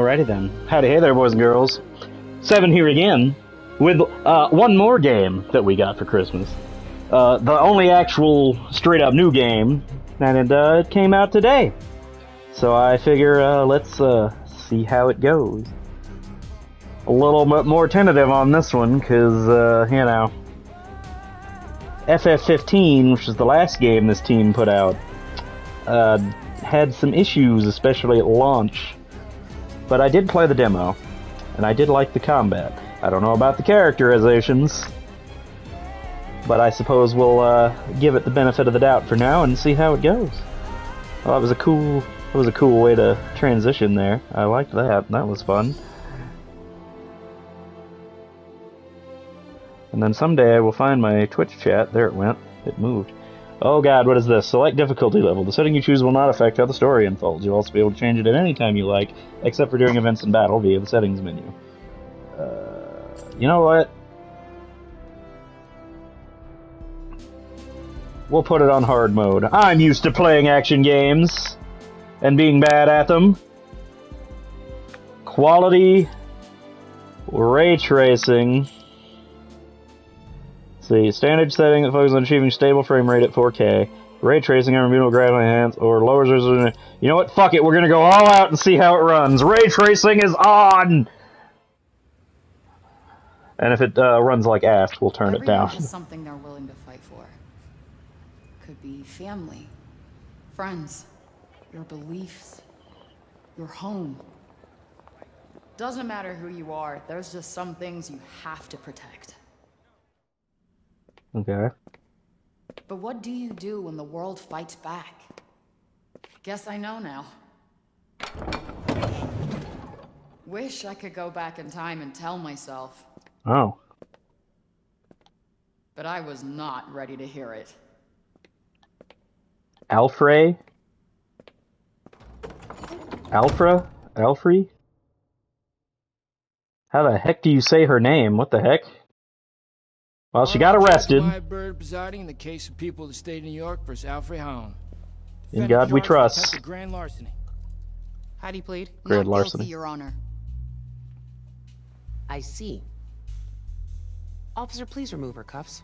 Alrighty then. Howdy, hey there, boys and girls. Seven here again, with one more game that we got for Christmas. The only actual straight-up new game, and it came out today. So I figure, let's see how it goes. A little bit more tentative on this one, because, you know, FF15, which is the last game this team put out, had some issues, especially at launch. But I did play the demo, and I did like the combat. I don't know about the characterizations, but I suppose we'll give it the benefit of the doubt for now and see how it goes. Well, that was a cool way to transition there. I liked that. That was fun. And then someday I will find my Twitch chat. There it went. It moved. Oh god, what is this? Select difficulty level. The setting you choose will not affect how the story unfolds. You'll also be able to change it at any time you like, except for during events in battle via the settings menu. You know what? We'll put it on hard mode. I'm used to playing action games and being bad at them. Quality, ray tracing. See, standard setting that focuses on achieving stable frame rate at 4K. Ray tracing and removal gradually enhance or lowers resolution. You know what? Fuck it. We're gonna go all out and see how it runs. Ray tracing is on! And if it runs like ass, we'll turn it down. Everyone has something they're willing to fight for. Could be family, friends, your beliefs, your home. Doesn't matter who you are, there's just some things you have to protect. Okay. But what do you do when the world fights back? Guess I know now. Wish I could go back in time and tell myself. Oh. But I was not ready to hear it. Alfrey? Alfrey? How the heck do you say her name? What the heck? Well, she got arrested. Bird presiding in the case of people of the state of New York versus Alfred Hound. In God we trust. Grand larceny. How do you plead? Grand Not larceny. guilty, Your Honor. I see. Officer, please remove her cuffs.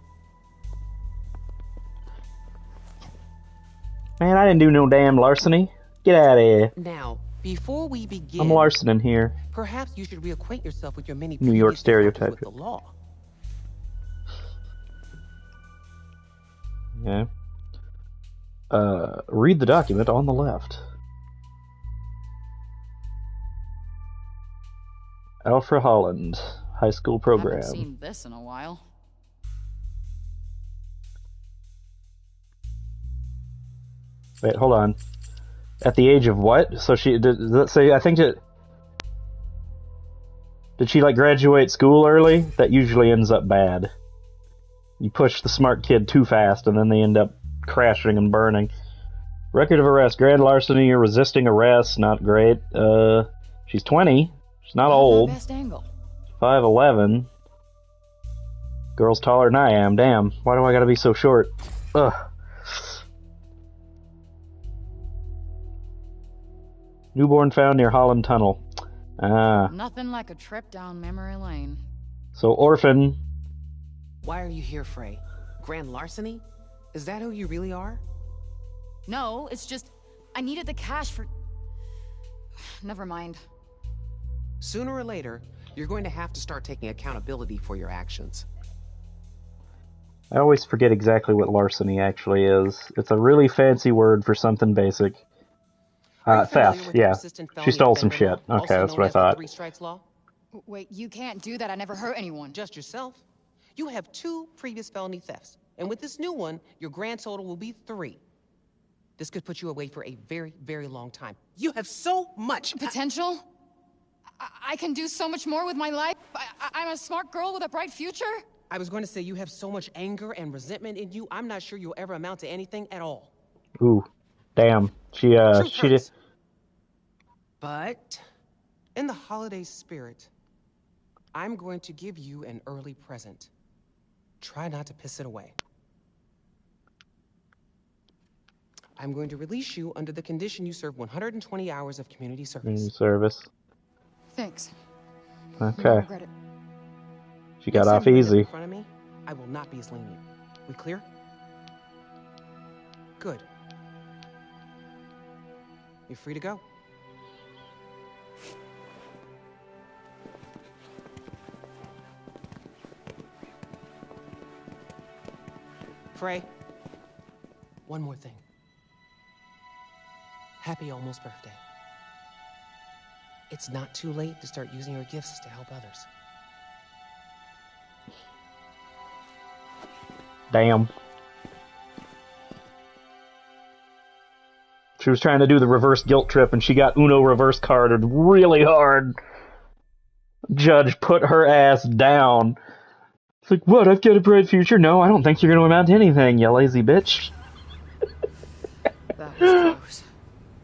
Man, I didn't do no damn larceny. Get out of here. Now, before we begin, I'm larcening here. Perhaps you should reacquaint yourself with your many New York previous stereotype. with the law. Yeah. Read the document on the left. Alfred Holland, high school program. Haven't seen this in a while. Wait, hold on. At the age of what? So she does that say? I think it. Did she like graduate school early? That usually ends up bad. You push the smart kid too fast, and then they end up crashing and burning. Record of arrest: grand larceny or resisting arrest. Not great. She's 20. She's not old. Best angle. 5'11". Girl's taller than I am. Damn. Why do I gotta be so short? Ugh. Newborn found near Holland Tunnel. Ah. Nothing like a trip down memory lane. So orphan. Why are you here, Frey? Grand larceny? Is that who you really are? No, it's just I needed the cash for... Never mind. Sooner or later, you're going to have to start taking accountability for your actions. I always forget exactly what larceny actually is. It's a really fancy word for something basic. Theft, yeah. She stole some shit. Okay, that's what I thought. Three strikes law? Wait, you can't do that. I never hurt anyone. Just yourself. You have 2 previous felony thefts, and with this new one, your grand total will be 3. This could put you away for a very, very long time. You have so much potential. I can do so much more with my life. I'm a smart girl with a bright future. I was going to say you have so much anger and resentment in you. I'm not sure you'll ever amount to anything at all. Ooh, damn. She did. But in the holiday spirit, I'm going to give you an early present. Try not to piss it away. I'm going to release you under the condition you serve 120 hours of community service. Community service. Thanks. Okay. I'll regret it. She got Next time off you bring it easy. in front of me, I will not be as lenient. We clear? Good. You're free to go. Frey, one more thing. Happy almost birthday. It's not too late to start using your gifts to help others. Damn. She was trying to do the reverse guilt trip and she got Uno reverse carded really hard. Judge put her ass down. It's like, what, I've got a bright future? No, I don't think you're going to amount to anything, you lazy bitch. That was close.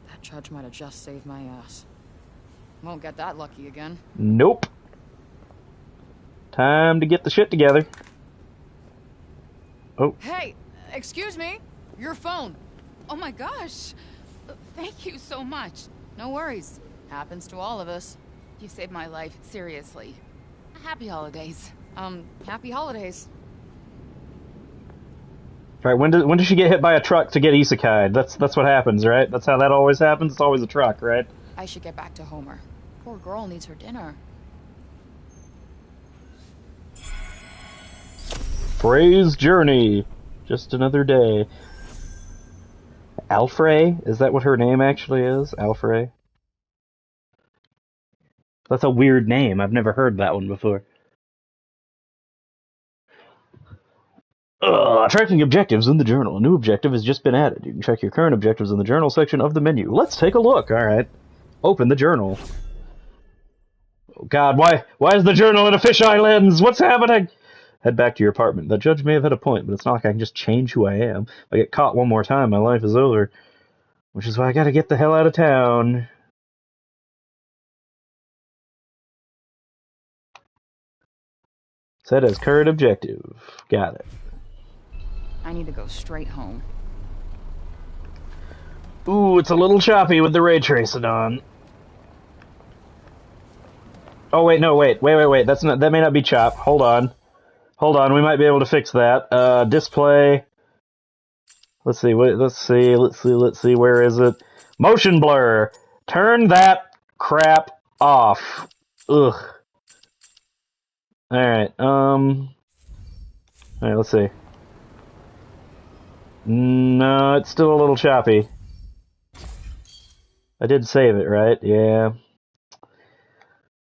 That judge might have just saved my ass. Won't get that lucky again. Nope. Time to get the shit together. Oh. Hey, excuse me. Your phone. Oh my gosh. Thank you so much. No worries. Happens to all of us. You saved my life, seriously. Happy holidays. Happy holidays. Right, when does she get hit by a truck to get isekai'd? That's what happens, right? That's how that always happens? It's always a truck, right? I should get back to Homer. Poor girl needs her dinner. Frey's journey. Just another day. Alfrey? Is that what her name actually is? Alfrey? That's a weird name. I've never heard that one before. Tracking objectives in the journal. A new objective has just been added. You can check your current objectives in the journal section of the menu. Let's take a look. Alright. Open the journal. Oh god, why is the journal in a fisheye lens? What's happening? Head back to your apartment. The judge may have had a point, but it's not like I can just change who I am. If I get caught one more time, my life is over. Which is why I gotta get the hell out of town. Set as current objective. Got it. I need to go straight home. Ooh, it's a little choppy with the ray tracing on. Oh wait, no, wait. That may not be chop. Hold on, we might be able to fix that. Display. Let's see, where is it? Motion blur! Turn that crap off. Ugh. Alright, alright, let's see. No, it's still a little choppy. I did save it, right? Yeah.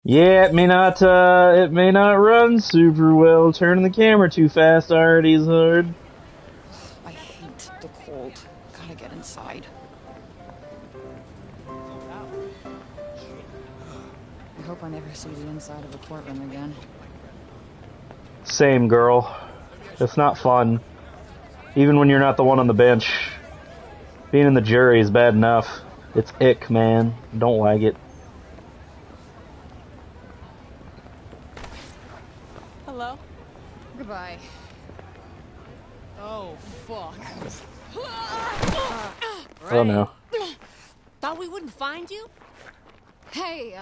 Yeah, it may not run super well. Turning the camera too fast already is hard. I hate the cold. Gotta get inside. I hope I never see the inside of a courtroom again. Same, girl. It's not fun. Even when you're not the one on the bench. Being in the jury is bad enough. It's ick, man. Don't like it. Hello? Goodbye. Oh, fuck. Oh no. Thought we wouldn't find you? Hey,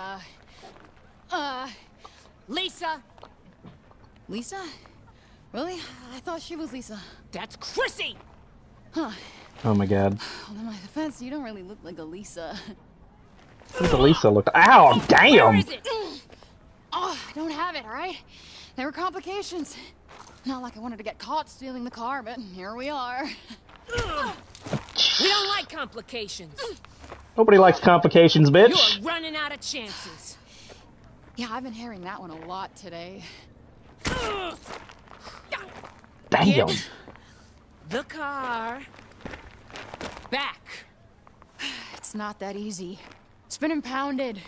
Lisa! Lisa? Really? I thought she was Lisa. That's Chrissy! Huh. Oh my god. Well, in my defense, you don't really look like a Lisa. Look at Lisa look. Ow! Where Damn! is it? Oh, I don't have it, alright? There were complications. Not like I wanted to get caught stealing the car, but here we are. We don't like complications. Nobody likes complications, bitch. You're running out of chances. Yeah, I've been hearing that one a lot today. Damn. Get the car back. It's not that easy. It's been impounded.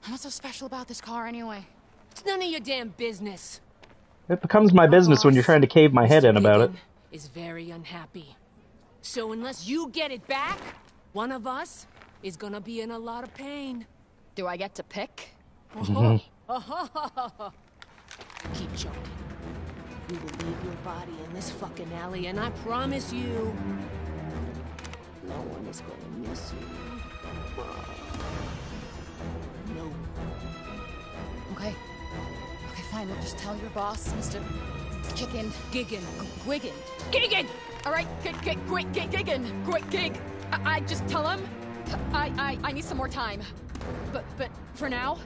What's so special about this car anyway? It's none of your damn business. It becomes my business when you're trying to cave my head in about it. Is very unhappy. So unless you get it back, one of us is gonna be in a lot of pain. Do I get to pick? Keep joking. We will leave your body in this fucking alley, and I promise you, no one is gonna miss you. No one. Fine, we'll just tell your boss, Mr. Giggin. Wiggin. Giggin! Alright, Giggin. Quick, Gig. I just tell him I need some more time. But for now,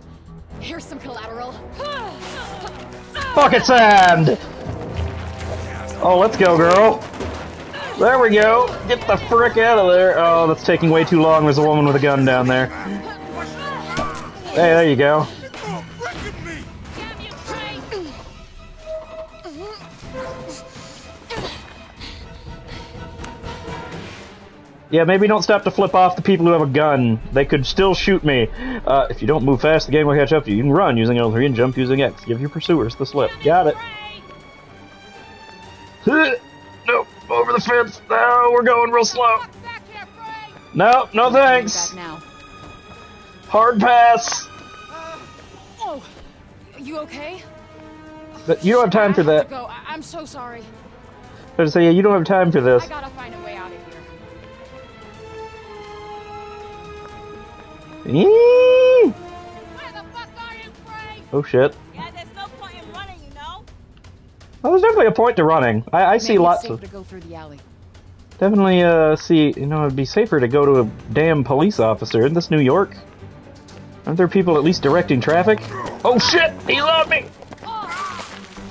here's some collateral. Pocket sand! Oh, let's go, girl. There we go. Get the frick out of there. Oh, that's taking way too long. There's a woman with a gun down there. Hey, there you go. Yeah, maybe don't stop to flip off the people who have a gun. They could still shoot me. If you don't move fast, the game will catch up to you. You can run using L3 and jump using X. Give your pursuers the slip. Got it. Nope, over the fence. No, we're going real slow. No, no thanks. Hard pass. Oh, you okay? But you don't have time for that. Go. I'm so sorry. I was say, yeah, you don't have time for this. I gotta find a way out of here. Eee! Where the fuck are you, Frey? Oh shit. Yeah, there's no point in running, you know? Well, there's definitely a point to running. I see lots Maybe of... it's safer to go through the alley. Definitely, see, you know, it'd be safer to go to a damn police officer. Isn't this New York? Aren't there people at least directing traffic? Oh shit! He's on me!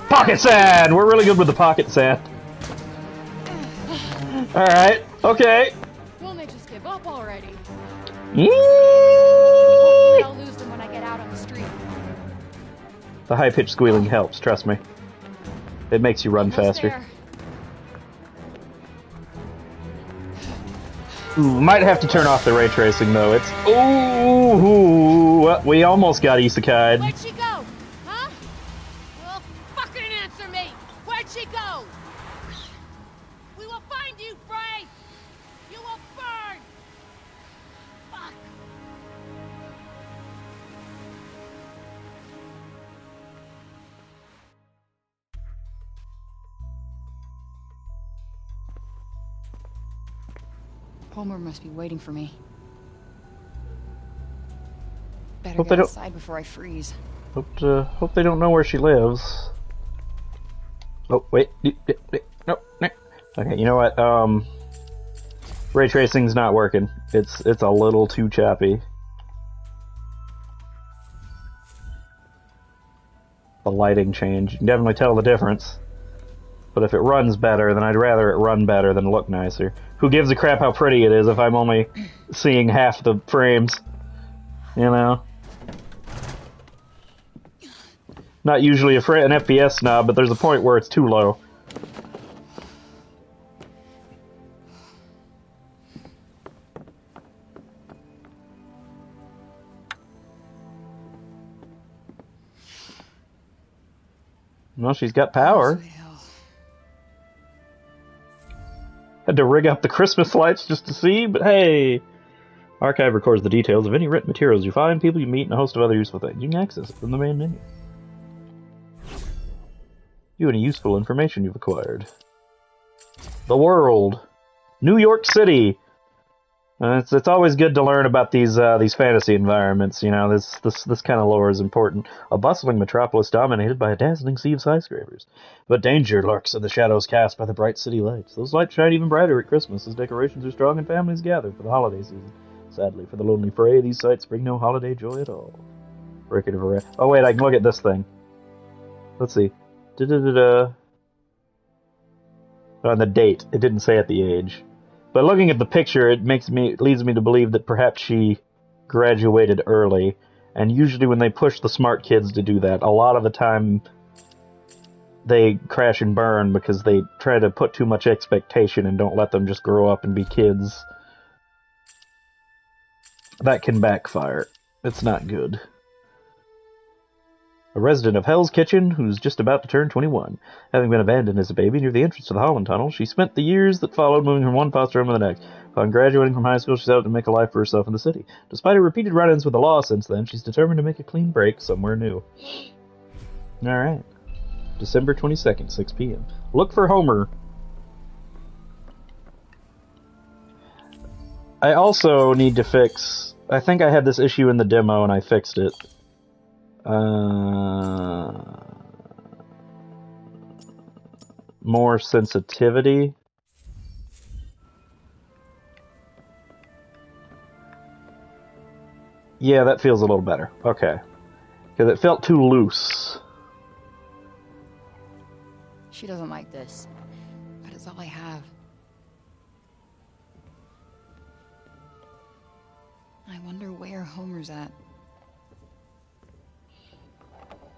Pocket sand! We're really good with the pocket sand. Alright, okay. Won't they just give up already? Eee! Hopefully I'll lose them when I get out on the street. The high-pitched squealing helps, trust me. It makes you run Almost faster. there. Ooh, might have to turn off the ray tracing though. It's ooh, we almost got isekai'd. Where'd she go? Huh? Well, fucking answer me! Where'd she go? We will find you, Frey! You will burn! Fuck! Homer must be waiting for me. Better Hope get they don't- inside before I freeze. Hope they don't know where she lives. Oh wait, no. Okay, you know what? Ray tracing's not working. It's a little too choppy. The lighting change. You can definitely tell the difference. But if it runs better, then I'd rather it run better than look nicer. Who gives a crap how pretty it is if I'm only seeing half the frames? You know? Not usually an FPS snob, but there's a point where it's too low. Well, she's got power. Sweet hell. Had to rig up the Christmas lights just to see, but hey! Archive records the details of any written materials you find, people you meet, and a host of other useful things. You can access it from the main menu. You any useful information you've acquired. The world. New York City! It's always good to learn about these fantasy environments, you know, this kind of lore is important. A bustling metropolis dominated by a dazzling sea of skyscrapers. But danger lurks in the shadows cast by the bright city lights. Those lights shine even brighter at Christmas as decorations are strong and families gather for the holiday season. Sadly, for the lonely Frey, these sights bring no holiday joy at all. Record of a... Oh wait, I can look at this thing. Let's see. On the date, it didn't say at the age. But looking at the picture, it leads me to believe that perhaps she graduated early. And usually when they push the smart kids to do that, a lot of the time they crash and burn because they try to put too much expectation and don't let them just grow up and be kids. That can backfire. It's not good. A resident of Hell's Kitchen, who's just about to turn 21. Having been abandoned as a baby near the entrance to the Holland Tunnel, she spent the years that followed moving from one foster home to the next. Upon graduating from high school, she set out to make a life for herself in the city. Despite her repeated run-ins with the law since then, she's determined to make a clean break somewhere new. Alright. December 22nd, 6 p.m. Look for Homer. I also need to fix... I think I had this issue in the demo and I fixed it. more sensitivity. Yeah, that feels a little better. Okay. Because it felt too loose. She doesn't like this, but it's all I have. I wonder where Homer's at.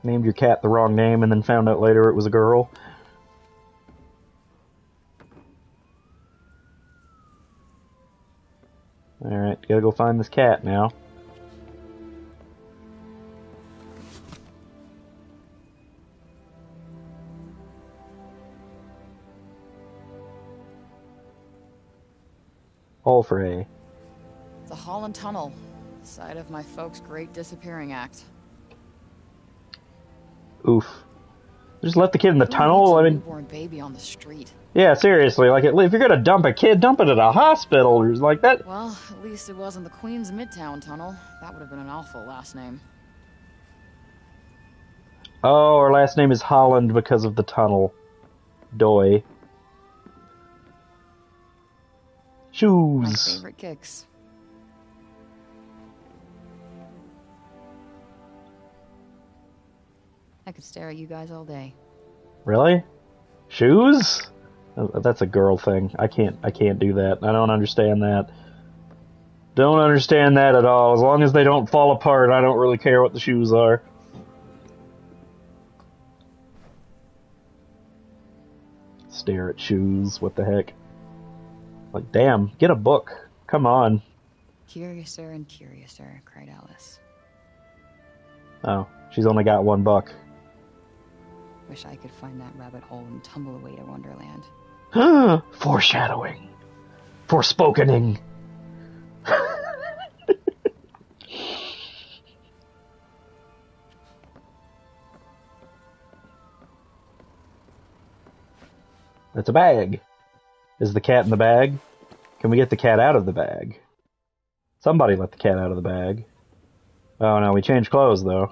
Named your cat the wrong name and then found out later it was a girl. Alright, gotta go find this cat now. All for A. The Holland Tunnel, site of my folks' great disappearing act. Oof. Just let the kid in the Who tunnel? leaves a I mean, newborn baby on the street. yeah, seriously. Like, if you're gonna dump a kid, dump it at a hospital or like that. Well, at least it wasn't the Queens Midtown Tunnel. That would have been an awful last name. Oh, her last name is Holland because of the tunnel. Doy. My Shoes. favorite kicks. I could stare at you guys all day. Really? Shoes? Oh, that's a girl thing. I can't do that. I don't understand that. Don't understand that at all. As long as they don't fall apart, I don't really care what the shoes are. Stare at shoes. What the heck? Like, damn, get a book. Come on. Curiouser and curiouser, cried Alice. Oh, she's only got $1. Wish I could find that rabbit hole and tumble away to Wonderland. Foreshadowing. Forspokening. It's a bag. Is the cat in the bag? Can we get the cat out of the bag? Somebody let the cat out of the bag. Oh no, we changed clothes though.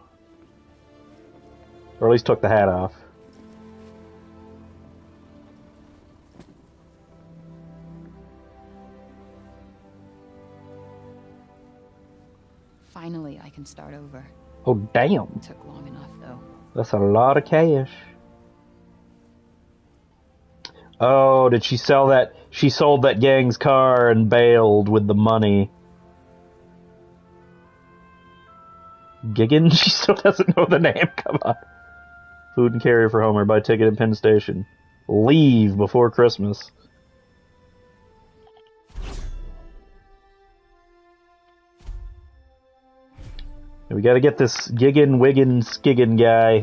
Or at least took the hat off. Finally, I can start over. Oh damn. It took long enough, though. That's a lot of cash. Oh, did she sell that? She sold that gang's car and bailed with the money. Giggin? She still doesn't know the name. Come on. Food and carrier for Homer. Buy ticket at Penn Station. Leave before Christmas. We gotta get this Giggin, Wiggin, Skiggin guy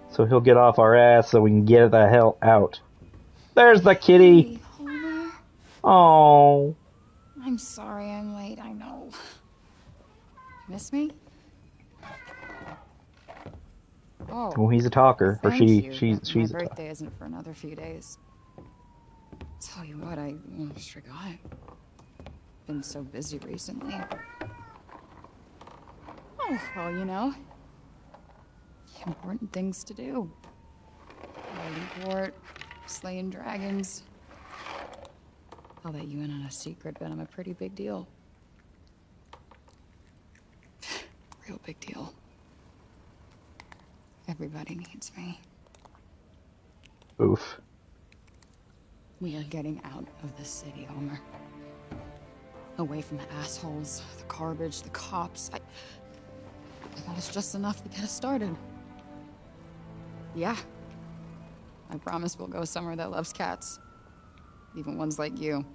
so he'll get off our ass so we can get the hell out. There's the kitty! Hey, Homer. Oh. I'm sorry I'm late, I know. Miss me? Oh. Well, he's a talker. Or Thank she. you, She's but my a talker. birthday isn't for another few days. Tell you what, I almost forgot. Been so busy recently. Oh, well, you know. Important things to do. Port, slaying dragons. I'll let you in on a secret, but I'm a pretty big deal. Real big deal. Everybody needs me. Oof. We are getting out of the city, Homer. Away from the assholes, the garbage, the cops. I thought it's just enough to get us started. Yeah. I promise we'll go somewhere that loves cats. Even ones like you.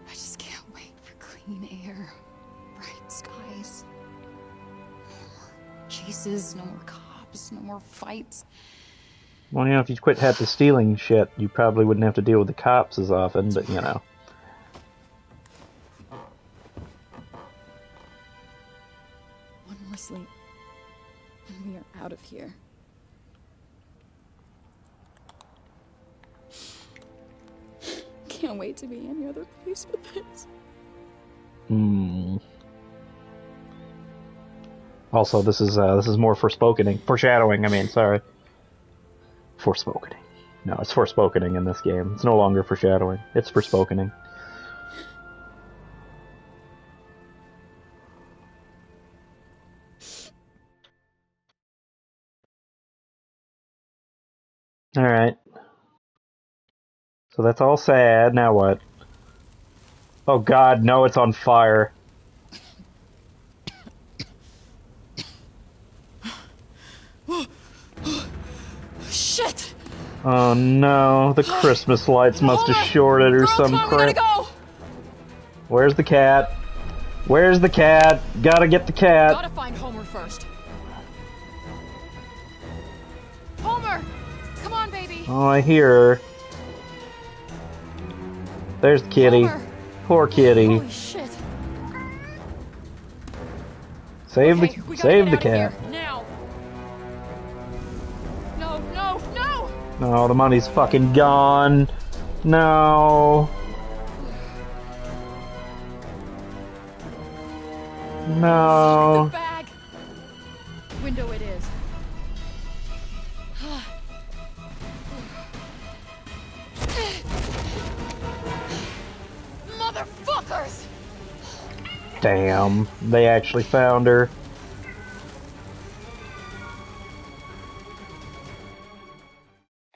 I just can't wait for clean air, bright skies. No more chases, no more cops, no more fights. Well, you know, if you quit had the stealing shit, you probably wouldn't have to deal with the cops as often, but you know. One more sleep, and we are out of here. Can't wait to be any other place but this. Also, this is more foreshadowing. I mean, sorry, forspokening. No, it's forspokening in this game. It's no longer foreshadowing. It's forspokening. All right. So that's all sad. Now what? Oh God, no! It's on fire. Shit! Oh no, the Christmas lights must have shorted or Girl, some come on, we gotta crap. go! Where's the cat? Where's the cat? Gotta get the cat. Gotta find Homer first. Homer! Come on, baby! Oh, I hear her. There's the kitty. Homer. Poor kitty. Holy shit. Save Okay, we the gotta save get the out of cat. here, now! No, no, no! No, the money's fucking gone. No. No. The bag! Window it is. Motherfuckers! Damn. They actually found her.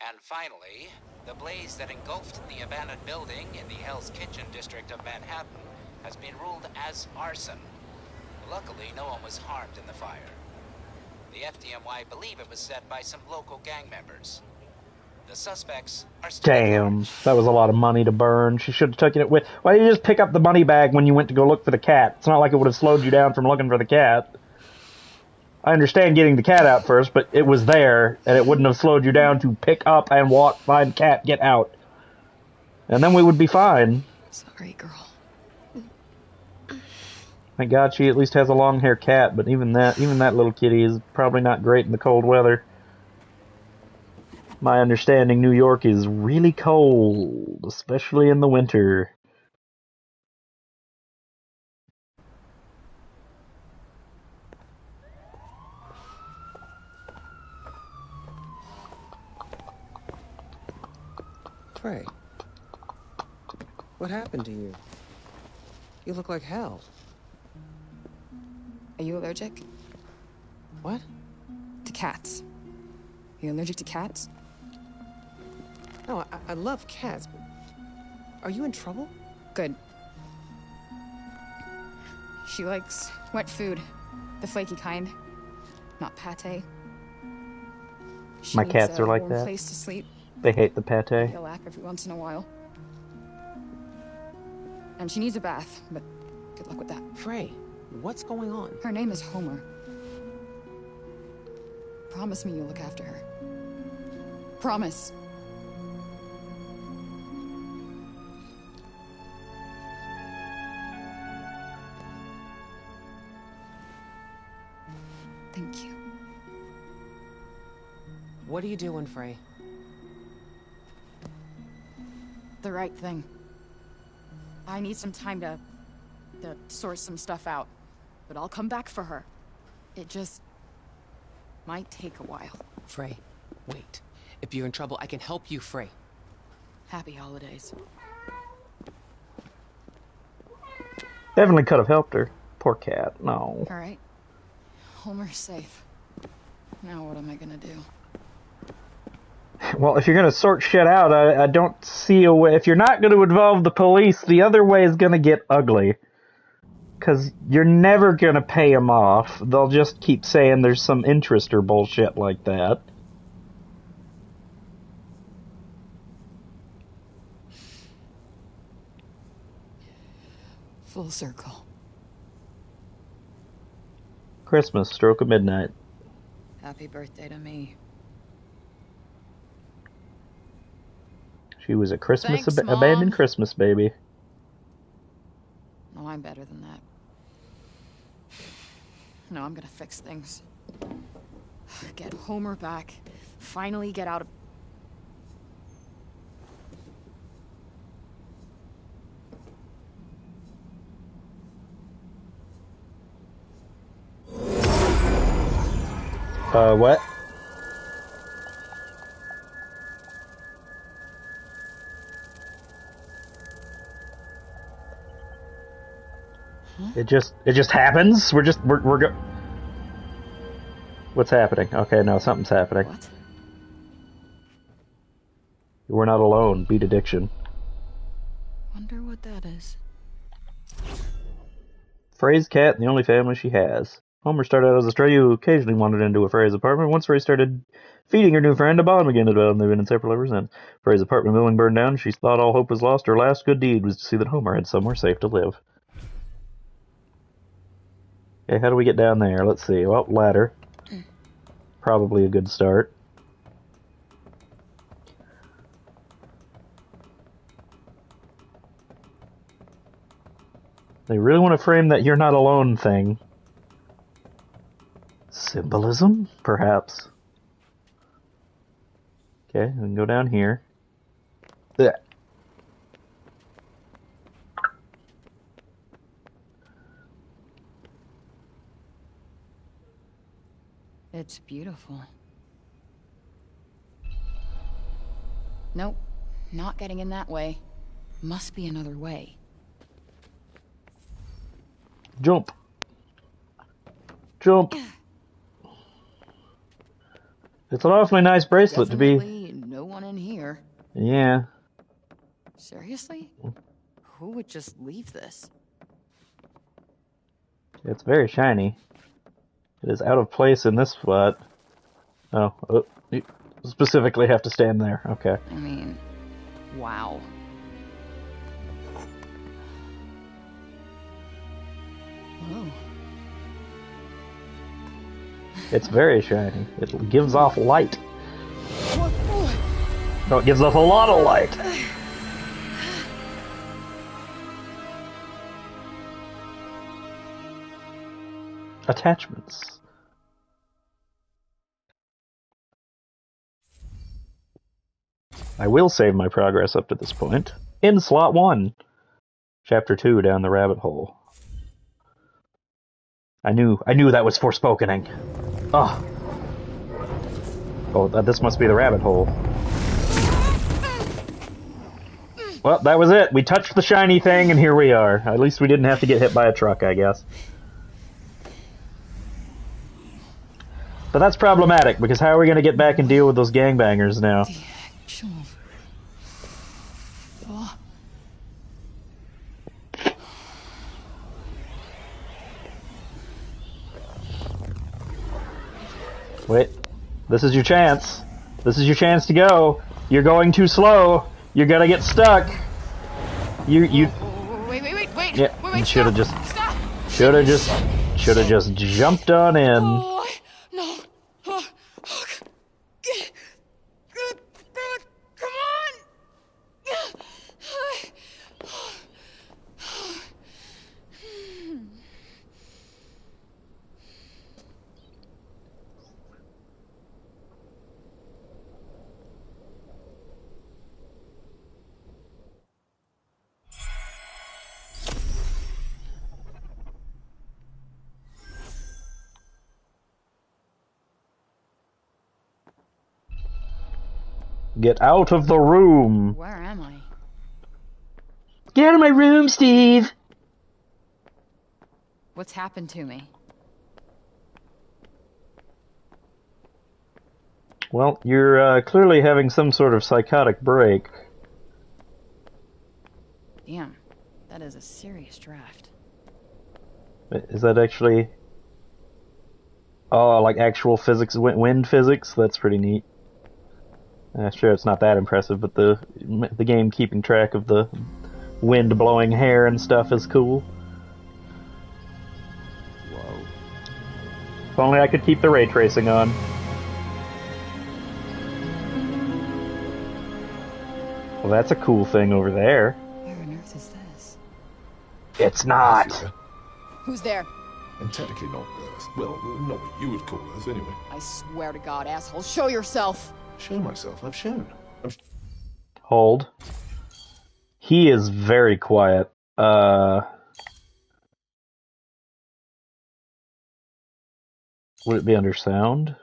And finally, the blaze that engulfed the abandoned building in the Hell's Kitchen district of Manhattan has been ruled as arson. Luckily, no one was harmed in the fire. The FDNY believe it was set by some local gang members. The suspects are still at Damn. large. That was a lot of money to burn. She should have taken it with... Why did you just pick up the money bag when you went to go look for the cat? It's not like it would have slowed you down from looking for the cat. I understand getting the cat out first, but it was there, and it wouldn't have slowed you down to pick up and walk, find cat, get out. And then we would be fine. Sorry, girl. Thank God she at least has a long-haired cat, but even that little kitty is probably not great in the cold weather. My understanding, New York is really cold, especially in the winter. Trey, what happened to you? You look like hell. Are you allergic? What? To cats. Are you allergic to cats? No, I love cats, but are you in trouble? Good. She likes wet food. The flaky kind. Not pate. She My needs cats a are like warm that. place to sleep. They hate the pate. A lap every once in a while. And she needs a bath, but good luck with that. Frey, what's going on? Her name is Homer. Promise me you'll look after her. Promise. Thank you. What are you doing, Frey? The right thing. I need some time to sort some stuff out. But I'll come back for her. It just might take a while. Frey, wait. If you're in trouble, I can help you, Frey. Happy holidays. Definitely could have helped her. Poor cat. No. All right. Homer's safe. Now what am I gonna do? Well, if you're gonna sort shit out, I don't see a way. If you're not gonna involve the police, the other way is gonna get ugly. Because you're never gonna pay them off. They'll just keep saying there's some interest or bullshit like that. Full circle. Christmas, stroke of midnight. Happy birthday to me. She was a Christmas Thanks, Mom. abandoned Christmas baby. No, I'm better than that. No, I'm gonna fix things. Get Homer back. Finally get out of... What? It just happens? We're What's happening? Okay, no, something's happening. What? We're not alone. Beat addiction. Wonder what that is. Frey's cat and the only family she has. Homer started out as a stray who occasionally wandered into a Frey's apartment. Once Frey started feeding her new friend, a bond began to develop, and they've been inseparable ever since. Frey's apartment building burned down. She thought all hope was lost. Her last good deed was to see that Homer had somewhere safe to live. Okay, how do we get down there? Let's see. Well, ladder. Probably a good start. They really want to frame that you're not alone thing. Symbolism? Perhaps. Okay, we can go down here. Ugh. It's beautiful. Nope, not getting in that way. Must be another way. Jump. Jump. It's an awfully nice bracelet Definitely to be... no one in here. Yeah. Seriously? Who would just leave this? It's very shiny. It is out of place in this spot. Oh, you specifically have to stand there. Okay. I mean, wow. Whoa. It's very shiny. It gives off light. No, it gives off a lot of light. Attachments. I will save my progress up to this point. In slot 1. Chapter 2, Down the Rabbit Hole. I knew that was Forspokening. Oh. Oh, this must be the rabbit hole. Well, that was it. We touched the shiny thing, and here we are. At least we didn't have to get hit by a truck, I guess. But that's problematic, because how are we going to get back and deal with those gangbangers now? The actual... Oh. Wait. This is your chance. This is your chance to go. You're going too slow. You're gonna get stuck. You... Wait. Yeah, Wait, you should have just... Stop. Should have just jumped on in. Oh, no. Oh, come on. Get out of the room. Where am I? Get out of my room, Steve. What's happened to me? Well, you're clearly having some sort of psychotic break. Damn, that is a serious draft. Is that actually... Oh, like actual physics, wind physics? That's pretty neat. Sure, it's not that impressive, but the game keeping track of the wind blowing hair and stuff is cool. Whoa. If only I could keep the ray tracing on. Well, that's a cool thing over there. Where on earth is this? It's not! Who's there? And technically not Earth. Well, not what you would call Earth, anyway. I swear to God, asshole, show yourself! Show myself. I've shown. Hold. He is very quiet. Would it be under sound?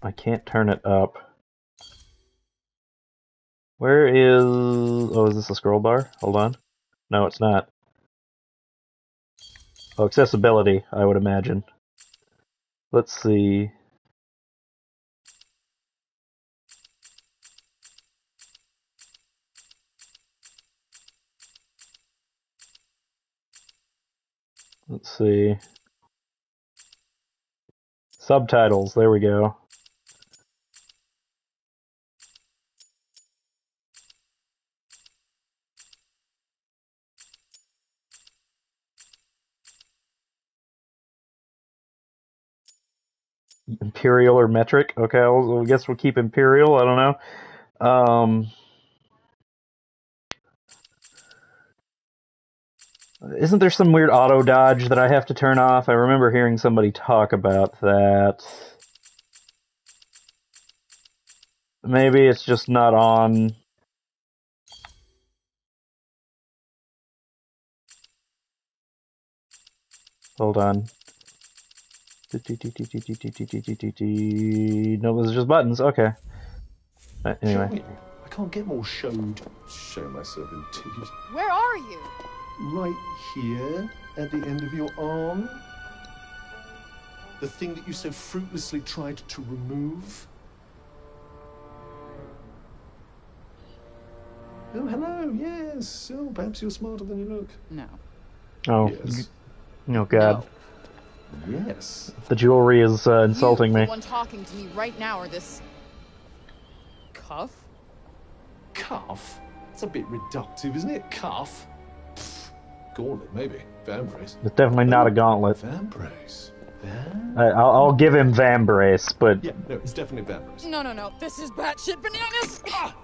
I can't turn it up. Where is... Oh, is this a scroll bar? Hold on. No, it's not. Oh, accessibility, I would imagine. Let's see. Let's see. Subtitles, there we go. Imperial or metric? Okay, I guess we'll keep Imperial, I don't know. Isn't there some weird auto dodge that I have to turn off? I remember hearing somebody talk about that. Maybe it's just not on. Hold on. No, those are just buttons. Okay. Anyway. I can't get more show myself in tears. Where are you? Right here, at the end of your arm. The thing that you so fruitlessly tried to remove. Oh, hello, yes. Oh, perhaps you're smarter than you look. No. Oh. Yes. Oh, God. No. Yes. The jewelry is insulting me. The one talking to me right now, or this... cuff? Cuff? It's a bit reductive, isn't it? Cuff? Pfft. Gauntlet, maybe. Vambrace. It's definitely not a gauntlet. Vambrace. I'll give him Vambrace, but... Yeah, no, it's definitely Vambrace. No. This is batshit bananas!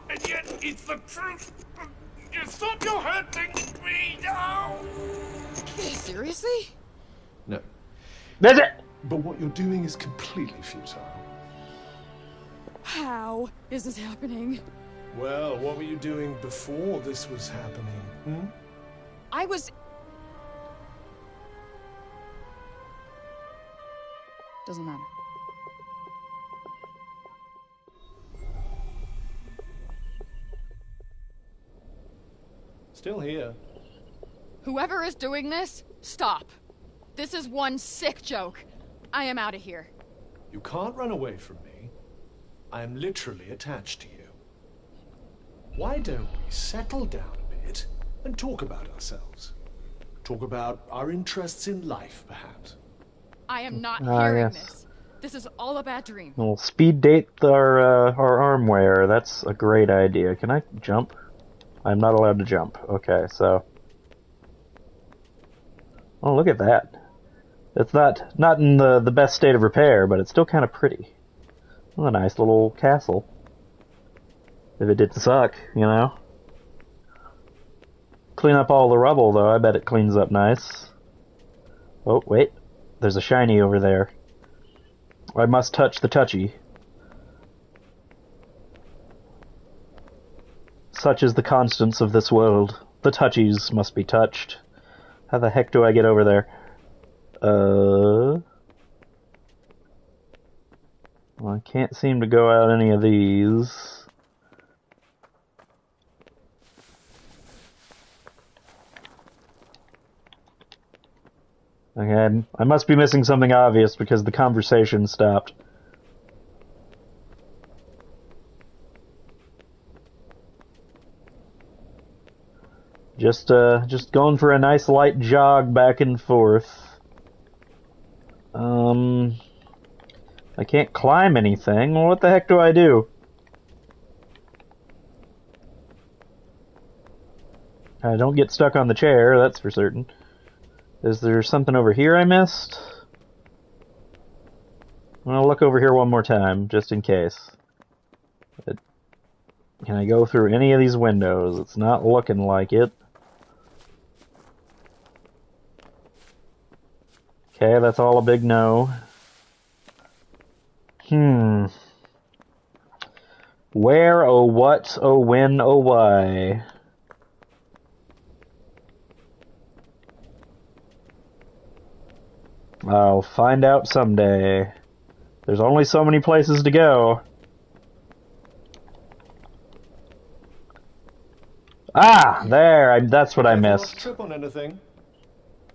And yet it's the truth. You stop your hurting me now. Seriously? No. That's it! But what you're doing is completely futile. How is this happening? Well, what were you doing before this was happening? I was... Doesn't matter. Still here. Whoever is doing this, stop. This is one sick joke. I am out of here. You can't run away from me. I am literally attached to you. Why don't we settle down a bit and talk about ourselves? Talk about our interests in life, perhaps. I am not hearing yes. this. This is all a bad dream. We'll speed date our arm wear. That's a great idea. Can I jump? I'm not allowed to jump. Okay, so... Oh, look at that. It's not in the best state of repair, but it's still kind of pretty. Well, a nice little castle. If it didn't suck, you know? Clean up all the rubble, though. I bet it cleans up nice. Oh, wait. There's a shiny over there. I must touch the touchy. Such is the constants of this world. The touchies must be touched. How the heck do I get over there? Well, I can't seem to go out any of these. Okay, I must be missing something obvious because the conversation stopped. Just going for a nice light jog back and forth. I can't climb anything. Well, what the heck do I do? I don't get stuck on the chair, that's for certain. Is there something over here I missed? I'm gonna look over here one more time, just in case. Can I go through any of these windows? It's not looking like it. Okay, that's all a big no. Where, oh what, oh when, oh why? I'll find out someday. There's only so many places to go. Ah, there. That's what I missed. Trip on anything?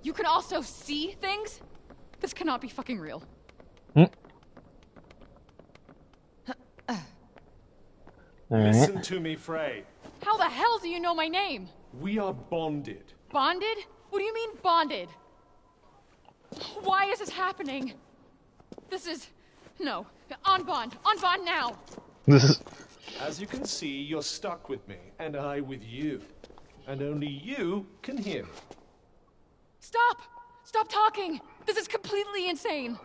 You can also see things? This cannot be fucking real. Listen to me, Frey. How the hell do you know my name? We are bonded. Bonded? What do you mean bonded? Why is this happening? This is... No. On bond now. This is... As you can see, you're stuck with me, and I with you. And only you can hear me. Stop! Stop talking! This is completely insane!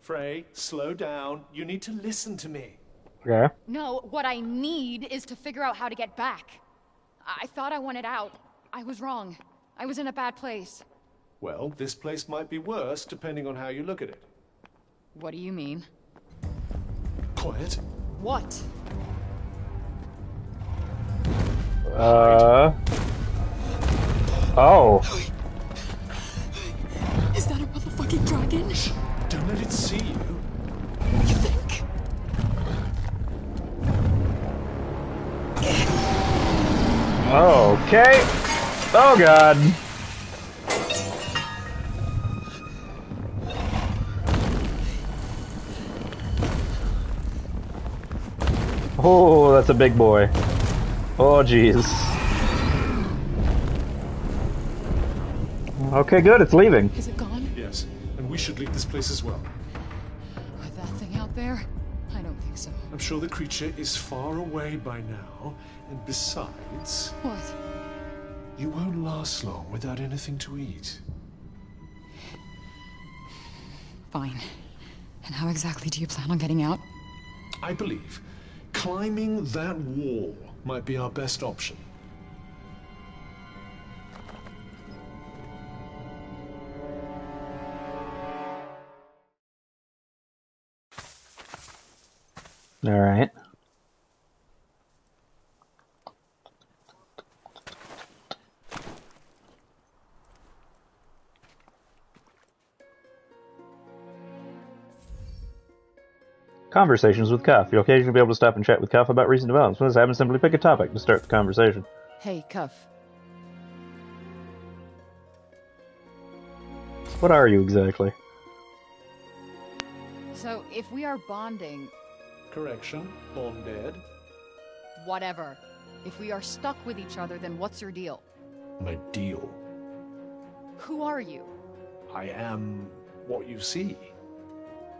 Frey, slow down. You need to listen to me. Okay. No, what I need is to figure out how to get back. I thought I wanted out. I was wrong. I was in a bad place. Well, this place might be worse, depending on how you look at it. What do you mean? Quiet. What? Oh. Is that a motherfucking dragon? Shh, don't let it see you. You think? Okay. Oh god. Oh, that's a big boy. Oh, jeez. Okay, good. It's leaving. Is it gone? Yes, and we should leave this place as well. With that thing out there? I don't think so. I'm sure the creature is far away by now, and besides... What? You won't last long without anything to eat. Fine. And how exactly do you plan on getting out? I believe climbing that wall might be our best option. All right. Conversations with Cuff. You'll occasionally be able to stop and chat with Cuff about recent developments. When this happens, simply pick a topic to start the conversation. Hey, Cuff. What are you exactly? So, if we are bonding... Correction, bonded. Whatever. If we are stuck with each other, then what's your deal? My deal. Who are you? I am what you see.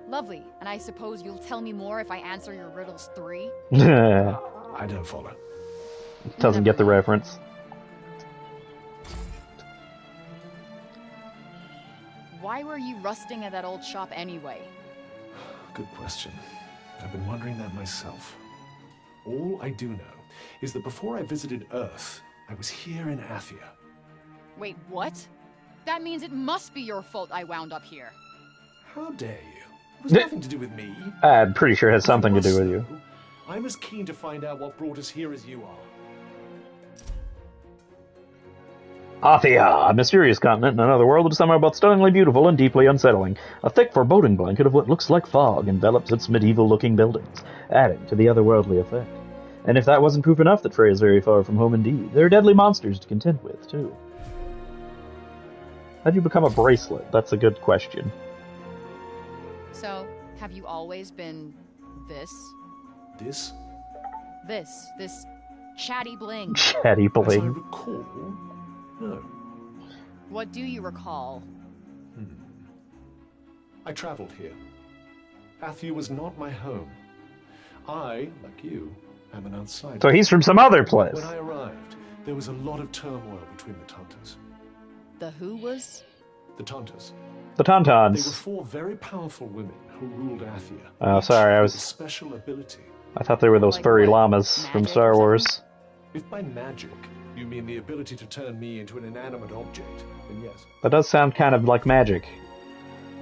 Lovely. And I suppose you'll tell me more if I answer your riddles 3? I don't follow. Doesn't get the reference. Why were you rusting at that old shop anyway? Good question. I've been wondering that myself. All I do know is that before I visited Earth, I was here in Athia. Wait, what? That means it must be your fault I wound up here. How dare you? It was nothing to do with me. I'm pretty sure it has something to do with you. I'm as keen to find out what brought us here as you are. Athia, a mysterious continent in another world that is somehow both stunningly beautiful and deeply unsettling. A thick, foreboding blanket of what looks like fog envelops its medieval-looking buildings, adding to the otherworldly effect. And if that wasn't proof enough that Frey is very far from home indeed, there are deadly monsters to contend with, too. How'd you become a bracelet? That's a good question. So, have you always been... this? This? This chatty bling. Chatty As I bling. recall, no. What do you recall? I traveled here. Athia was not my home. I, like you, am an outsider. So he's from some other place. When I arrived, there was a lot of turmoil between the Tunters. The who was? The Tunters. The They were Tauntauns. 4 very powerful women who ruled Athia. Oh, sorry, I With a was... special ability. I thought they were those Like furry what? llamas from Magic Star or Wars. If by magic you mean the ability to turn me into an inanimate object, then yes. That does sound kind of like magic.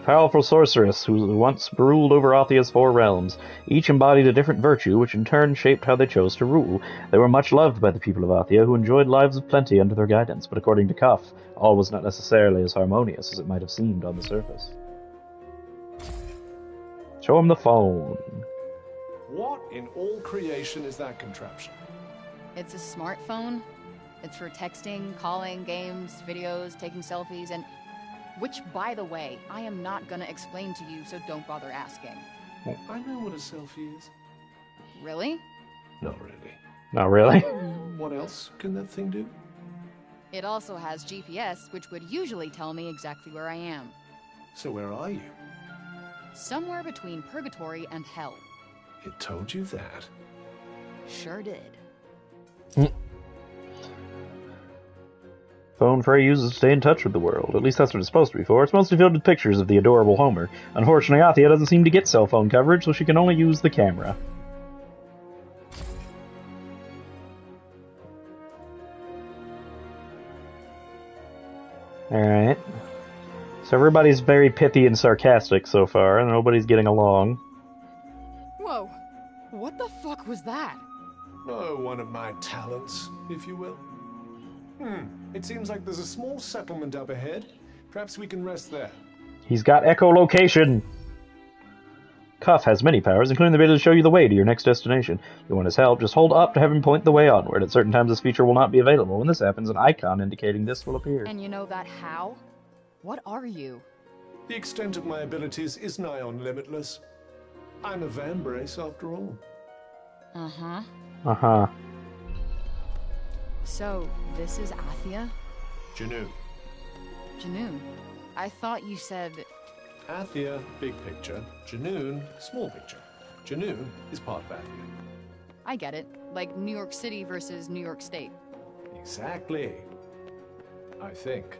Powerful sorceress who once ruled over Athia's 4 realms. Each embodied a different virtue, which in turn shaped how they chose to rule. They were much loved by the people of Athia, who enjoyed lives of plenty under their guidance, but according to Cuff, all was not necessarily as harmonious as it might have seemed on the surface. Show him the phone. What in all creation is that contraption? It's a smartphone. It's for texting, calling, games, videos, taking selfies, and... Which, by the way, I am not gonna explain to you, so don't bother asking. I know what a selfie is. Really? Not really. Not really? What else can that thing do? It also has GPS, which would usually tell me exactly where I am. So where are you? Somewhere between purgatory and hell. It told you that. Sure did. Phone Frey uses to stay in touch with the world. At least that's what it's supposed to be for. It's mostly filled with pictures of the adorable Homer. Unfortunately, Athia doesn't seem to get cell phone coverage, so she can only use the camera. Alright. So everybody's very pithy and sarcastic so far, and nobody's getting along. Whoa. What the fuck was that? Oh, one of my talents, if you will. It seems like there's a small settlement up ahead. Perhaps we can rest there. He's got echolocation! Cuff has many powers, including the ability to show you the way to your next destination. If you want his help, just hold up to have him point the way onward. At certain times, this feature will not be available. When this happens, an icon indicating this will appear. And you know that how? What are you? The extent of my abilities is nigh on limitless. I'm a vambrace, after all. Uh-huh. Uh-huh. So, this is Athia? Janu. Janoon. I thought you said... Athia, big picture. Janoon, small picture. Janoon is part of Athia. I get it. Like New York City versus New York State. Exactly. I think.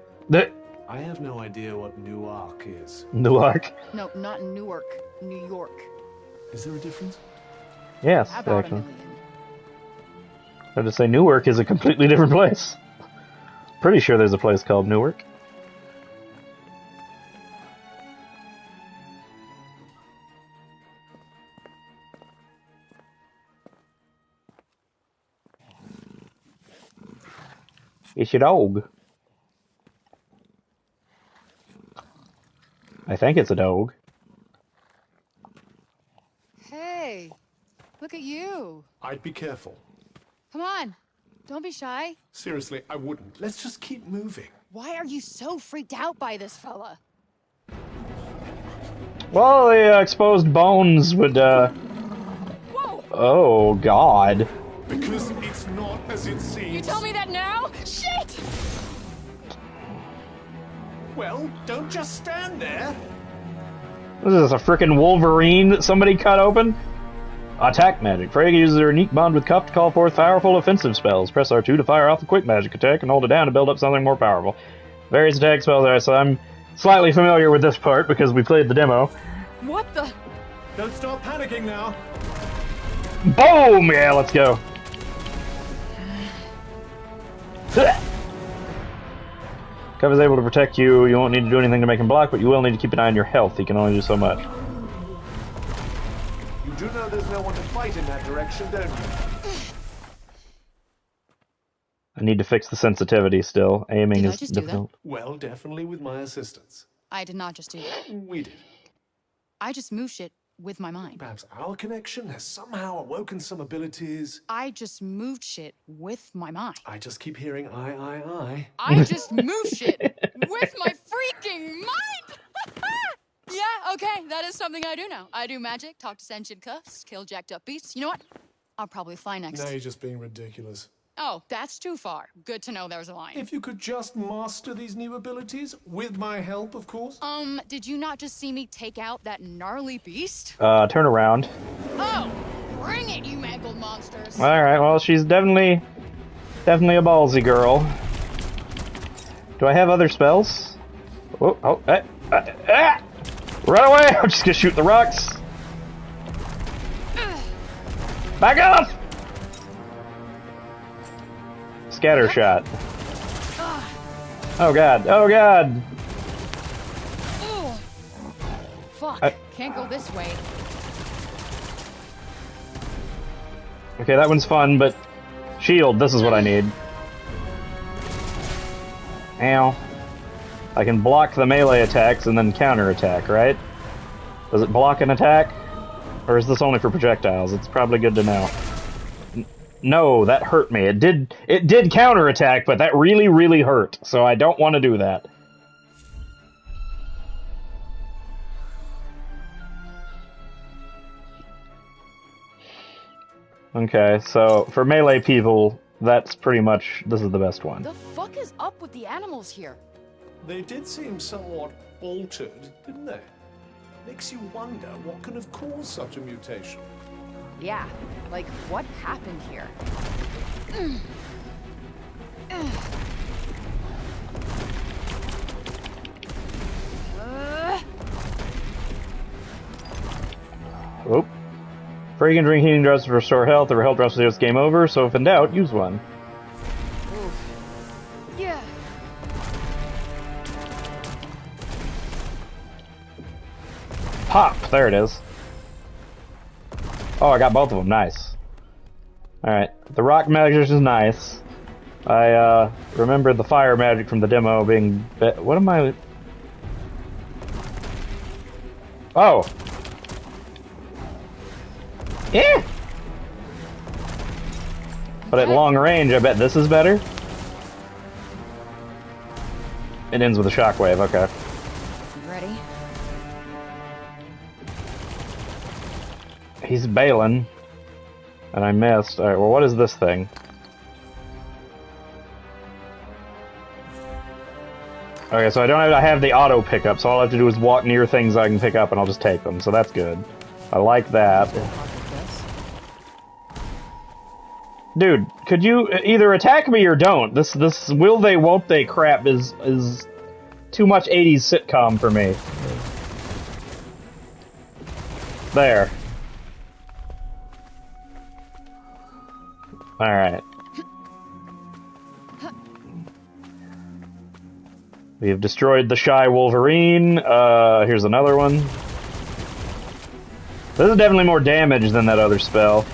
I have no idea what Newark is. Newark? No, not Newark. New York. Is there a difference? Yes, About actually. a million. I just say Newark is a completely different place. Pretty sure there's a place called Newark. It's a dog. I think it's a dog. Hey, look at you. I'd be careful. Come on, don't be shy. Seriously, I wouldn't. Let's just keep moving. Why are you so freaked out by this fella? Well, the exposed bones would, Whoa! Oh, God. Because it's not as it seems. You tell me that now? Shit! Well, don't just stand there. What is this, a frickin' Wolverine that somebody cut open? Attack magic. Frey uses her unique bond with Cuff to call forth powerful offensive spells. Press R2 to fire off a quick magic attack and hold it down to build up something more powerful. Various attack spells are, so I'm slightly familiar with this part because we played the demo. What the? Don't stop panicking now. Boom! Yeah, let's go. Cuff is able to protect you. You won't need to do anything to make him block, but you will need to keep an eye on your health. He can only do so much. You do know there's no one to fight in that direction, don't you? I need to fix the sensitivity still. Aiming Did I is just do that? difficult. Well, definitely with my assistance. I did not just do that. We did. I just moved shit with my mind. Perhaps our connection has somehow awoken some abilities. I just moved shit with my mind. I just keep hearing I. I just moved shit with my freaking mind! Yeah, okay, that is something I do now. I do magic, talk to sentient cuffs, kill jacked up beasts. You know what? I'll probably fly next. Now you're just being ridiculous. Oh, that's too far. Good to know there's a line. If you could just master these new abilities, with my help, of course. Did you not just see me take out that gnarly beast? Turn around. Oh, bring it, you mangled monsters. Alright, well, she's definitely a ballsy girl. Do I have other spells? Run away! I'm just gonna shoot the rocks. Back off! Scatter shot. Oh god, oh god! Fuck, can't go this way. Okay, that one's fun, but... Shield, this is what I need. Ow. I can block the melee attacks and then counter-attack, right? Does it block an attack? Or is this only for projectiles? It's probably good to know. No, that hurt me. It did counterattack, but that really, really hurt. So I don't want to do that. Okay, so for melee people, that's pretty much, this is the best one. The fuck is up with the animals here? They did seem somewhat altered, didn't they? Makes you wonder what could have caused such a mutation. Yeah, like what happened here? Oop. Free can drink healing drops to restore health. If your health drops to it's game over, so if in doubt, use one. Yeah. Pop! There it is. Oh, I got both of them. Nice. Alright. The rock magic is nice. I, remember the fire magic from the demo being... What am I... Oh! Yeah! But at long range, I bet this is better? It ends with a shockwave, okay. Ready? He's bailing. And I missed. Alright, well what is this thing? Okay, so I have the auto pickup, so all I have to do is walk near things I can pick up and I'll just take them, so that's good. I like that. Dude, could you either attack me or don't? This will they won't they crap is too much 80s sitcom for me. There. Alright. We have destroyed the Shy Wolverine. Here's another one. This is definitely more damage than that other spell.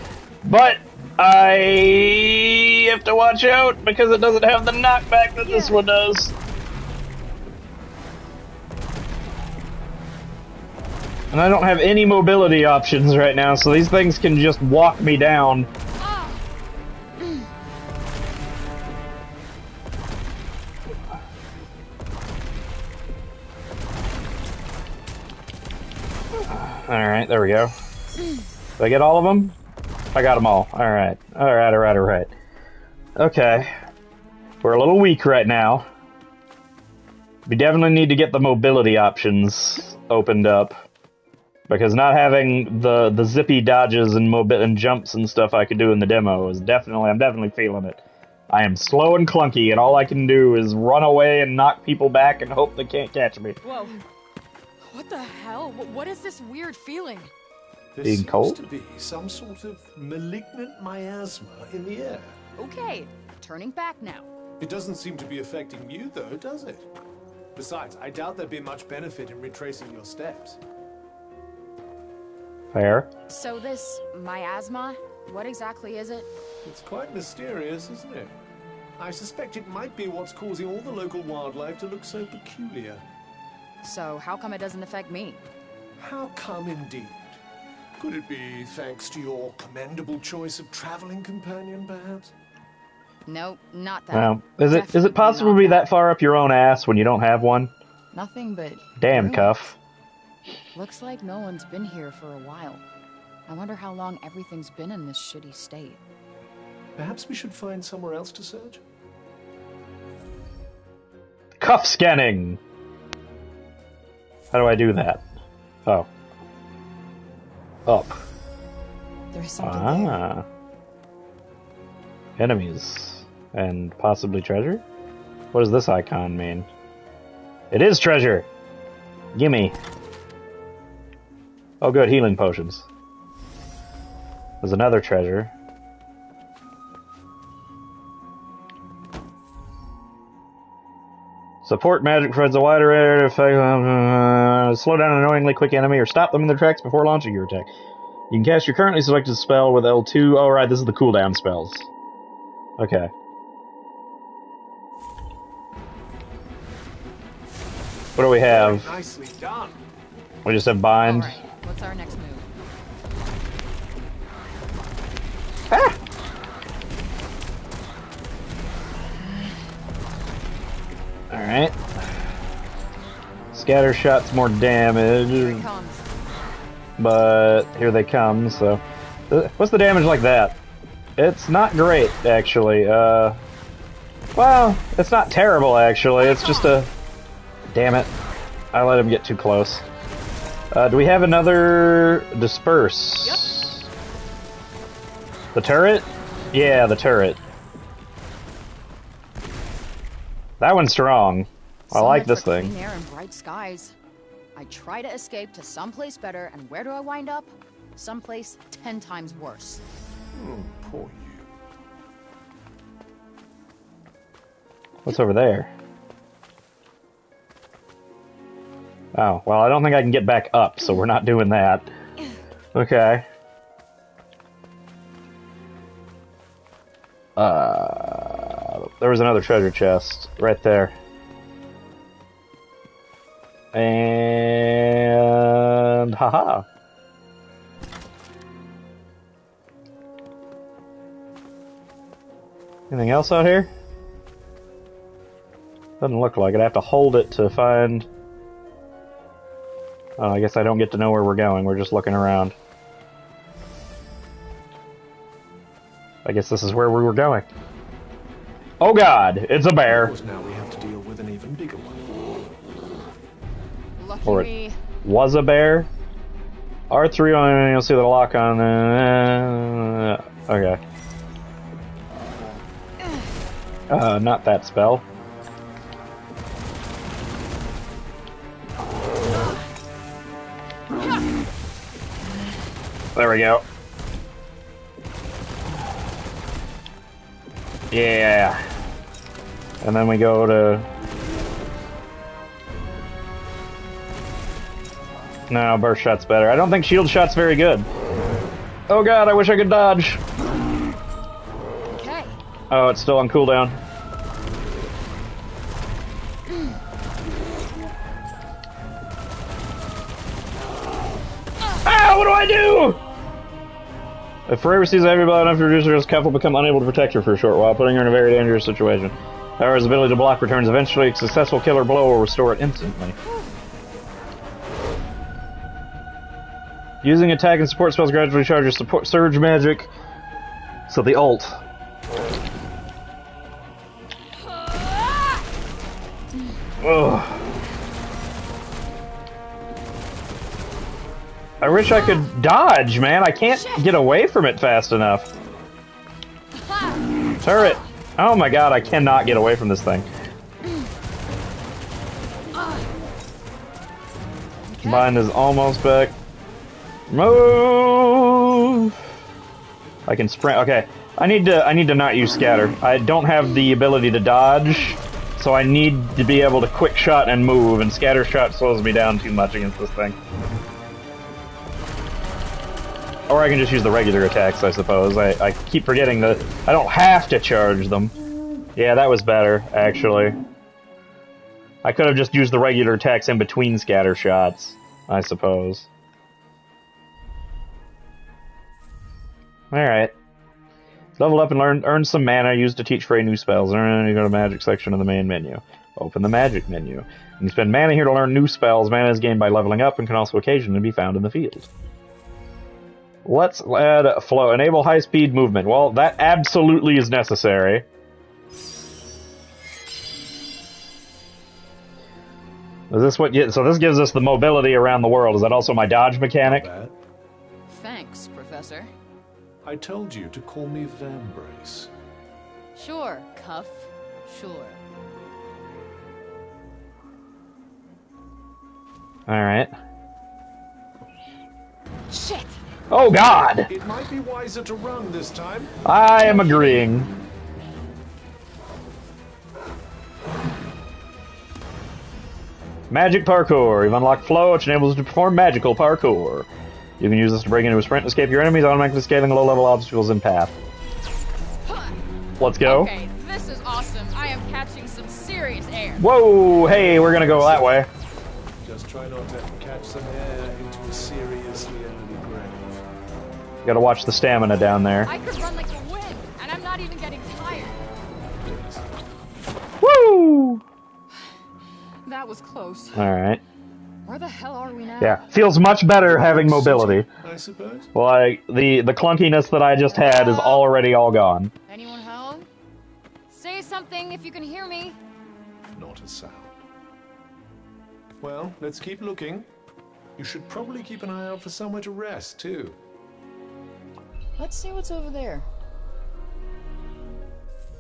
But I have to watch out because it doesn't have the knockback that this one does. And I don't have any mobility options right now, so these things can just walk me down. Alright, there we go. Did I get all of them? I got them all. Alright. Alright. Okay. We're a little weak right now. We definitely need to get the mobility options opened up. Because not having the zippy dodges and jumps and stuff I could do in the demo is definitely, I'm definitely feeling it. I am slow and clunky, and all I can do is run away and knock people back and hope they can't catch me. Whoa. What the hell? What is this weird feeling? There Being seems cold? to be some sort of malignant miasma in the air. Okay, turning back now. It doesn't seem to be affecting you, though, does it? Besides, I doubt there'd be much benefit in retracing your steps. Fair. So this miasma, what exactly is it? It's quite mysterious, isn't it? I suspect it might be what's causing all the local wildlife to look so peculiar. So how come it doesn't affect me? How come indeed? Could it be thanks to your commendable choice of traveling companion, perhaps? Nope, not that. Now, is it Definitely possible not to be that far up your own ass when you don't have one? Nothing but... Damn, ruins. Cuff. Looks like no one's been here for a while. I wonder how long everything's been in this shitty state. Perhaps we should find somewhere else to search? Cuff scanning! How do I do that? Oh. Up. There's something there. Enemies. And possibly treasure? What does this icon mean? It is treasure! Gimme. Oh good, healing potions. There's another treasure. Support magic provides a wider area effect. Slow down an annoyingly quick enemy or stop them in their tracks before launching your attack. You can cast your currently selected spell with L2. Oh right, this is the cooldown spells. Okay. What do we have? Nicely done. We just have bind. All right. What's our next move? Ah! Alright. Scatter shot's more damage. Here it comes. But here they come, so... What's the damage like that? It's not great, actually. Well, it's not terrible, actually. It's just a... Damn it. I let him get too close. Do we have another disperse? Yep. The turret? Yeah, the turret. That one's strong. I like this For thing. clean air and bright skies. I try to escape to someplace better, and where do I wind up? Someplace 10 times worse. Oh, poor you. What's over there? Oh, well, I don't think I can get back up, so we're not doing that. Okay. There was another treasure chest right there. And... haha. Anything else out here? Doesn't look like it. I have to hold it to find... Oh, I guess I don't get to know where we're going. We're just looking around. I guess this is where we were going. Oh god, it's a bear. Of course, now we have to deal with an even bigger one. Lucky Or me. it was a bear. R3 on, you'll see the lock on. Okay. Not that spell. There we go. Yeah. And then we go to... No, burst shot's better. I don't think shield shot's very good. Oh god, I wish I could dodge. Okay. Oh, it's still on cooldown. Ah, what do I do? If Ray receives a heavy blow enough to reduce her Cuff will become unable to protect her for a short while, putting her in a very dangerous situation. However, his ability to block returns eventually. A successful killer blow will restore it instantly. Using attack and support spells gradually charges support surge magic. So the ult. Ugh. I wish I could dodge, man. I can't get away from it fast enough. Turret! Oh my god, I cannot get away from this thing. Bind is almost back. Move! I can sprint. Okay, I need to not use scatter. I don't have the ability to dodge, so I need to be able to quick shot and move, and scatter shot slows me down too much against this thing. Or I can just use the regular attacks, I suppose. I keep forgetting that I don't have to charge them. Yeah, that was better, actually. I could have just used the regular attacks in between scatter shots, I suppose. Alright. Level up and earn some mana used to teach Frey new spells. You go to magic section of the main menu. Open the magic menu. When you spend mana here to learn new spells, mana is gained by leveling up and can also occasionally be found in the field. Let's add flow. Enable high-speed movement. Well, that absolutely is necessary. Is this what? So this gives us the mobility around the world. Is that also my dodge mechanic? Not bad. Thanks, Professor. I told you to call me Vambrace. Sure, Cuff. Sure. Alright. Shit! Oh god! It might be wiser to run this time. I am agreeing. Magic parkour. You've unlocked flow, which enables you to perform magical parkour. You can use this to break into a sprint and escape your enemies, automatically scaling low-level obstacles in path. Let's go. Okay, this is awesome. I am catching some serious air. Whoa! Hey, we're gonna go that way. Just try not to catch some air into a serious Gotta watch the stamina down there. I could run like the wind, and I'm not even getting tired. Woo! That was close. Alright. Where the hell are we now? Yeah, feels much better having mobility. I suppose. Like, the clunkiness that I just had is already all gone. Anyone home? Say something if you can hear me. Not a sound. Well, let's keep looking. You should probably keep an eye out for somewhere to rest, too. Let's see what's over there.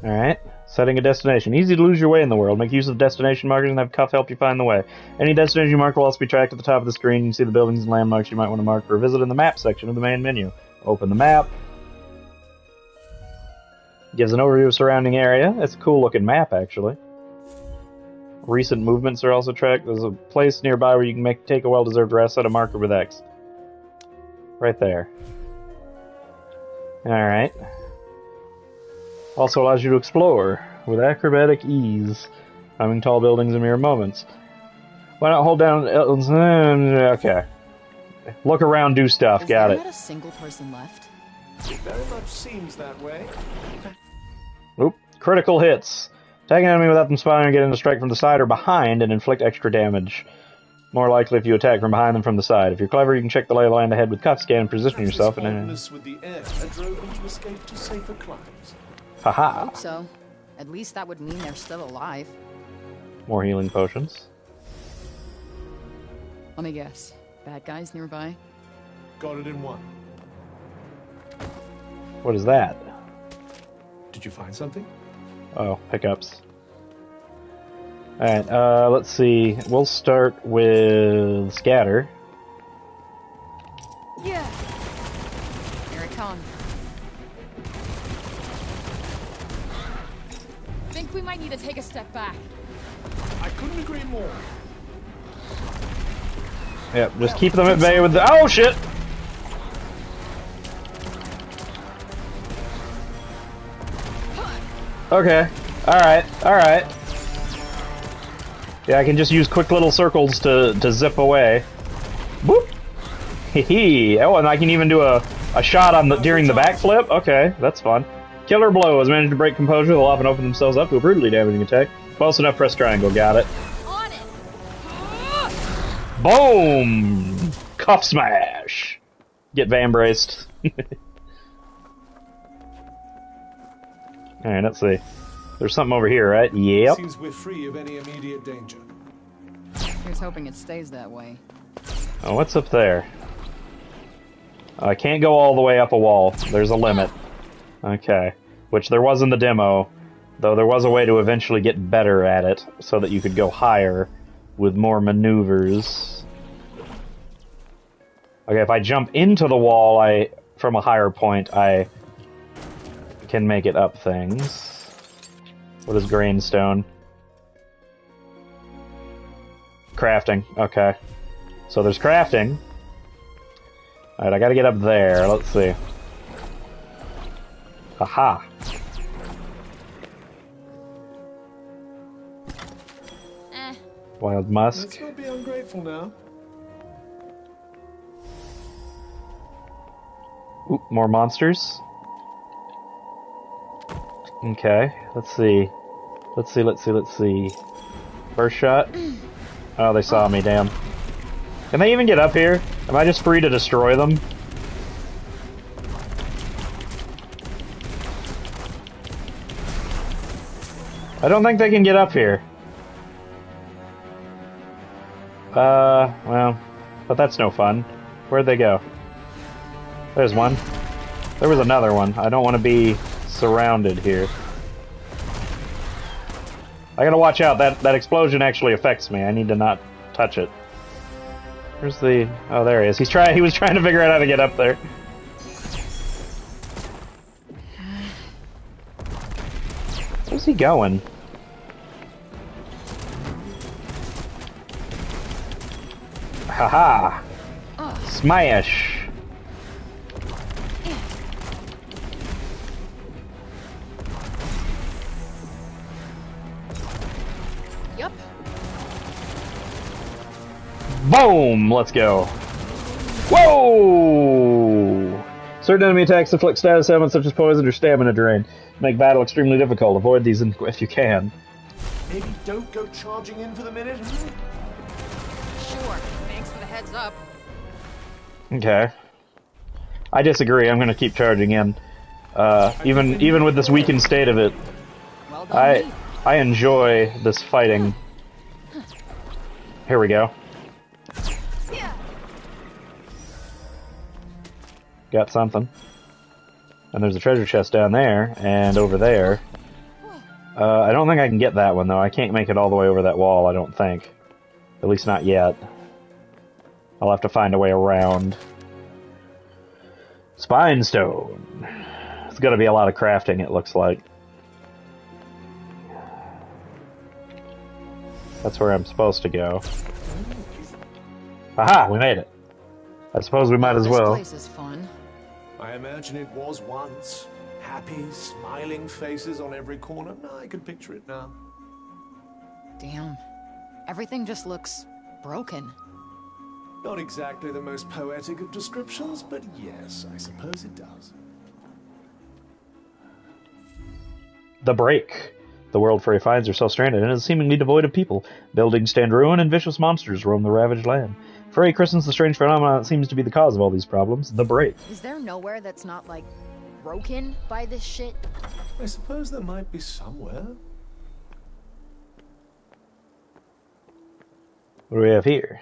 Alright. Setting a destination. Easy to lose your way in the world. Make use of the destination markers and have Cuff help you find the way. Any destination you mark will also be tracked at the top of the screen. You can see the buildings and landmarks you might want to mark for a visit in the map section of the main menu. Open the map. Gives an overview of surrounding area. It's a cool looking map, actually. Recent movements are also tracked. There's a place nearby where you can take a well-deserved rest. Set a marker with X. Right there. Alright. Also allows you to explore with acrobatic ease, climbing tall buildings in mere moments. Why not hold down... Okay. Look around, do stuff. Got it. Is there not a single person left? It very much seems that way. Oop. Critical hits. Tag an enemy without them spawning, get in a strike from the side or behind and inflict extra damage. More likely if you attack from behind than from the side. If you're clever, you can check the lay of the land ahead with Cuff Scan and position yourself. With the air drove them to escape to safer climes. Haha. Hope so. At least that would mean they're still alive. More healing potions. Let me guess. Bad guys nearby? Got it in one. What is that? Did you find something? Oh, pickups. Alright, let's see. We'll start with Scatter. Yeah. Here it comes. Think we might need to take a step back. I couldn't agree more. Yep, just keep them at bay with the... Oh, shit! Okay. Alright, alright. Yeah, I can just use quick little circles to zip away. Boop! Hee. Oh, and I can even do a shot on during the backflip? Okay, that's fun. Killer Blow has managed to break composure. They'll often open themselves up to a brutally damaging attack. Close enough, press triangle. Got it. On it! Boom! Cuff smash! Get van-braced. Alright, let's see. There's something over here, right? Yep. Seems we're free of any immediate danger. Here's hoping it stays that way. Oh, what's up there? I can't go all the way up a wall. There's a limit. Okay. Which there was in the demo, though there was a way to eventually get better at it, so that you could go higher with more maneuvers. Okay, if I jump into the wall, from a higher point, I can make it up things. What is Grainstone? Crafting. Okay. So there's crafting. Alright, I gotta get up there. Let's see. Aha. Wild musk. Let's not be ungrateful now. Ooh, more monsters. Okay, let's see. Let's see. First shot. Oh, they saw me, damn. Can they even get up here? Am I just free to destroy them? I don't think they can get up here. Well, but that's no fun. Where'd they go? There's one. There was another one. I don't want to be surrounded here. I gotta watch out. That explosion actually affects me. I need to not touch it. Where's the... Oh, there he is. He was trying to figure out how to get up there. Where's he going? Haha! Smash! Yep. Boom! Let's go. Whoa! Certain enemy attacks inflict status ailments such as poison or stamina drain. Make battle extremely difficult. Avoid these if you can. Maybe don't go charging in for the minute. Sure. Thanks for the heads up. Okay. I disagree. I'm going to keep charging in. Even with this weakened state of it, Well done, I enjoy this fighting. Here we go. Got something. And there's a treasure chest down there, and over there. I don't think I can get that one, though. I can't make it all the way over that wall, I don't think. At least not yet. I'll have to find a way around. Spine stone. It's gonna be a lot of crafting, it looks like. That's where I'm supposed to go. Aha! We made it. I suppose we might as well. This place is fun. I imagine it was once. Happy, smiling faces on every corner. I can picture it now. Damn. Everything just looks broken. Not exactly the most poetic of descriptions, but yes, I suppose it does. The break. The world Frey finds herself stranded and is seemingly devoid of people. Buildings stand ruined and vicious monsters roam the ravaged land. Frey christens the strange phenomenon that seems to be the cause of all these problems, the break. Is there nowhere that's not, like, broken by this shit? I suppose there might be somewhere. What do we have here?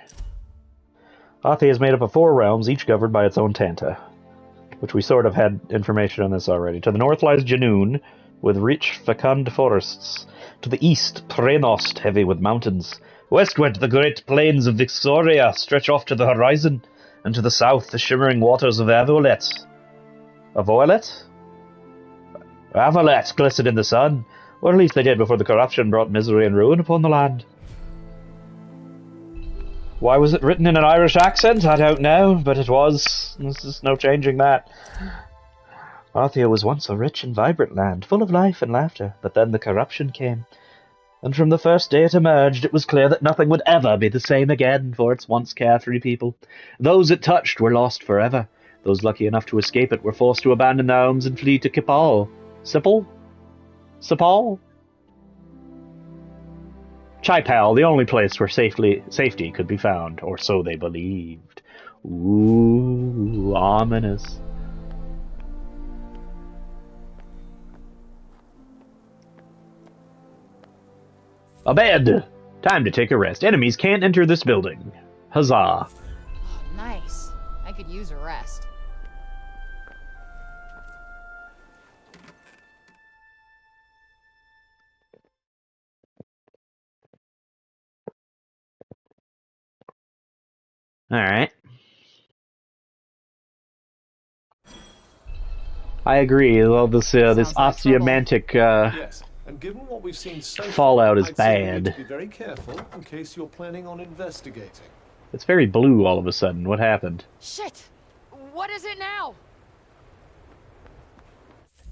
Athia is made up of 4 realms, each governed by its own Tanta, which we sort of had information on this already. To the north lies Janoon, with rich, fecund forests. To the east, Prenost, heavy with mountains. Westward, the great plains of Vixoria stretch off to the horizon, and to the south, the shimmering waters of Avolet. Avolet? Avolet glisten in the sun, or at least they did before the corruption brought misery and ruin upon the land. Why was it written in an Irish accent? I don't know, but it was. There's no changing that. Arthia was once a rich and vibrant land, full of life and laughter, but then the corruption came. And from the first day it emerged, it was clear that nothing would ever be the same again for its once carefree people. Those it touched were lost forever. Those lucky enough to escape it were forced to abandon their homes and flee to Kipal. Sipal? Sipal? Chaipal, the only place where safety could be found, or so they believed. Ooh, ominous. A bed! Time to take a rest. Enemies can't enter this building. Huzzah. Oh, nice. I could use a rest. Alright. I agree. All this this osteomantic Yes, and given what we've seen so fallout is I'd say you need bad. to be very careful in case you're planning on investigating. It's very blue all of a sudden. What happened? Shit! What is it now?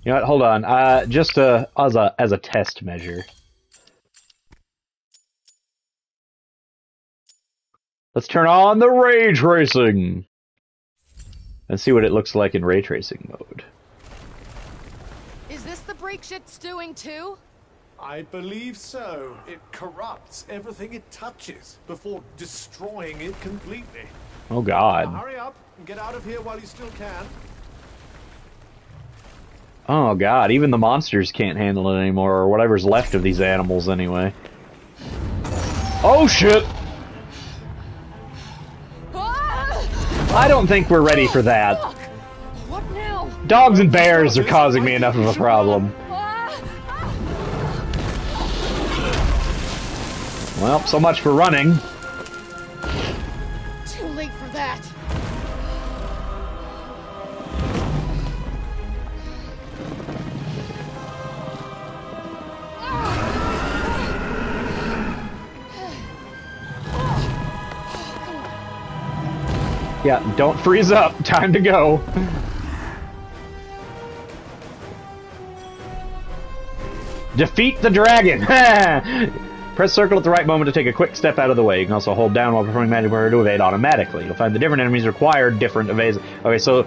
You know what? Hold on. Just as a test measure. Let's turn on the ray tracing and see what it looks like in ray tracing mode. Is this the break shit's doing too? I believe so. It corrupts everything it touches before destroying it completely. Oh God. Now hurry up and get out of here while you still can. Oh God. Even the monsters can't handle it anymore, or whatever's left of these animals anyway. Oh shit! I don't think we're ready for that. What now? Dogs and bears are causing me enough of a problem. Well, so much for running. Too late for that. Yeah, don't freeze up. Time to go. Defeat the dragon! Press circle at the right moment to take a quick step out of the way. You can also hold down while performing magic power to evade automatically. You'll find the different enemies require different evades. Okay, so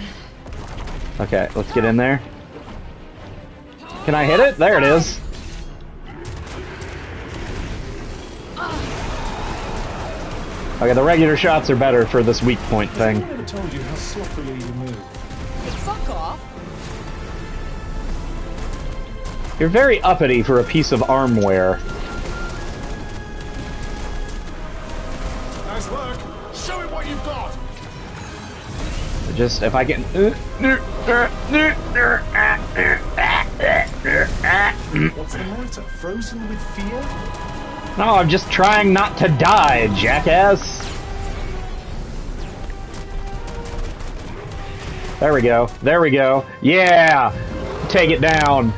Okay, let's get in there. Can I hit it? There it is. Okay, the regular shots are better for this weak point thing. I never told you how sloppily you move. Hey, fuck off. You're very uppity for a piece of armware. Nice work. Show him what you've got. Just if I can. What's the matter? Frozen with fear? No, I'm just trying not to die, jackass. There we go. There we go. Yeah! Take it down.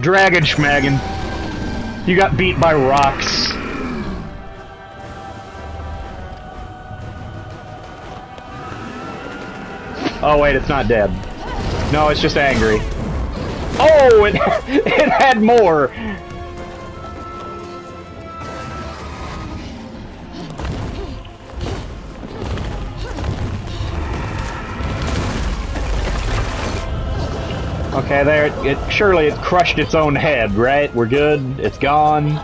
Dragon schmaggin. You got beat by rocks. Oh wait, it's not dead. No, it's just angry. Oh, it had more. Okay, there. Surely it crushed its own head, right? We're good. It's gone.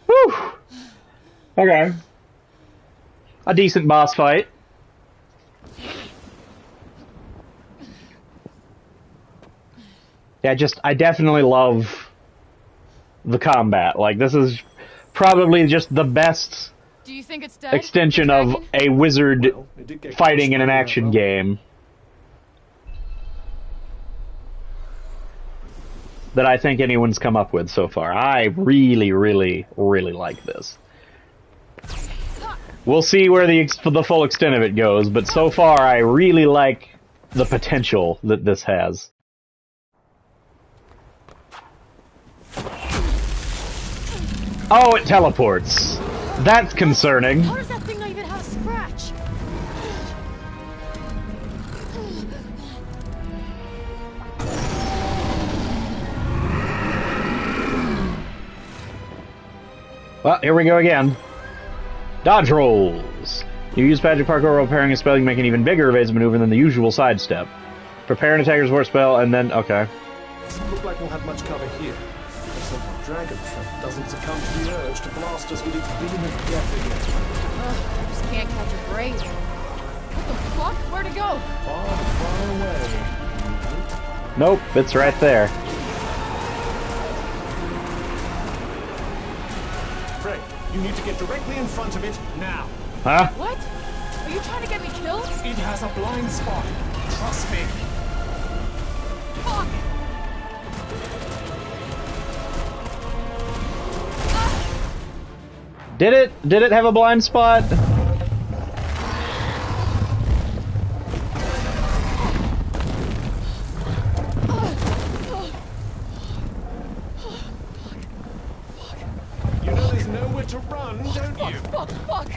Whew. Okay. A decent boss fight. Yeah, I definitely love the combat. Like, this is probably just the best Do you think it's dead? extension of a wizard fighting in an action game that I think anyone's come up with so far. I really, really, really like this. We'll see where the full extent of it goes, but so far I really like the potential that this has. Oh, it teleports. That's concerning. How does that thing not even have a scratch? Well, here we go again. Dodge rolls. You use magic parkour while preparing a spell, you make an even bigger evasive maneuver than the usual sidestep. Prepare an attacker's war spell, and then... Okay. Doesn't look like we'll have much cover here. Let's hope the dragon threat doesn't succumb to the urge to blast us with its beam of death again. I just can't catch a break. What the fuck? Where'd it go? Far, far away. Nope, it's right there. Frey, you need to get directly in front of it now. Huh? What? Are you trying to get me killed? It has a blind spot. Trust me. Fuck! Did it have a blind spot? You know there's nowhere to run, don't you? Fuck!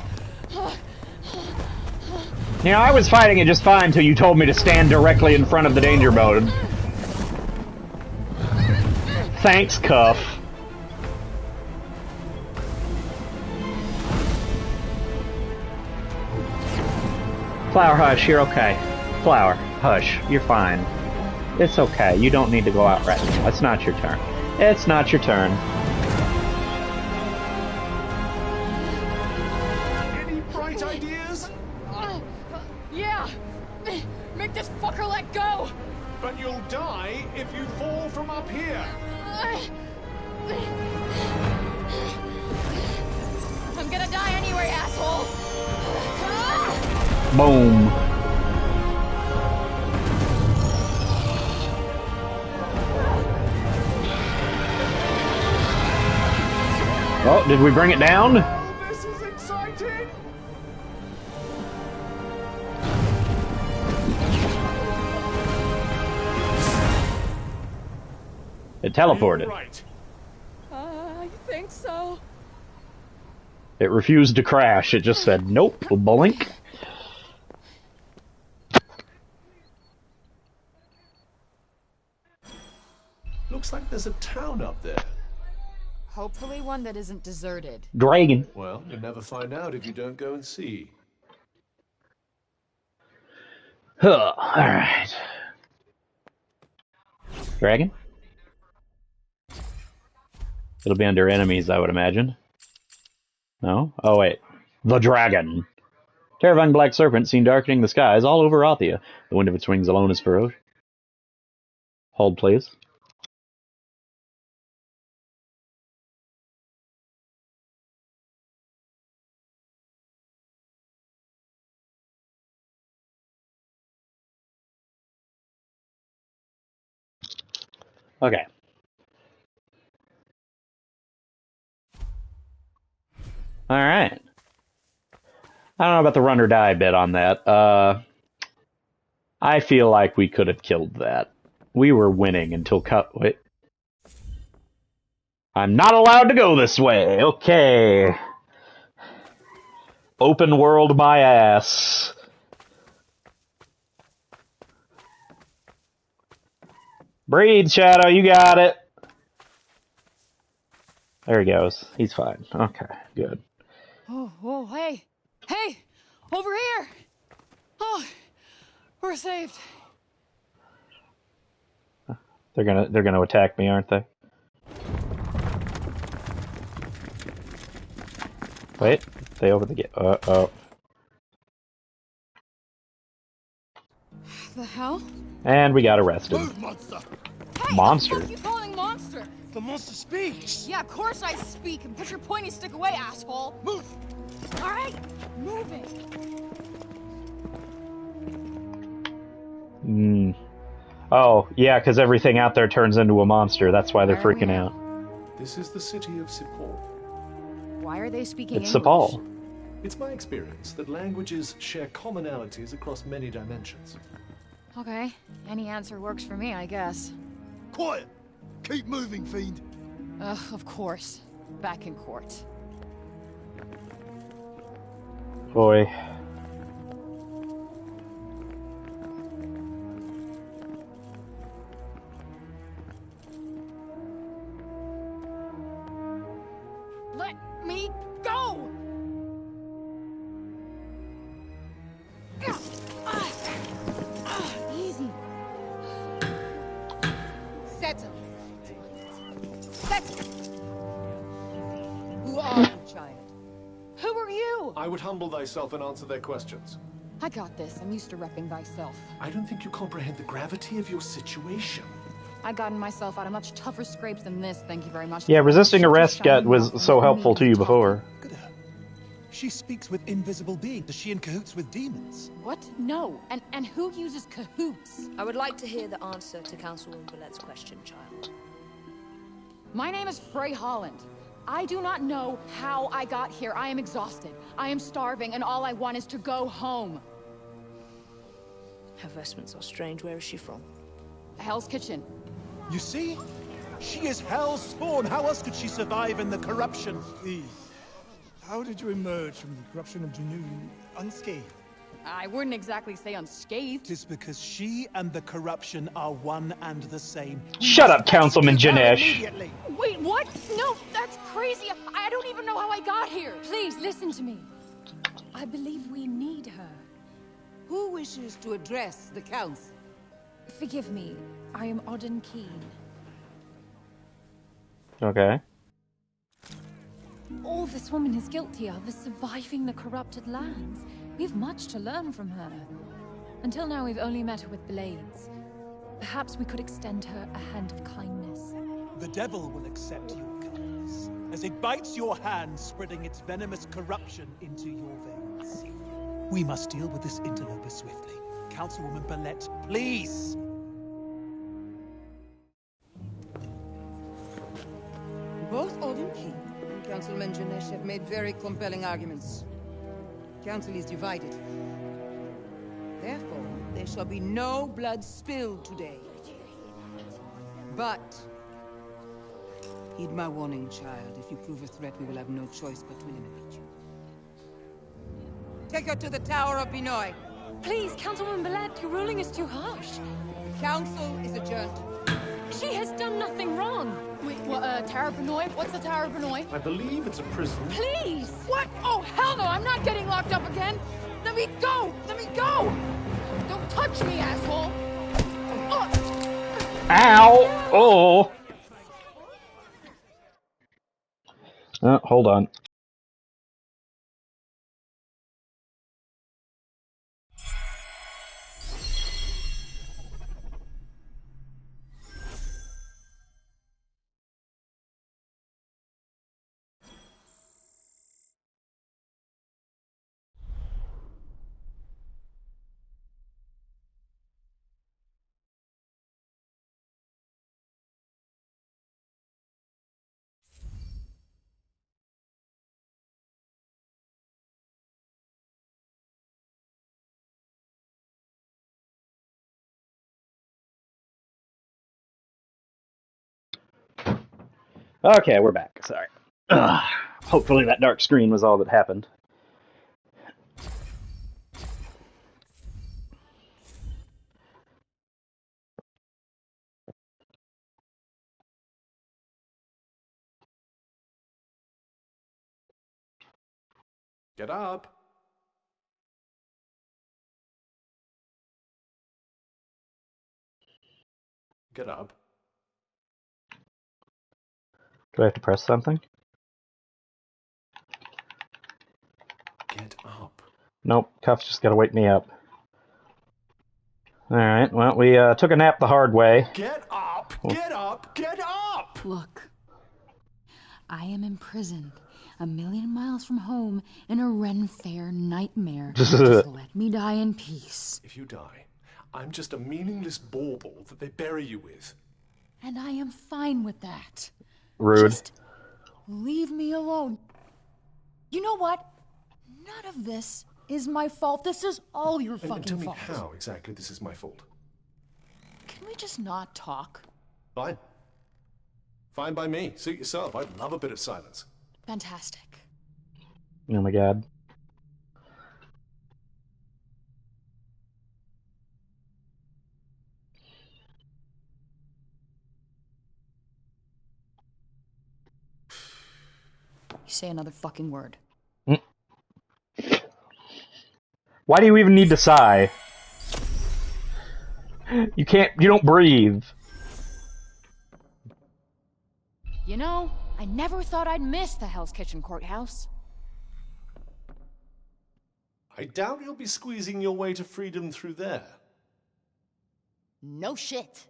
You know, I was fighting it just fine until you told me to stand directly in front of the danger mode. Thanks, Cuff. Flower, hush, you're okay. Flower, hush, you're fine. It's okay, you don't need to go out right now. It's not your turn. It's not your turn. Any bright ideas? Yeah! Make this fucker let go! But you'll die if you fall from up here. I'm gonna die anyway, asshole! Boom. Oh, did we bring it down? Oh, this is exciting. It teleported. Right. I think so. It refused to crash. It just said, nope, blink. Looks like there's a town up there. Hopefully one that isn't deserted. Dragon. Well, you'll never find out if you don't go and see. Huh, alright. Dragon? It'll be under enemies, I would imagine. No? Oh, wait. The dragon. Terrifying black serpent seen darkening the skies all over Othia. The wind of its wings alone is ferocious. Hold, please. Okay. Alright. I don't know about the run or die bit on that. I feel like we could have killed that. We were winning until wait. I'm not allowed to go this way. Okay. Open world my ass. Breathe, Shadow, you got it. There he goes. He's fine. Okay, good. Oh, hey! Hey! Over here! Oh, we're saved. They're gonna attack me, aren't they? Wait, they over the gate. Oh. The hell? And we got arrested. Move, monster! Hey, Monster? what are you calling monster? The monster speaks! Yeah, of course I speak. And put your pointy stick away, asshole. Move! All right, move it. Oh, yeah, because everything out there turns into a monster. That's why they're freaking out. This is the city of Sepal. Why are they speaking It's English? Sepal. It's my experience that languages share commonalities across many dimensions. Okay, any answer works for me, I guess. Quiet! Keep moving, fiend! Of course. Back in court. Boy. Let me go! Easy. Settle. Settle. Who are you, child? Who are you? I would humble thyself and answer their questions. I got this. I'm used to repping thyself. I don't think you comprehend the gravity of your situation. I gotten myself out of much tougher scrapes than this, thank you very much. Yeah, resisting arrest was so helpful to you before. Look at her. She speaks with invisible beings. Is she in cahoots with demons? What? No. And who uses cahoots? I would like to hear the answer to Councilwoman Billette's question, child. My name is Frey Holland. I do not know how I got here. I am exhausted. I am starving, and all I want is to go home. Her vestments are strange. Where is she from? Hell's Kitchen. You see? She is Hell's spawn. How else could she survive in the corruption? Please, how did you emerge from the corruption of Junoon unscathed? I wouldn't exactly say unscathed. It is because she and the corruption are one and the same. Shut up, Councilman Janesh. Immediately. Wait, what? No, that's crazy. I don't even know how I got here. Please, listen to me. I believe we need her. Who wishes to address the council? Forgive me, I am Odin Keen. Okay. All this woman is guilty of is surviving the corrupted lands. We have much to learn from her. Until now, we've only met her with blades. Perhaps we could extend her a hand of kindness. The devil will accept your kindness, as it bites your hand, spreading its venomous corruption into your veins. We must deal with this interloper swiftly. Councilwoman Billette, please! Both Odin King and Councilman Janesh have made very compelling arguments. Council is divided. Therefore, there shall be no blood spilled today. But heed my warning, child. If you prove a threat, we will have no choice but to eliminate you. Take her to the Tower of Binoy. Please, Councilwoman Billette, your ruling is too harsh. Council is adjourned. She has done nothing wrong. Wait, what, Tower Benoit? What's the Tower Benoit? I believe it's a prison. Please! What? Oh, hell no! I'm not getting locked up again! Let me go! Let me go! Don't touch me, asshole! Ow! Oh! Hold on. Okay, we're back. Sorry. Hopefully that dark screen was all that happened. Get up. Get up. Do I have to press something? Get up. Nope, Cuff's just gotta wake me up. Alright, well, we took a nap the hard way. Get up! Get up! Get up! Look. I am imprisoned 1,000,000 miles from home in a Ren Fair nightmare. Just let me die in peace. If you die, I'm just a meaningless bauble that they bury you with. And I am fine with that. Rude. Just leave me alone. You know what? None of this is my fault. This is all your fucking And tell me fault. how exactly this is my fault. Can we just not talk? Fine. Fine by me. Suit yourself. I'd love a bit of silence. Fantastic. Oh my god. You say another fucking word. Why do you even need to sigh? You don't breathe. You know, I never thought I'd miss the Hell's Kitchen courthouse. I doubt you'll be squeezing your way to freedom through there. No shit.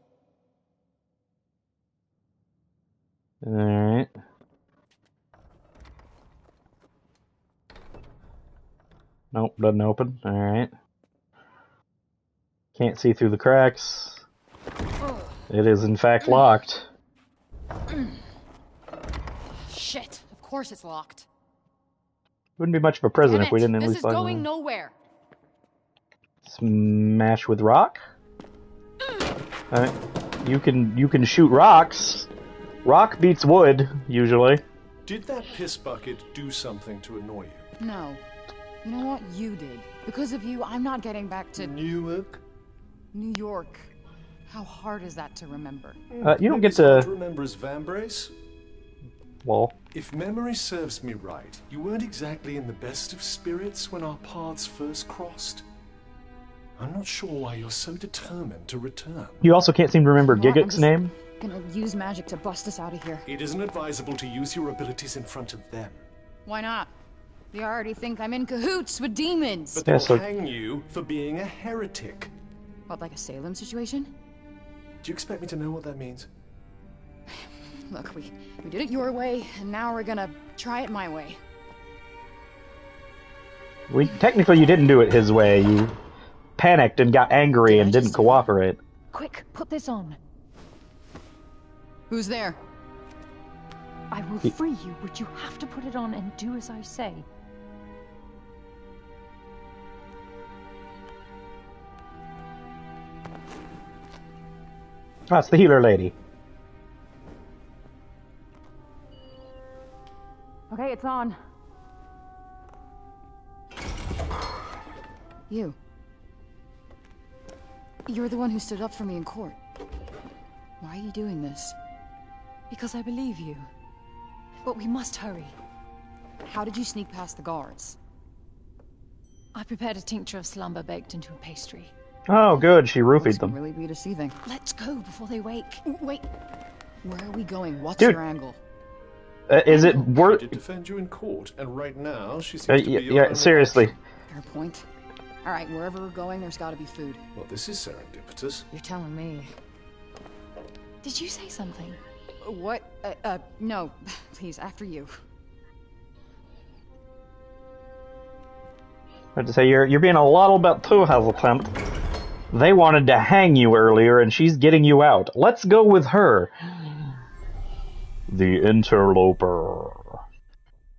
Alright. Nope, doesn't open. Alright. Can't see through the cracks. It is in fact locked. Shit, of course it's locked. Wouldn't be much of a prison Damn if we it, didn't at this least is find going one. nowhere. Smash with rock? Alright. You can shoot rocks. Rock beats wood, usually. Did that piss bucket do something to annoy you? No. You know what? You did. Because of you, I'm not getting back to... Newark? New York. How hard is that to remember? You don't get to to... remember as Vambrace? Well... If memory serves me right, you weren't exactly in the best of spirits when our paths first crossed. I'm not sure why you're so determined to return. You also can't seem to remember You know what? I'm Gigik's just name? Gonna use magic to bust us out of here. It isn't advisable to use your abilities in front of them. Why not? They already think I'm in cahoots with demons. But they'll hang you for being a heretic. What, like a Salem situation? Do you expect me to know what that means? Look, we did it your way, and now we're gonna try it my way. Technically you didn't do it his way. You panicked and got angry and didn't cooperate. Quick, put this on. Who's there? I will free you, but you have to put it on and do as I say. Oh, it's the healer lady. Okay, it's on. You're the one who stood up for me in court. Why Why are you doing this? Because I believe you. But we must hurry. How did you sneak past the guards? I prepared a tincture of slumber baked into a pastry. Oh, good. She roofied This them. can really be deceiving. Let's go before they wake. Wait. Where are we going? What's Dude. your angle? Is it She worth? did defend you in court, and right now she seems to be your Yeah, only seriously. option. Fair point. Alright, wherever we're going, there's gotta be food. Well, this is serendipitous. You're telling me. Did you say something? What? No. Please, after you. I have to say, you're being a little bit too hesitant. They wanted to hang you earlier, and she's getting you out. Let's go with her. The Interloper.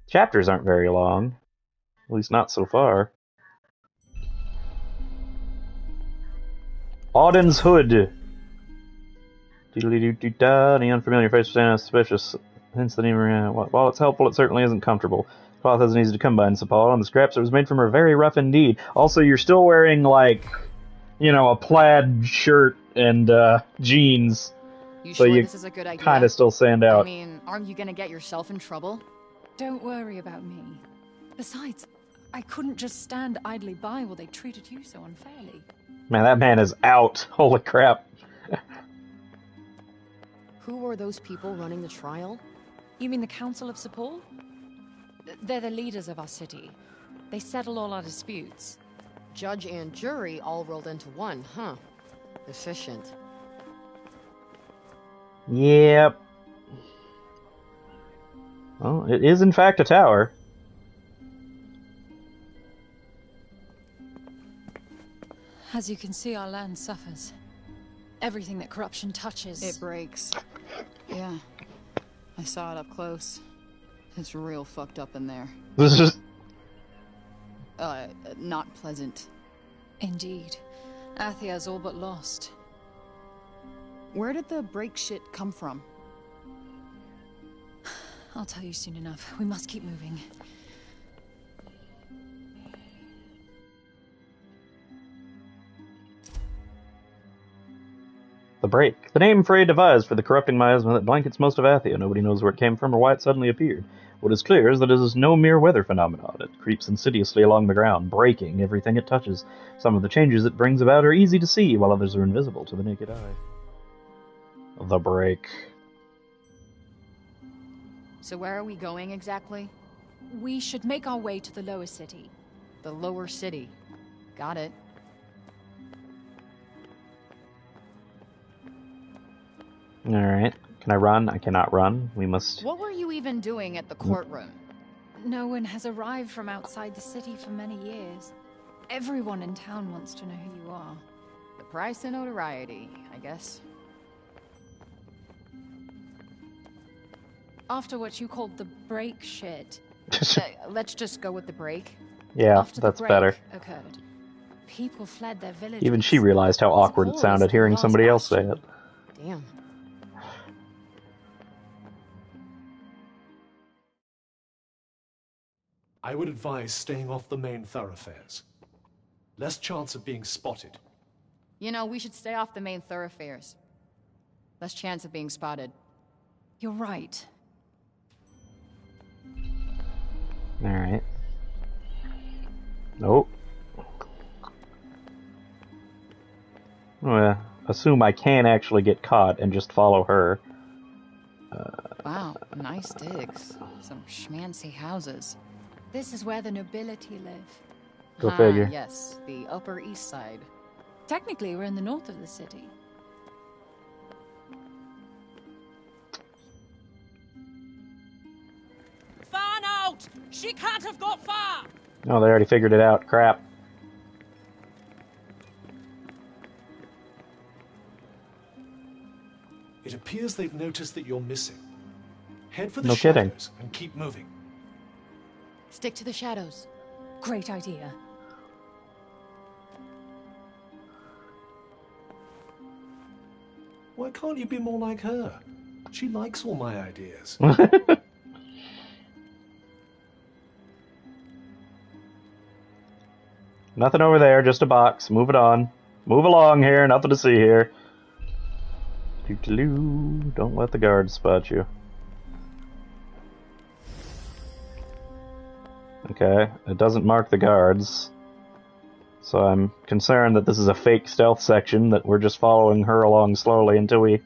Chapters aren't very long. At least not so far. Auden's Hood. Doodly-doo-doo-da. The unfamiliar face was suspicious. Hence the name. While it's helpful, it certainly isn't comfortable. Cloth isn't easy to come by in Sepal, and the scraps it was made from are very rough indeed. Also, you're still wearing, like, you know, a plaid shirt and jeans. You so sure you this is a good idea? kind of still stand out. I mean, aren't you gonna get yourself in trouble? Don't worry about me. Besides, I couldn't just stand idly by while they treated you so unfairly. Man, that man is out. Holy crap. Who were those people running the trial? You mean the Council of Sepal? They're the leaders of our city. They settle all our disputes. Judge and jury all rolled into one, huh? Efficient. Yep. Well, it is in fact a tower. As you can see, our land suffers. Everything that corruption touches... It breaks. Yeah. I saw it up close. It's real fucked up in there. This is... Not pleasant. Indeed. Athia's all but lost. Where did the break shit come from? I'll tell you soon enough. We must keep moving. The break. The name Frey devised for the corrupting miasma that blankets most of Athia. Nobody knows where it came from or why it suddenly appeared. What is clear is that it is no mere weather phenomenon. It creeps insidiously along the ground, breaking everything it touches. Some of the changes it brings about are easy to see, while others are invisible to the naked eye. The break. So where are we going exactly? We should make our way to the lower city. The lower city. Got it. Alright. Can I run? I cannot run. We must... What were you even doing at the courtroom? No one has arrived from outside the city for many years. Everyone in town wants to know who you are. The price of notoriety, I guess. After what you called the break shit. Let's just go with the break. Yeah, After that's the break better. occurred, people fled their villages. Even she realized how awkward it sounded hearing somebody else say it. Damn. I would advise staying off the main thoroughfares. Less chance of being spotted. You know, we should stay off the main thoroughfares. Less chance of being spotted. You're right. Alright. Nope. Well, assume I can actually get caught and just follow her. Wow, nice digs. Some schmancy houses. This is where the nobility live. Go figure. Yes, the Upper East Side. Technically, we're in the north of the city. Far out! She can't have got far! Oh, they already figured it out. Crap. It appears they've noticed that you're missing. Head for the No kidding. shadows and keep moving. Stick to the shadows. Great idea. Why can't you be more like her? She likes all my ideas. Nothing over there, just a box. Move it on. Move along here, nothing to see here. Doo-doo-doo. Don't let the guards spot you. Okay, it doesn't mark the guards. So I'm concerned that this is a fake stealth section, that we're just following her along slowly until we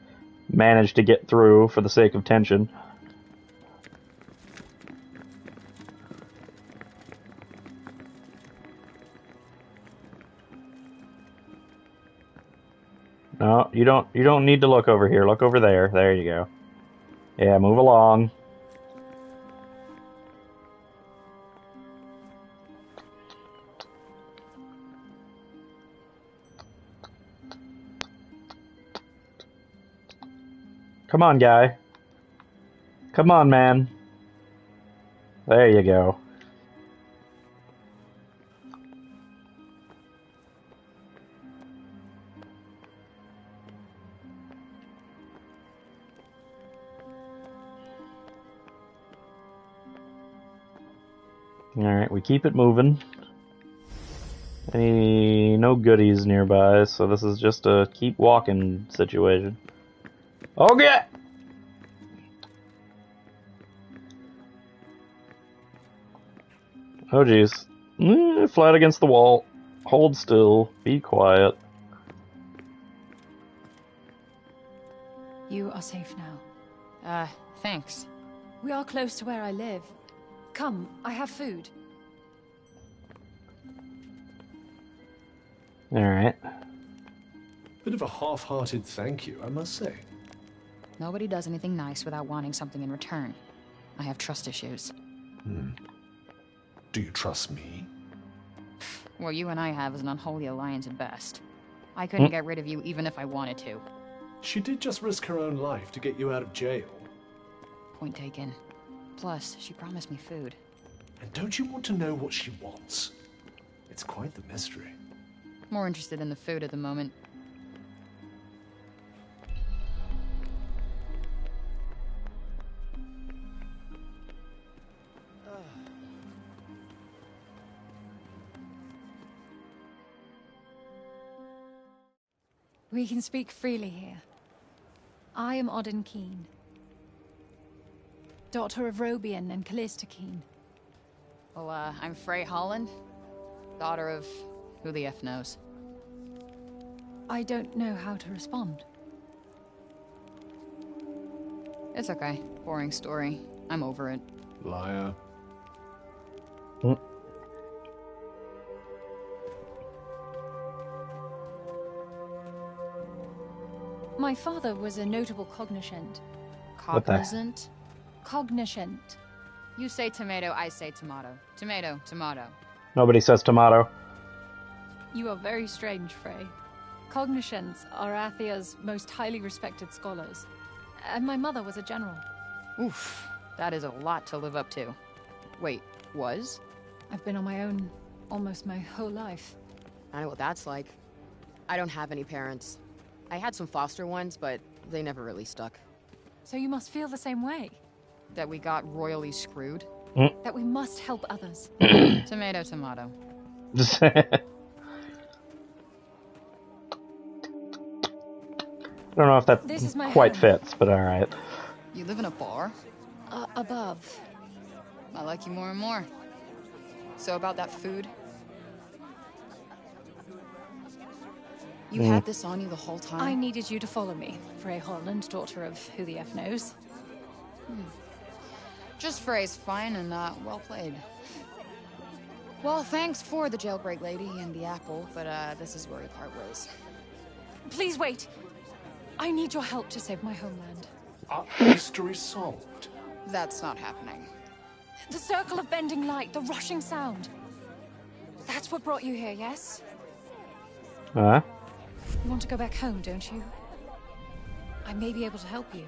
manage to get through for the sake of tension. No, you don't need to look over here. Look over there. There you go. Yeah, move along. Come on, guy. Come on, man. There you go. Alright, we keep it moving. No goodies nearby, so this is just a keep walking situation. Okay! Oh jeez. Flat against the wall. Hold still. Be quiet. You are safe now. Thanks. We are close to where I live. Come, I have food. Alright. Bit of a half-hearted thank you, I must say. Nobody does anything nice without wanting something in return. I have trust issues. Do you trust me? What you and I have is an unholy alliance at best. I couldn't get rid of you even if I wanted to. She did just risk her own life to get you out of jail. Point taken. Plus, she promised me food. And don't you want to know what she wants? It's quite the mystery. More interested in the food at the moment. We can speak freely here. I am Odin Keene, daughter of Robian and Callista Keene. Well, I'm Frey Holland, daughter of who the F knows. I don't know how to respond. It's okay. Boring story. I'm over it. Liar. My father was a notable cognoscent. Cognizant? Cognoscent. You say tomato, I say tomato. Tomato, tomato. Nobody says tomato. You are very strange, Frey. Cognoscents are Athia's most highly respected scholars. And my mother was a general. Oof, that is a lot to live up to. Wait, was? I've been on my own almost my whole life. I know what that's like. I don't have any parents. I had some foster ones, but they never really stuck. So you must feel the same way? That we got royally screwed? That we must help others? Tomato, tomato. I don't know if that quite fits, but alright. You live in a bar? Above. I like you more and more. So about that food? You had this on you the whole time? I needed you to follow me, Frey Holland, daughter of who the F knows. Just Frey's fine and well played. Well, thanks for the jailbreak lady and the apple, but this is where we part ways. Please wait. I need your help to save my homeland. Mystery solved. That's not happening. The circle of bending light, the rushing sound. That's what brought you here, yes? Huh? You want to go back home, don't you? I may be able to help you.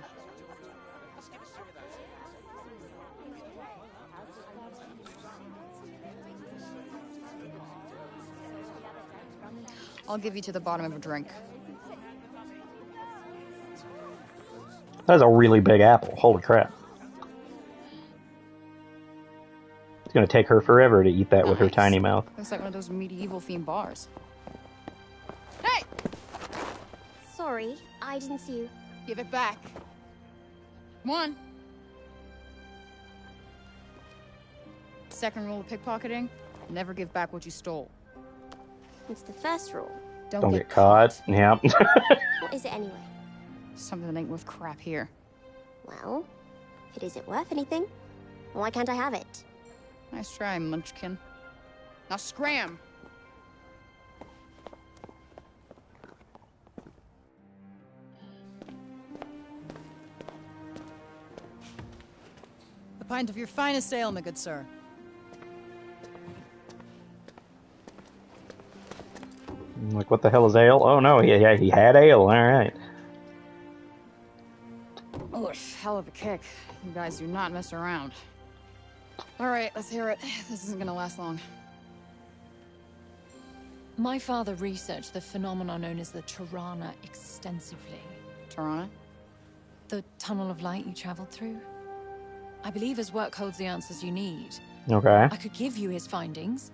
I'll give you to the bottom of a drink. That's a really big apple. Holy crap. It's gonna take her forever to eat that with her tiny mouth. Looks like one of those medieval-themed bars. Hey! Sorry, I didn't see you. Give it back. Come on. Second rule of pickpocketing, never give back what you stole. It's the first rule. Don't get caught. Yep. What is it anyway? Something that ain't worth crap here. Well, if it isn't worth anything, why can't I have it? Nice try, Munchkin. Now scram! A pint of your finest ale, my good sir. Like, what the hell is ale? Oh no, he had ale. All right. Oh, hell of a kick. You guys do not mess around. All right, let's hear it. This isn't gonna last long. My father researched the phenomenon known as the Tirana extensively. Tirana? The tunnel of light you traveled through. I believe his work holds the answers you need. Okay. I could give you his findings.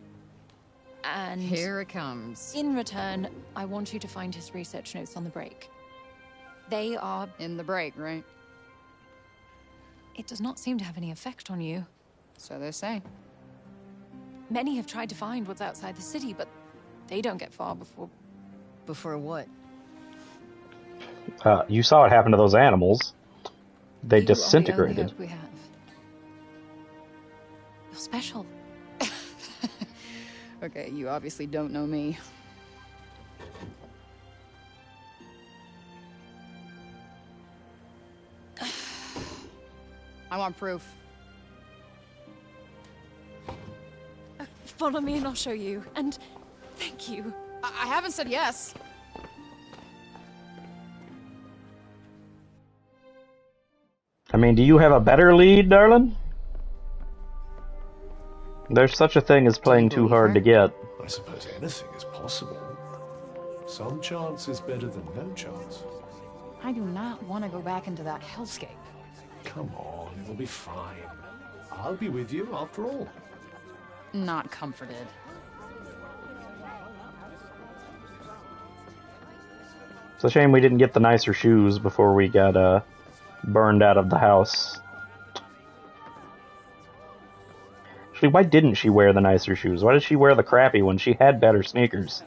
And here it comes. In return, I want you to find his research notes on the break. They are... In the break, right? It does not seem to have any effect on you. So they say. Many have tried to find what's outside the city, but they don't get far before... Before what? You saw what happened to those animals. They You are the only disintegrated. hope we have. You're special. Okay, you obviously don't know me. I want proof. Follow me and I'll show you. And thank you. I haven't said yes. I mean, do you have a better lead, darling? There's such a thing as playing too hard to get. I suppose anything is possible. Some chance is better than no chance. I do not want to go back into that hellscape. Come on, it'll be fine. I'll be with you after all. Not comforted. It's a shame we didn't get the nicer shoes before we got burned out of the house. Actually, why didn't she wear the nicer shoes? Why did she wear the crappy ones? She had better sneakers.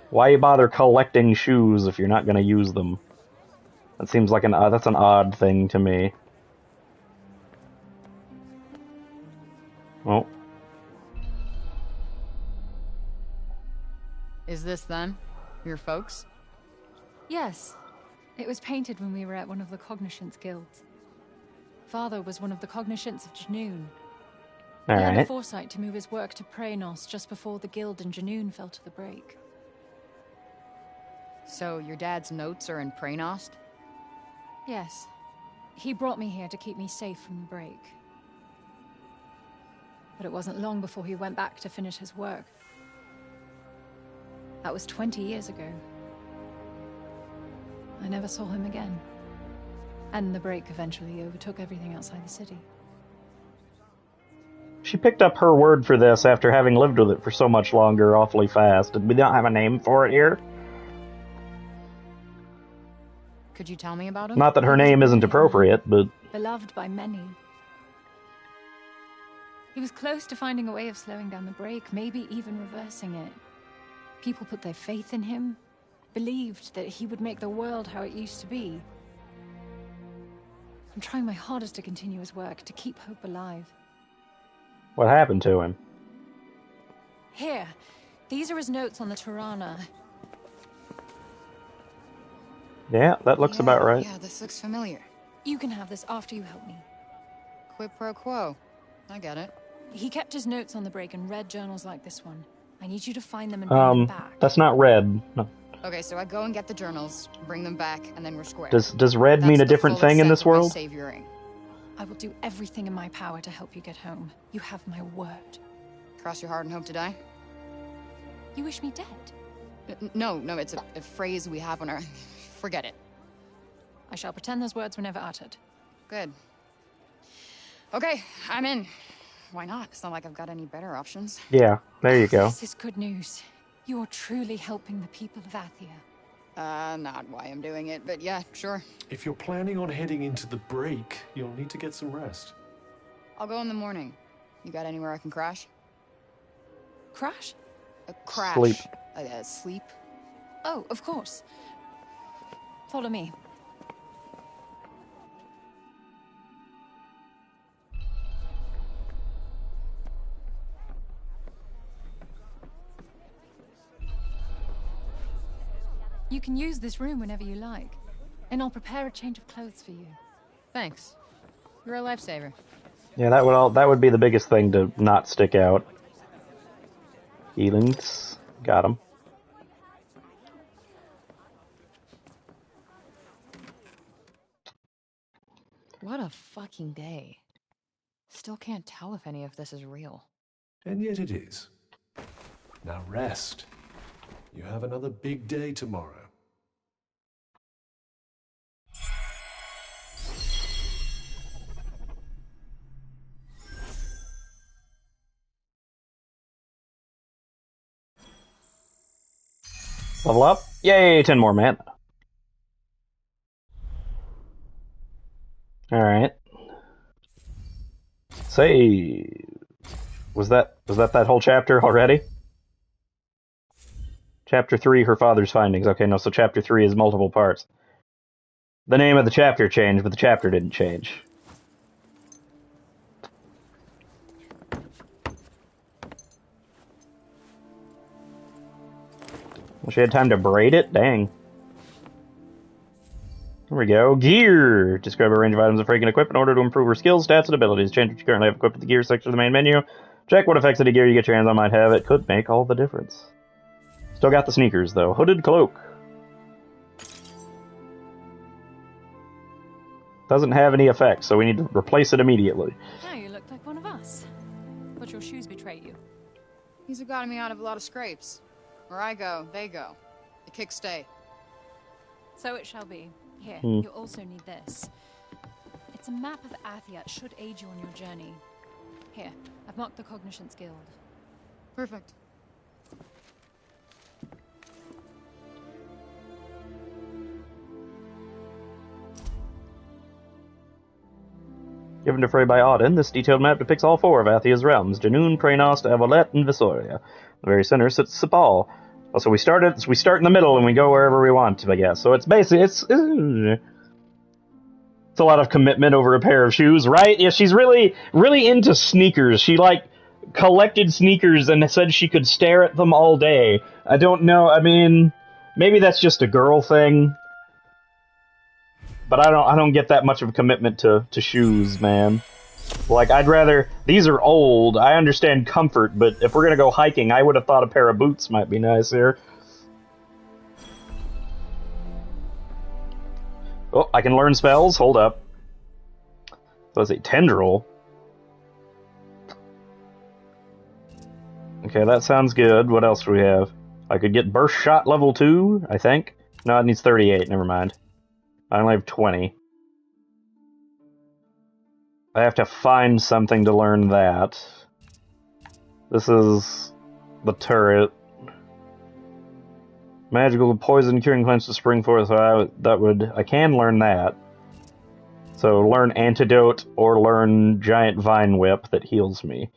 Why bother collecting shoes if you're not going to use them? That seems like that's an odd thing to me. Oh. Is this then? Your folks? Yes. It was painted when we were at one of the Cognoscence guilds. Father was one of the Cognoscents of Janoon. He had the foresight to move his work to Praenos just before the guild in Janoon fell to the break. So your dad's notes are in Praenost? Yes. He brought me here to keep me safe from the break. But it wasn't long before he went back to finish his work. That was 20 years ago. I never saw him again. And the break eventually overtook everything outside the city. She picked up her word for this after having lived with it for so much longer, awfully fast. We don't have a name for it here. Could you tell me about him? Not that her name isn't appropriate, but... Beloved by many. He was close to finding a way of slowing down the break, maybe even reversing it. People put their faith in him, believed that he would make the world how it used to be. I'm trying my hardest to continue his work, to keep hope alive. What happened to him? Here, these are his notes on the Tirana. Yeah, that looks about right. Yeah, this looks familiar. You can have this after you help me. Quid pro quo. I get it. He kept his notes on the break and read journals like this one. I need you to find them and bring them back. That's not red. No. Okay, so I go and get the journals, bring them back, and then we're square. Does red mean a different thing in this world? Savioring. I will do everything in my power to help you get home. You have my word. Cross your heart and hope to die? You wish me dead? No, it's a phrase we have on our... Forget it. I shall pretend those words were never uttered. Good. Okay, I'm in. Why not? It's not like I've got any better options. Yeah, there you go. This is good news. You're truly helping the people of Athia. Not why I'm doing it, but yeah, sure. If you're planning on heading into the break, you'll need to get some rest. I'll go in the morning. You got anywhere I can crash? Crash? Crash. Sleep. Sleep? Oh, of course. Follow me. You can use this room whenever you like, and I'll prepare a change of clothes for you. Thanks. You're a lifesaver. Yeah, that would be the biggest thing to not stick out. Healings. Got him. What a fucking day. Still can't tell if any of this is real. And yet it is. Now rest. You have another big day tomorrow. Level up. Yay, 10 more mana. Alright. Say, was that whole chapter already? Chapter 3, Her Father's Findings. Okay, no, so chapter 3 is multiple parts. The name of the chapter changed, but the chapter didn't change. Well, she had time to braid it? Dang. There we go. Gear! Describe a range of items a Frey can equip in order to improve her skills, stats, and abilities. Change what you currently have equipped with the gear section of the main menu. Check what effects of the gear you get your hands on might have. It could make all the difference. Still got the sneakers, though. Hooded cloak. Doesn't have any effects, so we need to replace it immediately. Now you look like one of us. But your shoes betray you. These have gotten me out of a lot of scrapes. Where I go, they go. The kicks stay. So it shall be. Here, Hmm. you also need this. It's a map of Athia. It should aid you on your journey. Here, I've marked the Cognitions Guild. Perfect. Given to Frey by Auden, this detailed map depicts all 4 of Athia's realms: Janoon, Praenost, Avalet, and Visoria. The very center sits Sepal. Also, we start in the middle and we go wherever we want to, I guess. So it's basically it's a lot of commitment over a pair of shoes, right? Yeah, she's really into sneakers. She collected sneakers and said she could stare at them all day. I don't know. I mean, maybe that's just a girl thing. But I don't get that much of a commitment to shoes, man. Like, I'd rather... These are old. I understand comfort, but if we're gonna go hiking, I would have thought a pair of boots might be nice here. Oh, I can learn spells? Hold up. Was it Tendril? Okay, that sounds good. What else do we have? I could get Burst Shot level 2, I think. No, it needs 38. Never mind. I only have 20. I have to find something to learn that. This is the turret. Magical poison curing cleanse to spring forth. So I can learn that. So learn antidote or learn giant vine whip that heals me.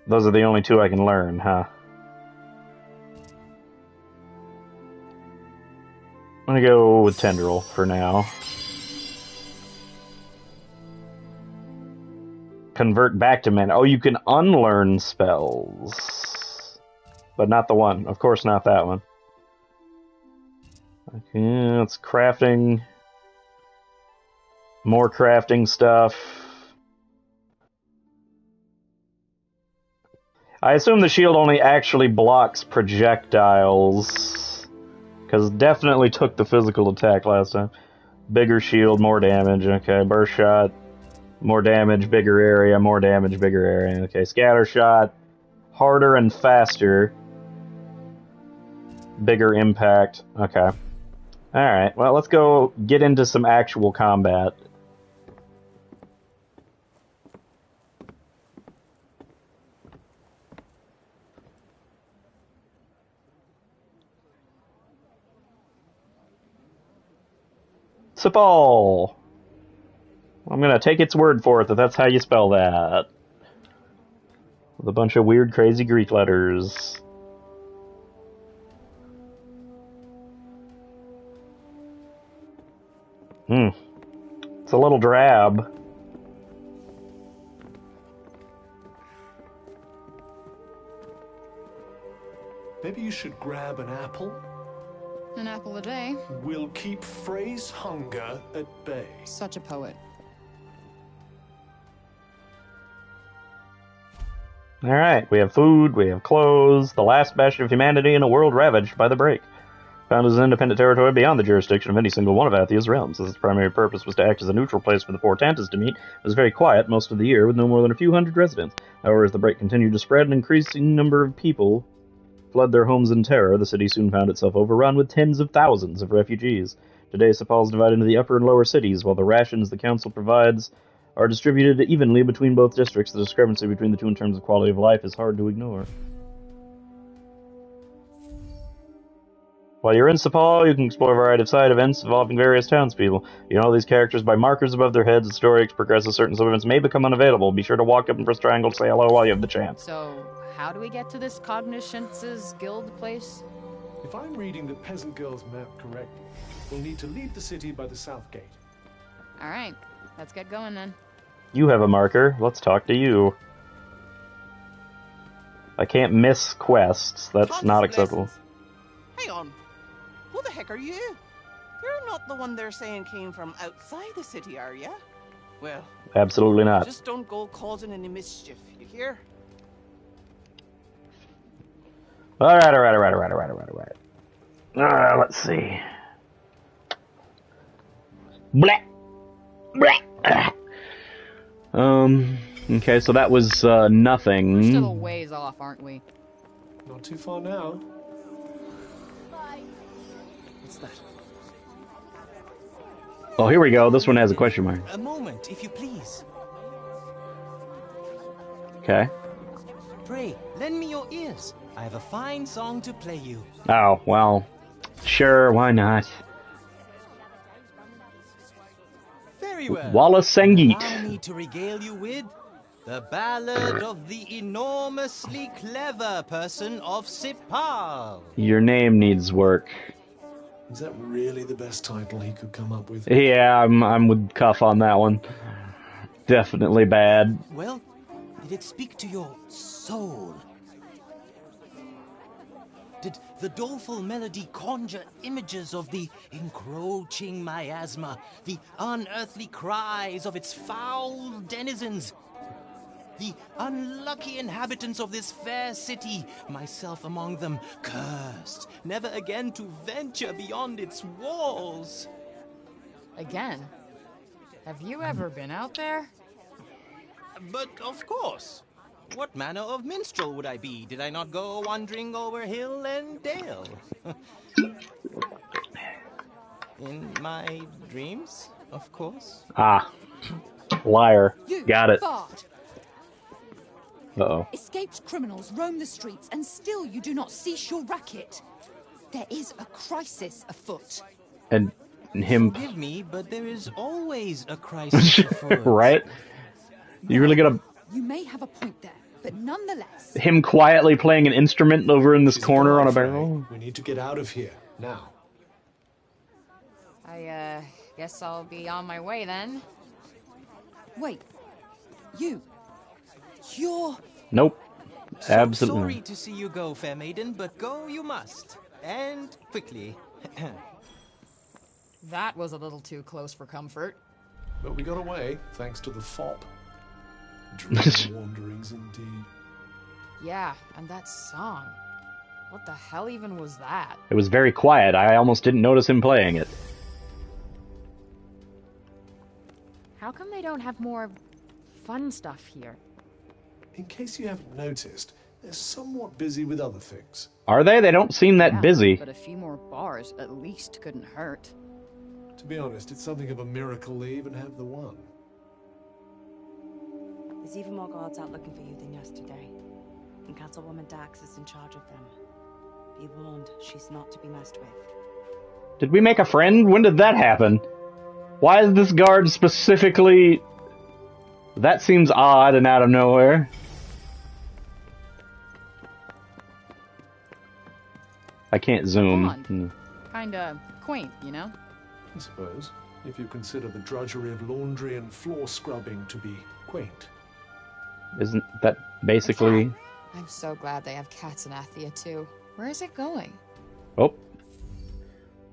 Those are the only 2 I can learn, huh? I'm gonna go with Tendril for now. Convert back to mana. Oh, you can unlearn spells. But not the one. Of course not that one. Okay, it's crafting. More crafting stuff. I assume the shield only actually blocks projectiles. Because definitely took the physical attack last time. Bigger shield, more damage. Okay, burst shot. More damage, bigger area. More damage, bigger area. Okay, scatter shot. Harder and faster. Bigger impact. Okay. Alright, well, let's go get into some actual combat. Sepal. I'm gonna take its word for it that that's how you spell that. With a bunch of weird, crazy Greek letters. It's a little drab. Maybe you should grab an apple. An apple a day. We'll keep Frey's hunger at bay. Such a poet. Alright, we have food, we have clothes, the last bastion of humanity in a world ravaged by the break. Found as an independent territory beyond the jurisdiction of any single one of Athia's realms, as its primary purpose was to act as a neutral place for the four Tantas to meet, it was very quiet most of the year, with no more than a few hundred residents. However, as the break continued to spread, an increasing number of people fled their homes in terror. The city soon found itself overrun with tens of thousands of refugees. Today, Sepal is divided into the upper and lower cities, while the rations the council provides are distributed evenly between both districts. The discrepancy between the two in terms of quality of life is hard to ignore. While you're in Sepal, you can explore a variety of side events involving various townspeople. You know these characters by markers above their heads. As the story progresses, certain sub-events may become unavailable. Be sure to walk up and press triangle to say hello while you have the chance. So, how do we get to this Cogniscence's guild place? If I'm reading the peasant girl's map correctly, we'll need to leave the city by the south gate. Alright, let's get going then. You have a marker. Let's talk to you. I can't miss quests. That's not acceptable. Hang on. Who the heck are you? You're not the one they're saying came from outside the city, are you? Well, absolutely not. Just don't go causing any mischief, you hear? Alright. Let's see. Blah. Okay, so that was nothing. We're still a ways off, aren't we? Not too far now. What's that? Oh, here we go. This one has a question mark. A moment, if you please. Okay. Pray, lend me your ears. I have a fine song to play you. Oh, well. Sure, why not? Very well. Wallace Sangeet. Allow me to regale you with the ballad of the enormously clever person of Sepal. Your name needs work. Is that really the best title he could come up with? Yeah, I'm with Cuff on that one. Definitely bad. Well, did it speak to your soul? Did the doleful melody conjure images of the encroaching miasma, the unearthly cries of its foul denizens, the unlucky inhabitants of this fair city, myself among them, cursed, never again to venture beyond its walls? Again? Have you ever been out there? But of course. What manner of minstrel would I be? Did I not go wandering over hill and dale? In my dreams, of course. Ah. Liar. Got it. Bard. Uh-oh. Escaped criminals roam the streets, and still you do not cease your racket. There is a crisis afoot. And him... Forgive me, but there is always a crisis afoot. Right? You really gotta... You may have a point there, but nonetheless... Him quietly playing an instrument over in this corner on a barrel? We need to get out of here, now. I, guess I'll be on my way then. Wait. You're... Nope. Absolutely Sorry to see you go, fair maiden, but go you must. And quickly. That was a little too close for comfort. But we got away, thanks to the fop. Dream wanderings indeed. Yeah, and that song. What the hell even was that? It was very quiet. I almost didn't notice him playing it. How come they don't have more fun stuff here? In case you haven't noticed, they're somewhat busy with other things. Are they? They don't seem that busy. But a few more bars at least couldn't hurt. To be honest, it's something of a miracle they even have the one. There's even more guards out looking for you than yesterday. And Councilwoman Dax is in charge of them. Be warned, she's not to be messed with. Did we make a friend? When did that happen? Why is this guard specifically... That seems odd and out of nowhere. I can't zoom. Kinda quaint, you know? I suppose, if you consider the drudgery of laundry and floor scrubbing to be quaint. Isn't that basically... I'm so glad they have cats in Athia, too. Where is it going? Oh.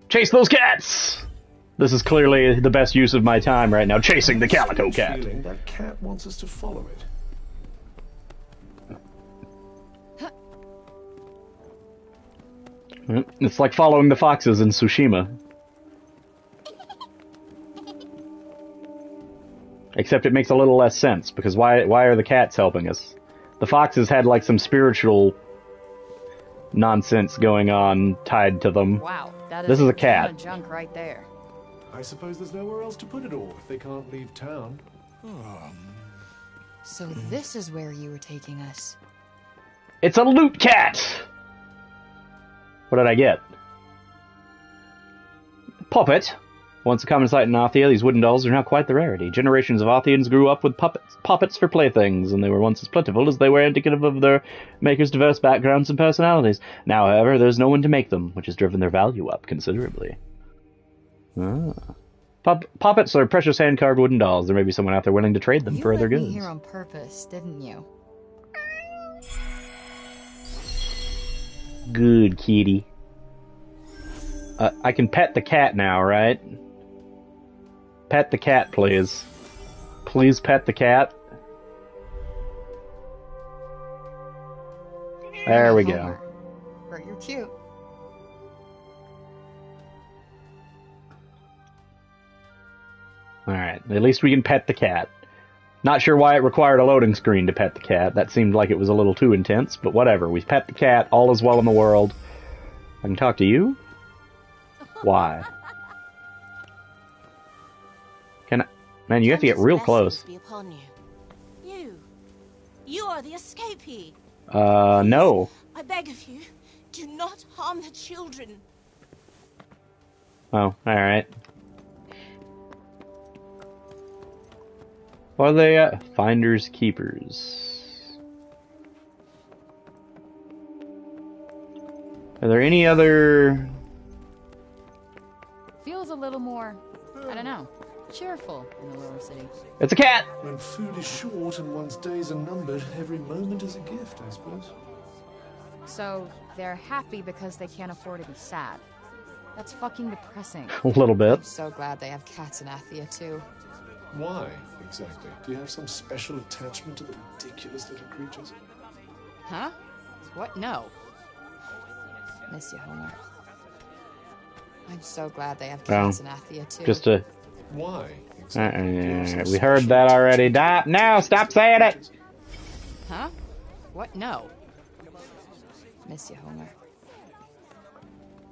Chase those cats! This is clearly the best use of my time right now, chasing the calico cat. Feeling that cat wants us to follow it. It's like following the foxes in Tsushima. Except it makes a little less sense, because why are the cats helping us? The foxes had like some spiritual nonsense going on tied to them. Wow, this is a cat. Ton of junk right there. I suppose there's nowhere else to put it all if they can't leave town. So this is where you were taking us. It's a loot cat! What did I get? Puppet. Once a common sight in Athia, these wooden dolls are now quite the rarity. Generations of Athians grew up with puppets for playthings, and they were once as plentiful as they were indicative of their makers' diverse backgrounds and personalities. Now, however, there's no one to make them, which has driven their value up considerably. Puppets are precious hand-carved wooden dolls. There may be someone out there willing to trade them for other goods. You let me here on purpose, didn't you? Good kitty. I can pet the cat now, right? Pet the cat, please. Please pet the cat. There we go. But you're cute. Alright, at least we can pet the cat. Not sure why it required a loading screen to pet the cat. That seemed like it was a little too intense, but whatever. We've pet the cat, all is well in the world. I can talk to you? Why? Can I... Man, you have to get real close. Be upon you. You are the escapee. No. I beg of you, do not harm the children. Oh, alright. What are they at? Finders Keepers. Are there any other... Feels a little more, I don't know, cheerful in the lower city. It's a cat! When food is short and one's days are numbered, every moment is a gift, I suppose. So, they're happy because they can't afford to be sad. That's fucking depressing. A little bit. I'm so glad they have cats in Athia, too. Why, exactly? Do you have some special attachment to the ridiculous little creatures? Huh? What? No. Miss you, Homer. I'm so glad they have cats in Athia, too. Just a... Why, exactly? We heard that already. Now, stop saying it! Huh? What? No. Miss you, Homer.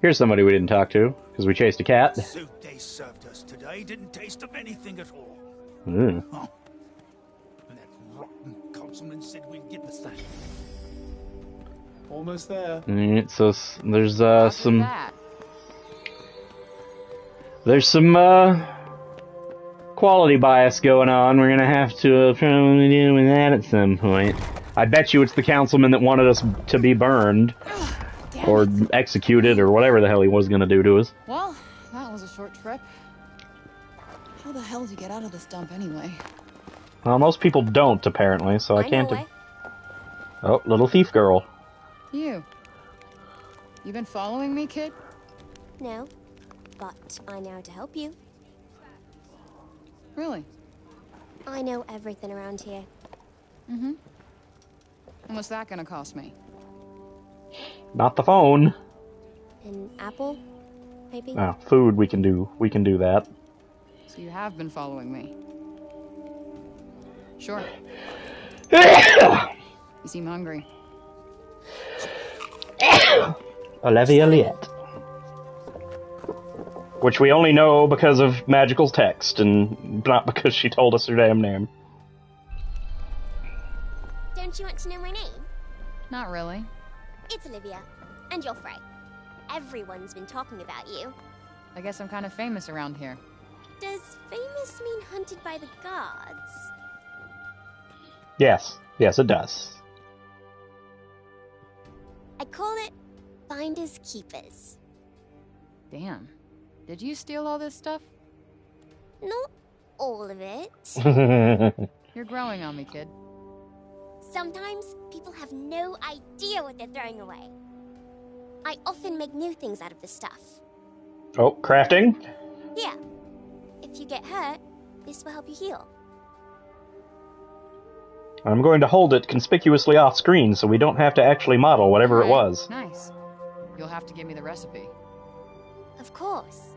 Here's somebody we didn't talk to, because we chased a cat. The soup they served us today didn't taste of anything at all. Huh. And that rotten councilman said we'd get the thing. Almost there. Alright, so there's some... There's some quality bias going on. We're gonna have to probably deal with that at some point. I bet you it's the councilman that wanted us to be burned. Or executed, or whatever the hell he was gonna do to us. Well, that was a short trip. How the hell did you get out of this dump anyway? Well, most people don't, apparently, so I can't... Oh, little thief girl. You been following me, kid? No, but I know how to help you. Really? I know everything around here. Mm-hmm. And what's that gonna cost me? Not the phone. An apple, maybe? Oh, food we can do. We can do that. So you have been following me. Sure. You seem hungry. Olivia Liette. Which we only know because of Magical's text, and not because she told us her damn name. Don't you want to know my name? Not really. It's Olivia. And you're Frey. Everyone's been talking about you. I guess I'm kind of famous around here. Does famous mean hunted by the gods? Yes. Yes, it does. I call it finders keepers. Damn. Did you steal all this stuff? Not all of it. You're growing on me, kid. Sometimes people have no idea what they're throwing away. I often make new things out of the stuff. Oh, crafting? Yeah. If you get hurt, this will help you heal. I'm going to hold it conspicuously off screen so we don't have to actually model whatever it was. Nice. You'll have to give me the recipe. Of course.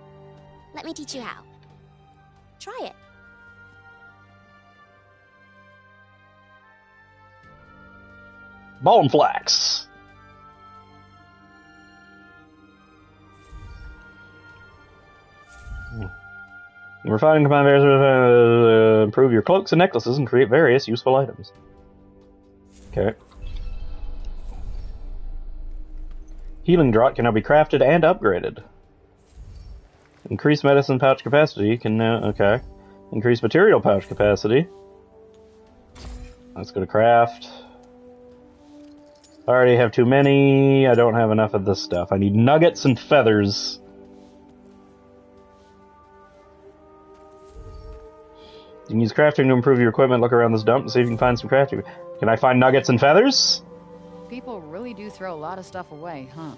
Let me teach you how. Try it. Ball and flax. Refining combine improve your cloaks and necklaces and create various useful items. Okay. Healing draught can now be crafted and upgraded. Increase medicine pouch capacity can now... Okay. Increase material pouch capacity. Let's go to craft. I already have too many. I don't have enough of this stuff. I need nuggets and feathers. You can use crafting to improve your equipment. Look around this dump and see if you can find some crafting. Can I find nuggets and feathers? People really do throw a lot of stuff away, huh?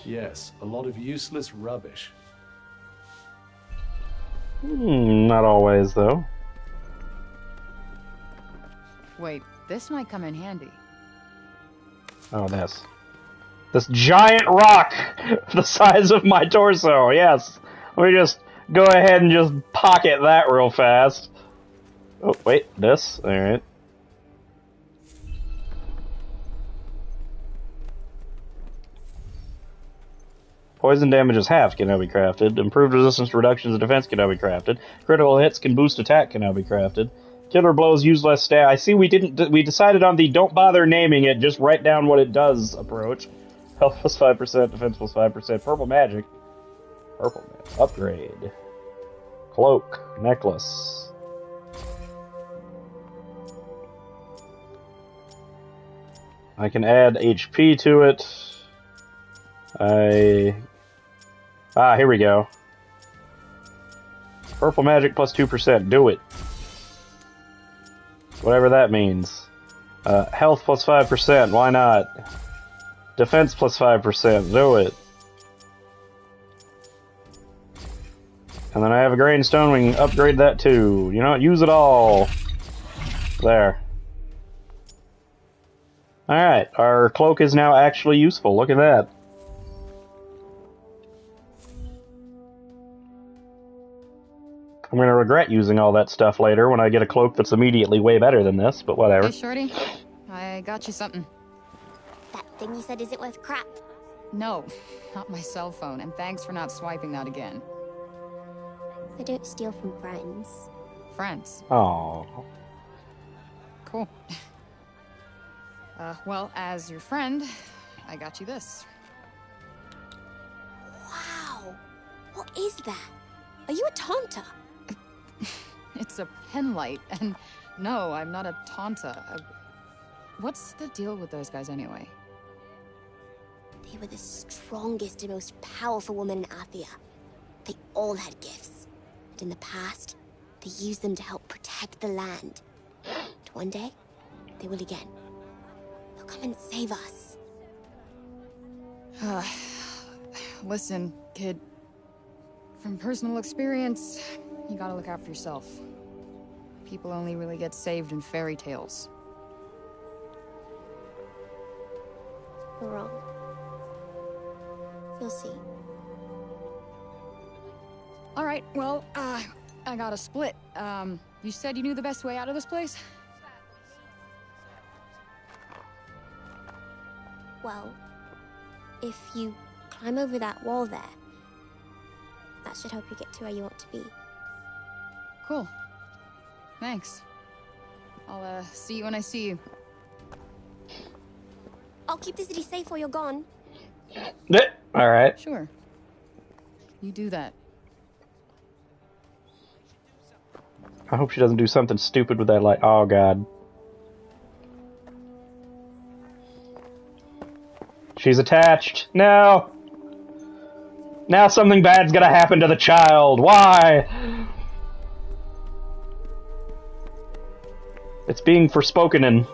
Yes, a lot of useless rubbish. Not always, though. Wait, this might come in handy. Oh, this giant rock the size of my torso. Yes, let me just go ahead and just pocket that real fast. Oh wait, this. All right. Poison damage is halved can now be crafted. Improved resistance reductions and defense can now be crafted. Critical hits can boost attack can now be crafted. Killer blows use less stat. I see we decided on the don't bother naming it, just write down what it does approach. Health plus 5%, defense plus 5%. Purple magic. Purple magic. Upgrade. Cloak. Necklace. I can add HP to it. Here we go. Purple magic plus 2%. Do it. Whatever that means. Health plus 5%. Why not? Defense plus 5%. Do it. And then I have a grain stone. We can upgrade that too. You know what? Use it all. There. Alright. Our cloak is now actually useful. Look at that. I'm going to regret using all that stuff later when I get a cloak that's immediately way better than this, but whatever. Hey, Shorty. I got you something. That thing you said isn't worth crap. No, not my cell phone, and thanks for not swiping that again. I don't steal from friends. Friends? Aww. Cool. Well, as your friend, I got you this. Wow! What is that? Are you a taunter? It's a pen light, and no, I'm not a taunta. What's the deal with those guys anyway? They were the strongest and most powerful women in Athia. They all had gifts. And in the past, they used them to help protect the land. And one day, they will again. They'll come and save us. Listen, kid. From personal experience, you gotta look out for yourself. People only really get saved in fairy tales. You're wrong. You'll see. All right, well, I got a split. You said you knew the best way out of this place? Well, if you climb over that wall there, that should help you get to where you want to be. Cool. Thanks. I'll, see you when I see you. I'll keep the city safe while you're gone. Alright. Sure. You do that. I hope she doesn't do something stupid with that light. Oh, God. She's attached. No! Now something bad's gonna happen to the child. Why? It's being forspoken in.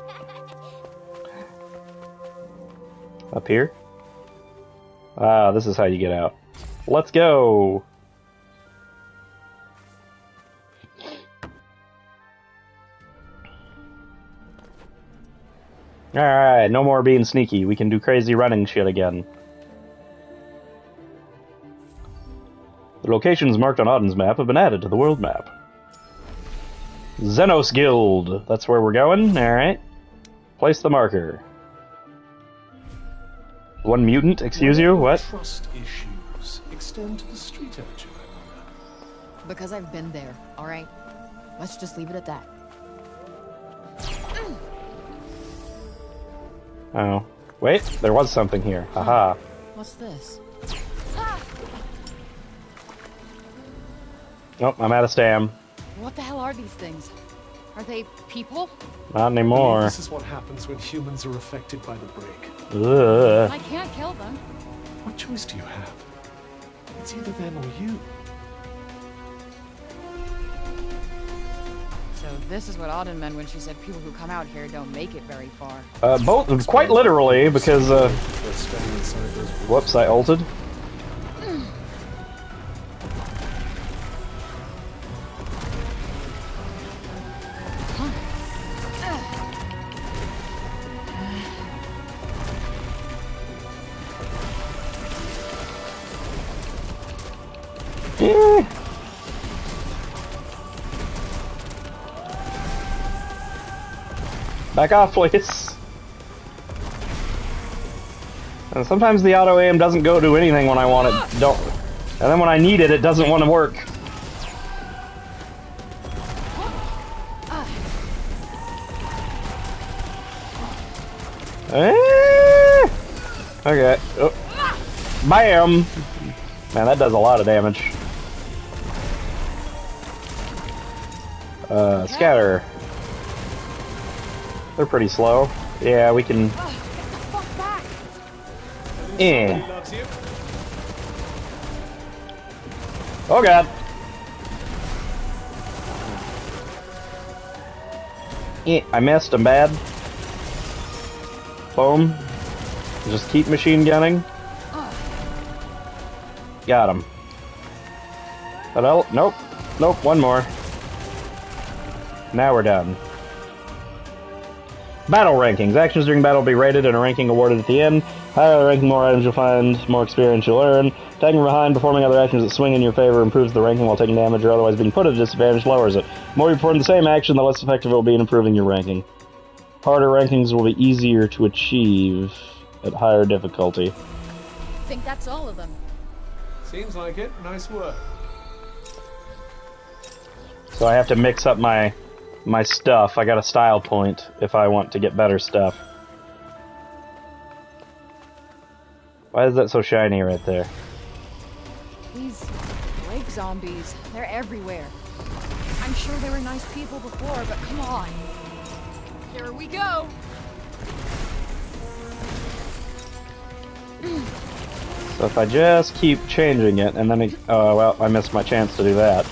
Up here? Ah, this is how you get out. Let's go! Alright, no more being sneaky. We can do crazy running shit again. The locations marked on Auden's map have been added to the world map. Xenos Guild. That's where we're going. Alright. Place the marker. One mutant, excuse you? What? Trust issues extend to the street edge, I wonder. Because I've been there, alright? Let's just leave it at that. Oh. Wait, there was something here. Haha. What's this? Nope, I'm out of stam. What the hell are these things? Are they people? Not anymore. This is what happens when humans are affected by the break. Ugh. I can't kill them. What choice do you have? It's either them or you. So this is what Auden meant when she said people who come out here don't make it very far. Both, quite literally, because, whoops, I ulted. Back off, please. And sometimes the auto aim doesn't go to anything when I want it. Don't. And then when I need it, it doesn't want to work. Okay. Oh. Bam! Man, that does a lot of damage. Scatter. They're pretty slow. Yeah, we can... Eh. Oh god. I missed, I'm bad. Boom. Just keep machine gunning. Got him. Hello? Nope. Nope, one more. Now we're done. Battle rankings. Actions during battle will be rated and a ranking awarded at the end. Higher the ranking, more items you'll find, more experience you'll earn. Tagging from behind, performing other actions that swing in your favor improves the ranking while taking damage or otherwise being put at a disadvantage lowers it. The more you perform the same action, the less effective it will be in improving your ranking. Harder rankings will be easier to achieve at higher difficulty. Think that's all of them. Seems like it. Nice work. So I have to mix up my stuff. I got a style point if I want to get better stuff. Why is that so shiny right there? These lake zombies, they're everywhere. I'm sure they were nice people before, but come on. Here we go. So if I just keep changing it, and then oh well, I missed my chance to do that.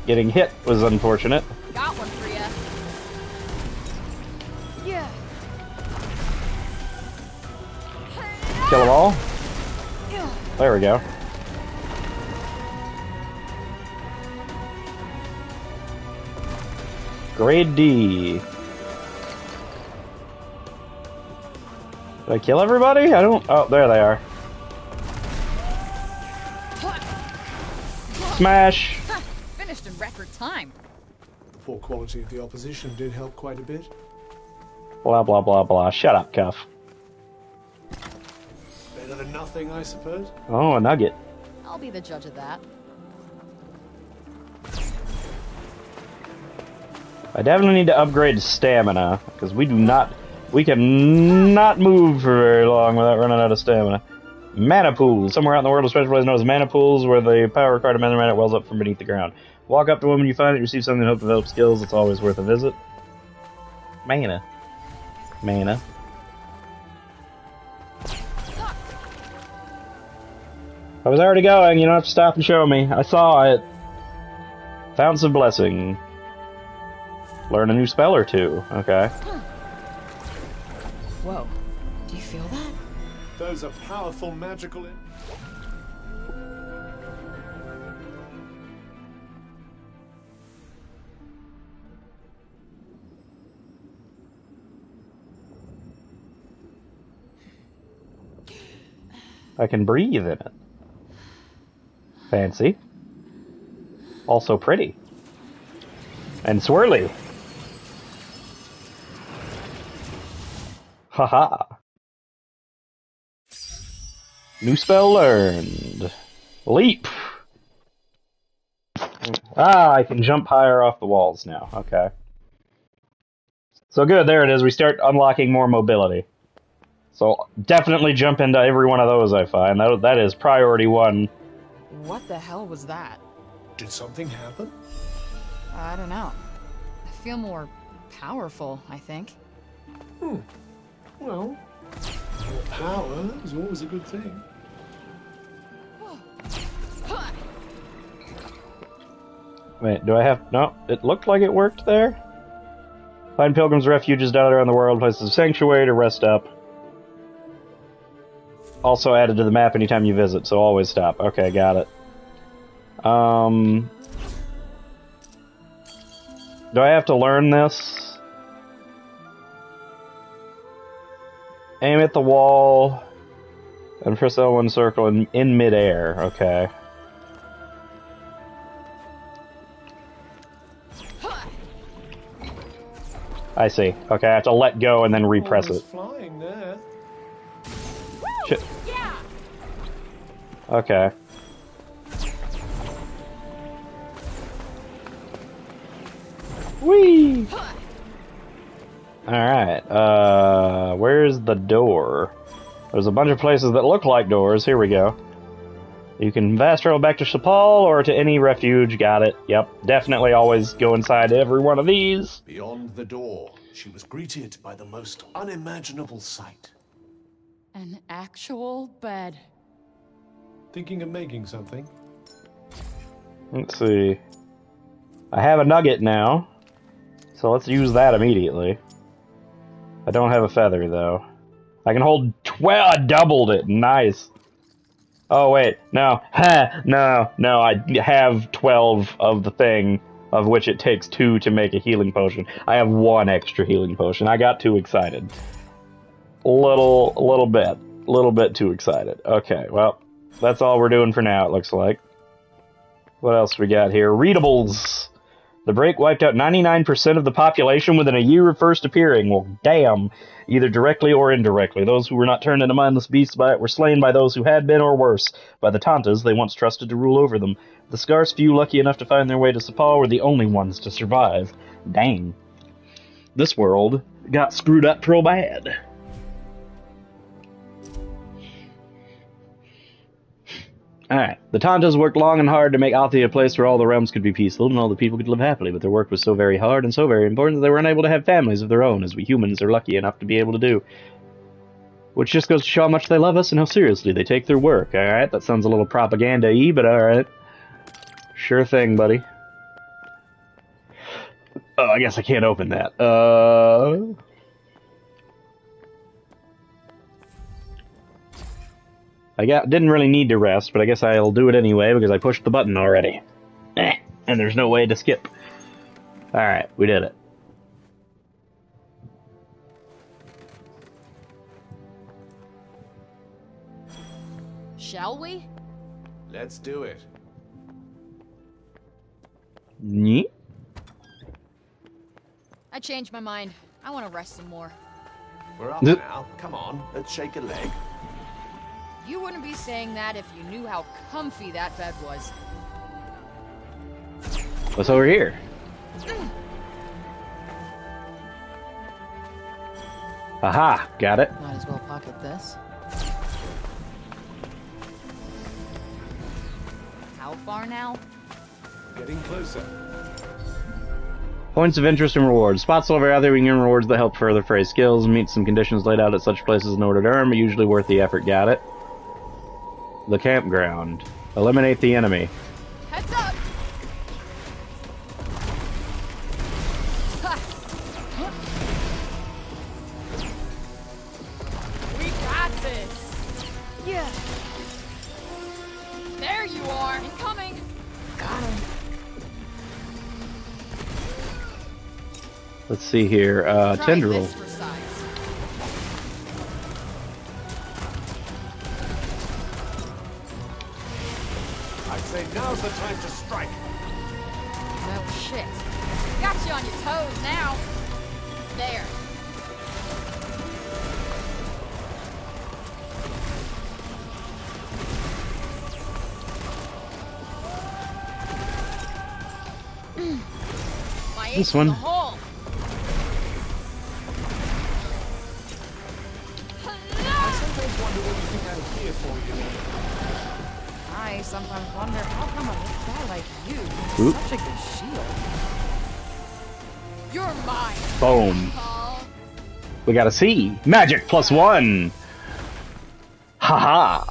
Getting hit was unfortunate. Got one for ya. Yeah. Kill them all. There we go. Grade D. Did I kill everybody? I don't... Oh, there they are. Smash! Finished in record time. The poor quality of the opposition did help quite a bit. Blah, blah, blah, blah. Shut up, Cuff. Better than nothing, I suppose. Oh, a nugget. I'll be the judge of that. I definitely need to upgrade stamina, because we cannot move for very long without running out of stamina. Mana pools. Somewhere out in the world, a special place known as mana pools, where the power required to mana wells up from beneath the ground. Walk up to a woman you find it, receive something and hope to develop skills. It's always worth a visit. Mana. Mana. I was already going, you don't have to stop and show me. I saw it. Fountains of Blessing. Learn a new spell or two. Okay. Whoa. Do you feel that? Those are powerful magical... I can breathe in it. Fancy. Also pretty. And swirly. Haha. New spell learned. Leap. Ah, I can jump higher off the walls now. Okay. So good, there it is. We start unlocking more mobility. So definitely jump into every one of those I find. That is priority one. What the hell was that? Did something happen? I don't know. I feel more powerful, I think. Well, more power is always a good thing. Wait, do I have... No, it looked like it worked there. Find pilgrims' refuges dotted around the world, places of sanctuary to rest up. Also added to the map anytime you visit, so always stop. Okay, got it. Do I have to learn this? Aim at the wall and press L1 circle in midair. Okay. I see. Okay, I have to let go and then repress it. Flying there. Shit. Okay. Whee! Alright, where's the door? There's a bunch of places that look like doors. Here we go. You can fast travel back to Chapal or to any refuge. Got it. Yep. Definitely always go inside every one of these. Beyond the door, she was greeted by the most unimaginable sight. An actual bed. Thinking of making something? Let's see. I have a nugget now, so let's use that immediately. I don't have a feather, though. I can hold 12. I doubled it. Nice. Oh, wait. No. Ha! No. I have 12 of the thing, of which it takes 2 to make a healing potion. I have 1 extra healing potion. I got too excited. Little bit too excited. Okay, well, that's all we're doing for now, it looks like. What else we got here? Readables. The break wiped out 99% of the population within a year of first appearing. Well, damn. Either directly or indirectly. Those who were not turned into mindless beasts by it were slain by those who had been, or worse, by the Tantas they once trusted to rule over them. The scarce few lucky enough to find their way to Sepal were the only ones to survive. Dang. This world got screwed up real bad. Alright, the Tantas worked long and hard to make Althea a place where all the realms could be peaceful and all the people could live happily, but their work was so very hard and so very important that they were unable to have families of their own, as we humans are lucky enough to be able to do. Which just goes to show how much they love us and how seriously they take their work. Alright, that sounds a little propaganda-y, but alright. Sure thing, buddy. Oh, I guess I can't open that. Didn't really need to rest, but I guess I'll do it anyway because I pushed the button already. And there's no way to skip. Alright, we did it. Shall we? Let's do it. Neat. I changed my mind. I want to rest some more. We're up now. Come on, let's shake a leg. You wouldn't be saying that if you knew how comfy that bed was. What's over here? Aha, got it. Might as well pocket this. How far now? Getting closer. Points of interest and rewards. Spot silver either being rewards that help further phrase skills. Meet some conditions laid out at such places in order to earn, but usually worth the effort. Got it. The campground. Eliminate the enemy. Heads up! We got this! Yeah. There you are! Incoming! Got him. Let's see here. Tendril. I'd say now's the time to strike. No shit. Got you on your toes now. There. My ace This in one. the hole. I sometimes wonder what you think I'm here for, you know. I sometimes wonder how come a little guy like you is Oop. such a good shield. You're mine. Boom. We got a C. Magic +1. Haha.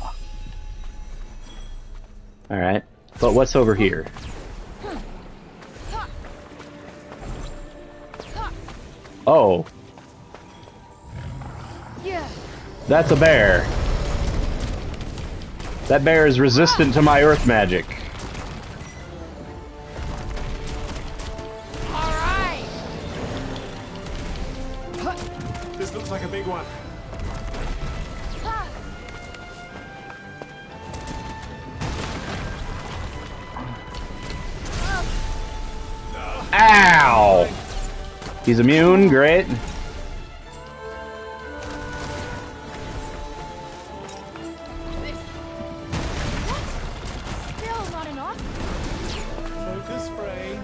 Alright. But what's over here? Oh. Yeah. That's a bear. That bear is resistant to my earth magic. Alright. This looks like a big one. Ow! He's immune, great. Still not enough? Focus spray.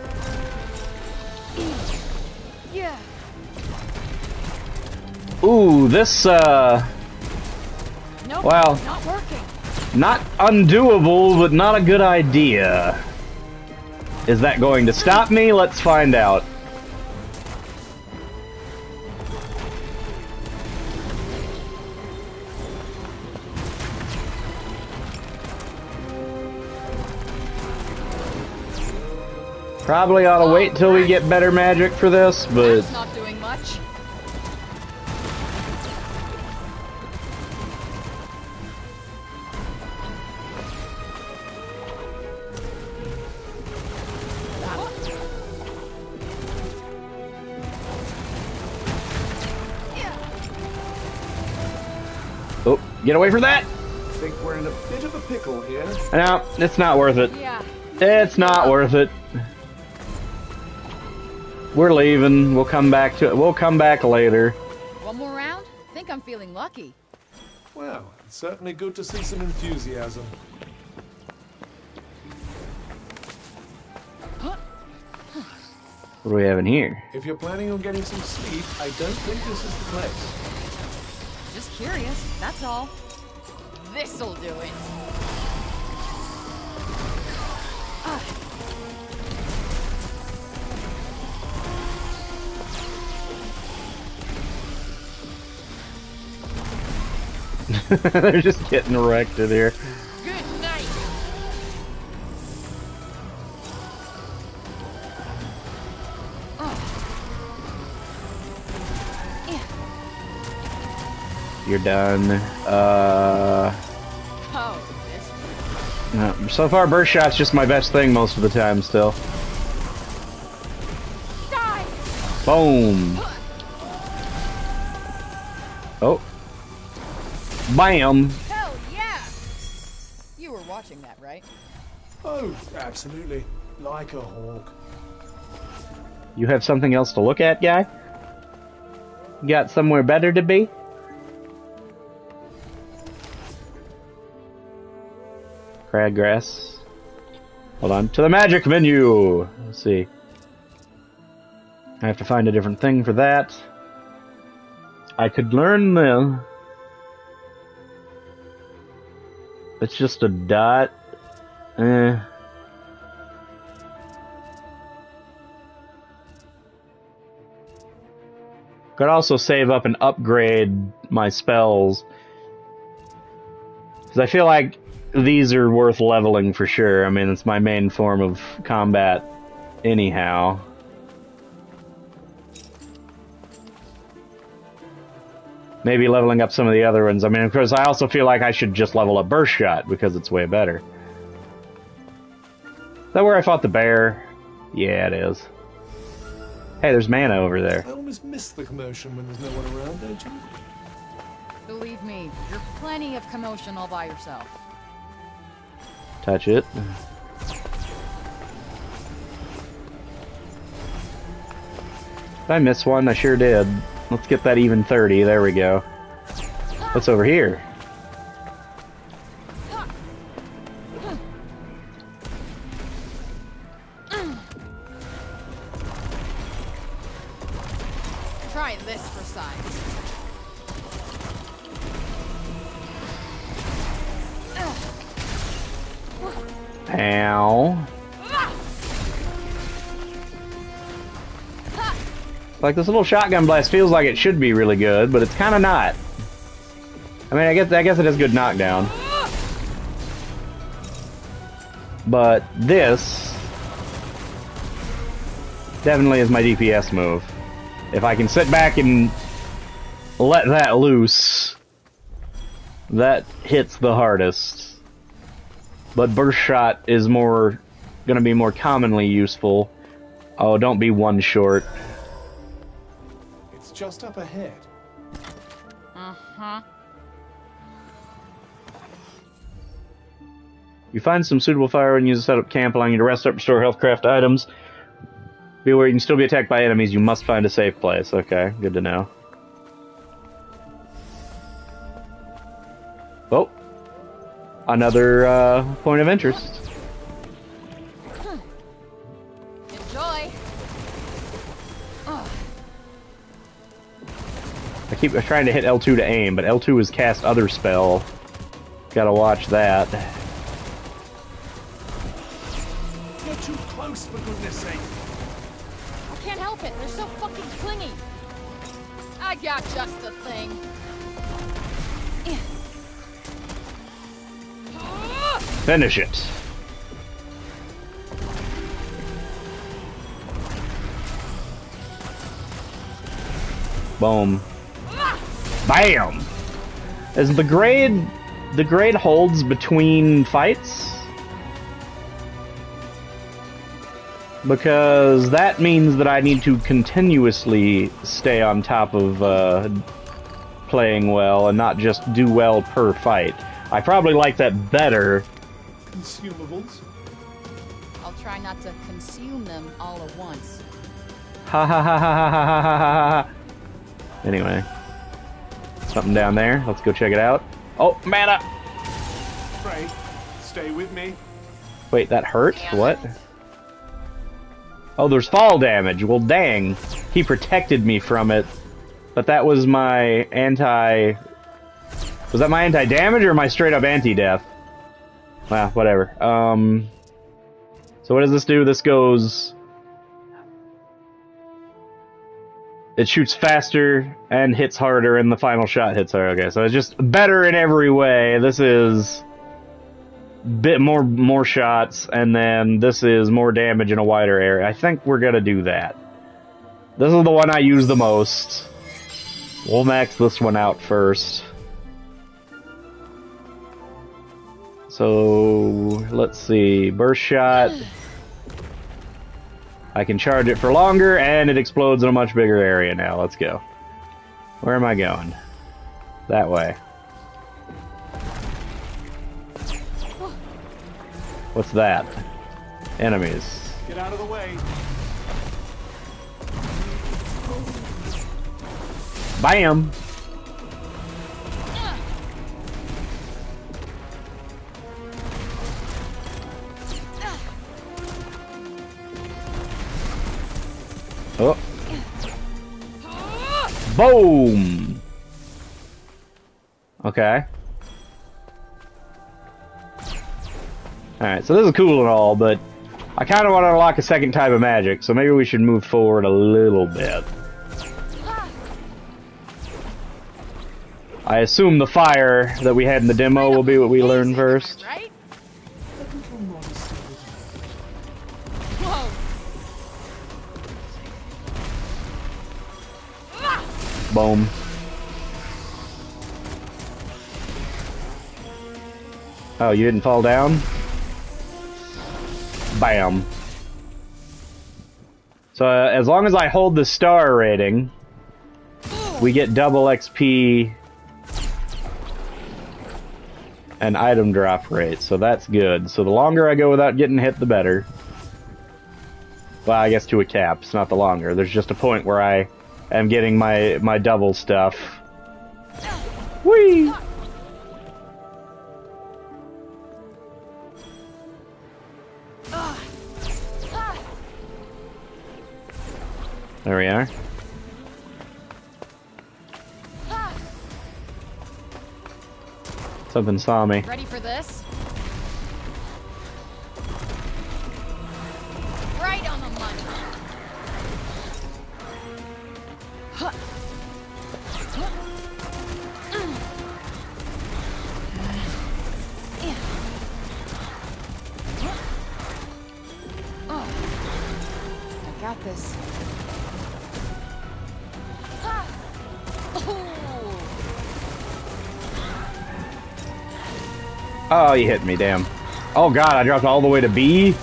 Yeah. Ooh, this, Nope, well, not working. not undoable, but not a good idea. Is that going to stop me? Let's find out. Probably ought to wait till we get better magic for this, but... That's not doing much. Oh, get away from that! I think we're in a bit of a pickle here. No, it's not worth it. Yeah. It's not worth it. We're leaving. We'll come back to it. We'll come back later. One more round? Think I'm feeling lucky. Well, it's certainly good to see some enthusiasm. What do we have in here? If you're planning on getting some sleep, I don't think this is the place. Just curious, that's all. This'll do it. They're just getting wrecked in here. Good night. You're done. Oh, this. So far, burst shot's just my best thing most of the time. Still. Die. Boom. Oh. Bam. Hell yeah! You were watching that, right? Oh, absolutely. Like a hawk. You have something else to look at, guy? You got somewhere better to be? Crabgrass. Hold on. To the magic menu! Let's see. I have to find a different thing for that. I could learn the... It's just a dot. Could also save up and upgrade my spells. Because I feel like these are worth leveling for sure. I mean, it's my main form of combat anyhow. Maybe leveling up some of the other ones. I mean, of course, I also feel like I should just level up Burst Shot because it's way better. Is that where I fought the bear? Yeah, it is. Hey, there's mana over there. I almost miss the commotion when there's no one around, don't you? Believe me, you're plenty of commotion all by yourself. Touch it. Did I miss one? I sure did. Let's get that even 30. There we go. What's over here? Try this for size. Ow. Like, this little shotgun blast feels like it should be really good, but it's kind of not. I mean, I guess it has good knockdown. But this definitely is my DPS move. If I can sit back and let that loose, that hits the hardest. But Burst Shot is gonna be more commonly useful. Oh, don't be one short. It's just up ahead. Uh-huh. You find some suitable fire and use a set up camp, allowing you to rest up, restore health, craft items. Be aware you can still be attacked by enemies. You must find a safe place. Okay, good to know. Oh. Another point of interest. Enjoy. I keep trying to hit L2 to aim, but L2 is cast other spell. Gotta watch that. Not too close, for goodness sake. I can't help it. They're so fucking clingy. I got just the thing. Finish it. Boom. Bam! Is the grade holds between fights? Because that means that I need to continuously stay on top of playing well and not just do well per fight. I probably like that better. Consumables? I'll try not to consume them all at once. Ha ha ha ha ha ha ha ha ha. Anyway. Something down there. Let's go check it out. Oh, mana! Frey, stay with me. Wait, that hurt? What? Oh, there's fall damage. Well, dang. He protected me from it. But that was my anti... Was that my anti-damage or my straight-up anti-death? Well, whatever. So what does this do? This goes... It shoots faster and hits harder, and the final shot hits harder. Okay, so it's just better in every way. This is... bit more shots, and then this is more damage in a wider area. I think we're gonna do that. This is the one I use the most. We'll max this one out first. So, let's see. Burst Shot. I can charge it for longer, and it explodes in a much bigger area now. Let's go. Where am I going? That way. What's that? Enemies. Get out of the way. Bam! Oh. Boom! Okay. Alright, so this is cool and all, but I kind of want to unlock a second type of magic, so maybe we should move forward a little bit. I assume the fire that we had in the demo will be what we learn first. Right? Whoa! Boom. Oh, you didn't fall down? Bam. So as long as I hold the star rating, we get double XP and item drop rate, so that's good. So the longer I go without getting hit, the better. Well, I guess to a cap, it's not the longer. There's just a point where I am getting my double stuff. Whee! There we are. Something saw me. Ready for this? Right on the money. Huh. Oh, I got this. Oh, you hit me, damn. Oh god, I dropped all the way to B? Do you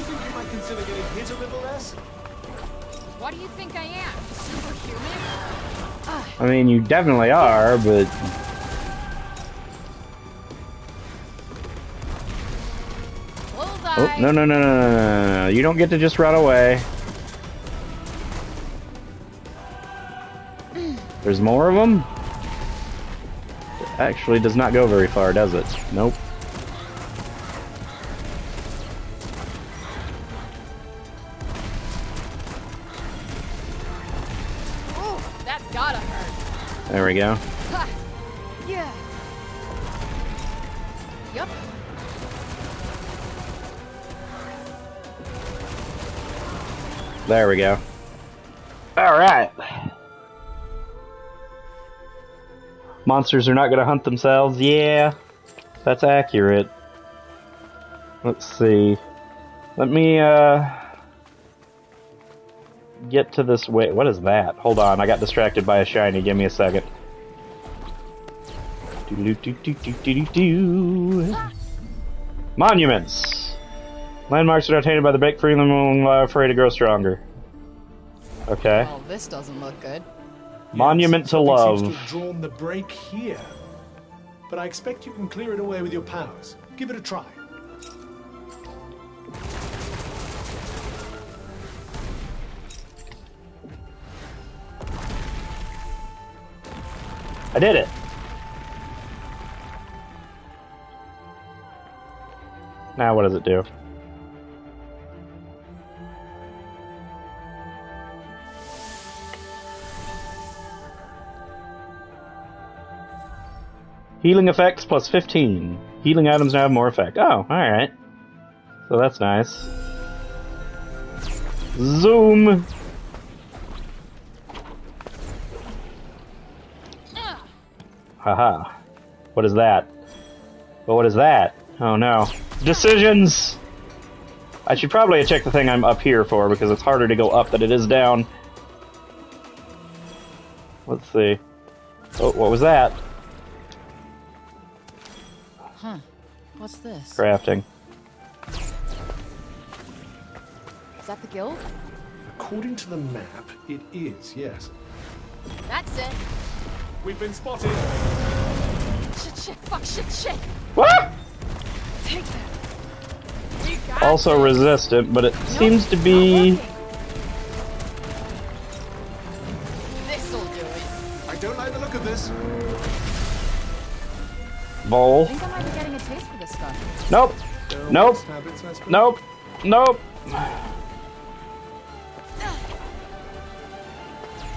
think you might consider getting hit a little less? What do you think I am? Superhuman? I mean, you definitely are, but... Oh, no, no, no, no, no, no, no. You don't get to just run away. There's more of them? Actually does not go very far, does it? Nope. Ooh, that's gotta hurt. There we go. Ha. Yeah. Yep. There we go. Alright. Monsters are not going to hunt themselves. Yeah, that's accurate. Let's see. Let me, get to this way. What is that? Hold on, I got distracted by a shiny. Give me a second. Monuments! Landmarks are tainted by the break, freeing them afraid to grow stronger. Okay. Well, this doesn't look good. Monument to love. Seems to have drawn the break here. But I expect you can clear it away with your powers. Give it a try. I did it. Now what does it do? Healing effects plus 15. Healing items now have more effect. Oh, alright. So that's nice. Zoom! Haha. What is that? But what is that? Oh no. Decisions! I should probably check the thing I'm up here for, because it's harder to go up than it is down. Let's see. Oh, what was that? Huh. What's this? Crafting. Is that the guild? According to the map, it is, yes. That's it. We've been spotted. Shit, shit, fuck, shit. What? Take that. We got Also this. resistant, but it seems to be... This'll do it. I don't like the look of this. Bowl. I think I might be getting a taste for this stuff. Nope. Nope. Nope. Nope.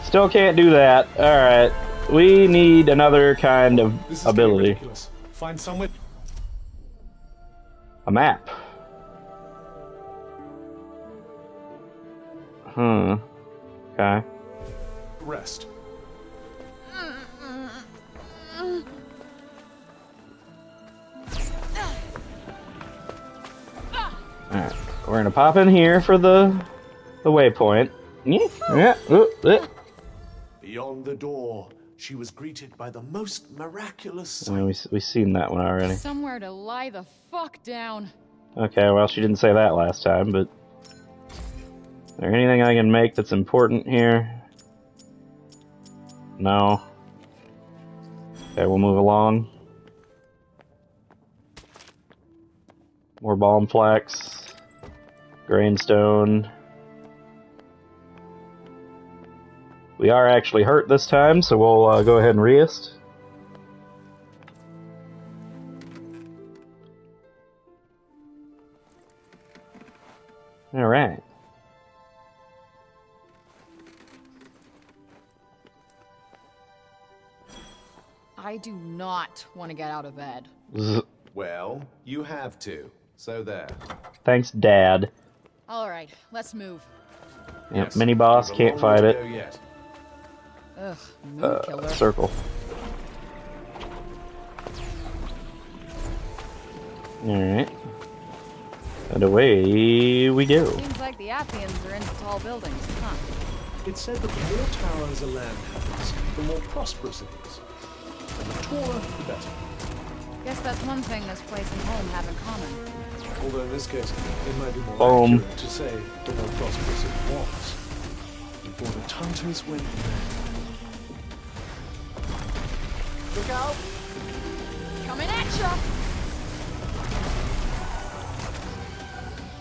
Still can't do that. Alright. We need another kind of This is ability. ridiculous. Find somewhere. A map. Okay. Rest. Alright, we're gonna pop in here for the waypoint. Yeah. Beyond the door, she was greeted by the most miraculous sight. I mean, we've seen that one already. Somewhere to lie the fuck down. Okay, well, she didn't say that last time, but... Is there anything I can make that's important here? No. Okay, we'll move along. More bomb flax. Grainstone. We are actually hurt this time, so we'll go ahead and reist. Alright. I do not want to get out of bed. Well, you have to. So there. Thanks, Dad. Alright, let's move. Yep, Yes, mini boss, we've a can't long way fight to it. go yet. Ugh, mood killer. Circle. Alright. And away we go. Seems like the Appians are into tall buildings, huh? It's said that the more towers a land has, the more prosperous it is. And the taller, the better. Guess that's one thing this place and home have in common. Although in this case, it might be more Boom. accurate to say the more prosperous it was. Before the Tartars went mad. Look out! Coming at ya!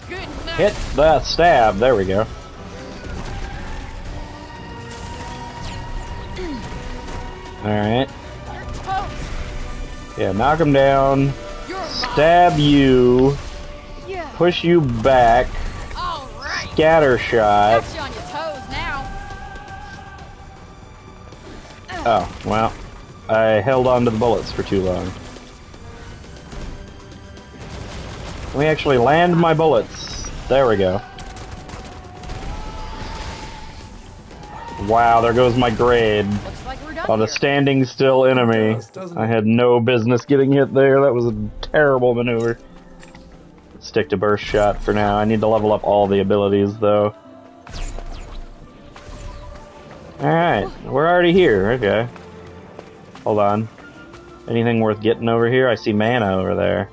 Good night! Hit the stab, there we go. Alright. Yeah, knock him down. Stab you. Push you back. Scatter shot. Got you on your toes now. Oh, well. I held on to the bullets for too long. Let me actually land my bullets. There we go. Wow, there goes my grade. Looks like we're done On a here. standing still enemy. I had no business getting hit there. That was a terrible maneuver. Stick to burst shot for now. I need to level up all the abilities though. Alright, we're already here. Okay. Hold on. Anything worth getting over here? I see mana over there.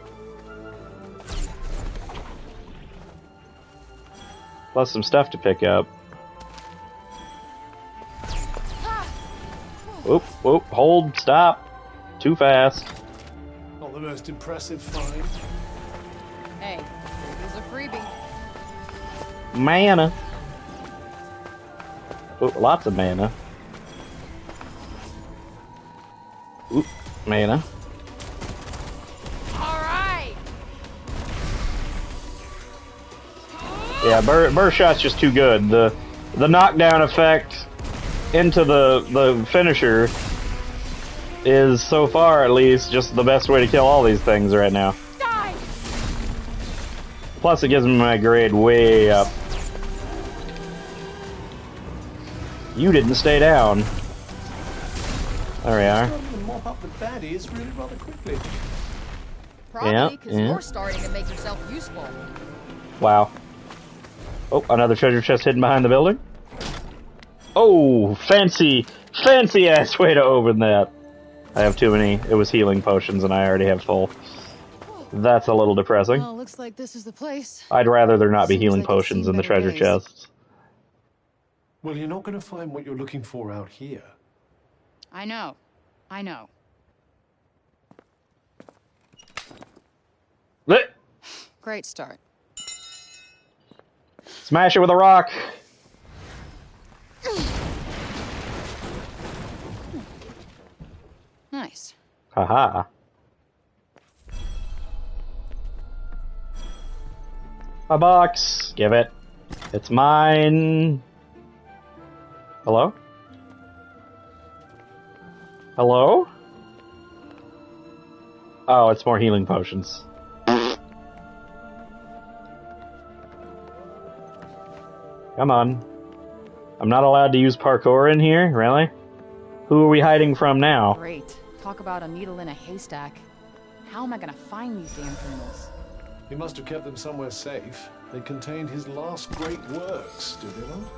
Plus some stuff to pick up. Whoop, whoop, hold, stop. Too fast. Not the most impressive find. Hey, here's a freebie. Mana. Ooh, lots of mana. Oop, mana. Alright! Yeah, burst shot's just too good. The knockdown effect into the finisher is, so far at least, just the best way to kill all these things right now. Die! Plus it gives me my grade way up. You didn't stay down. There we are. To mop up the baddies really rather quickly. Probably because yeah. you're starting to make yourself useful. Wow. Oh, another treasure chest hidden behind the building. Oh, fancy ass way to open that. I have too many. It was healing potions and I already have full. That's a little depressing. Well, looks like this is the place. I'd rather there not be Seems healing like I've potions seen in the better treasure days. chests. Well, you're not going to find what you're looking for out here. I know. I know. Lit. Great start. Smash it with a rock. Nice. Haha. A box. Give it. It's mine. Hello? Hello? Oh, it's more healing potions. Come on. I'm not allowed to use parkour in here? Really? Who are we hiding from now? Great. Talk about a needle in a haystack. How am I gonna find these damn criminals? He must have kept them somewhere safe. They contained his last great works, did they not?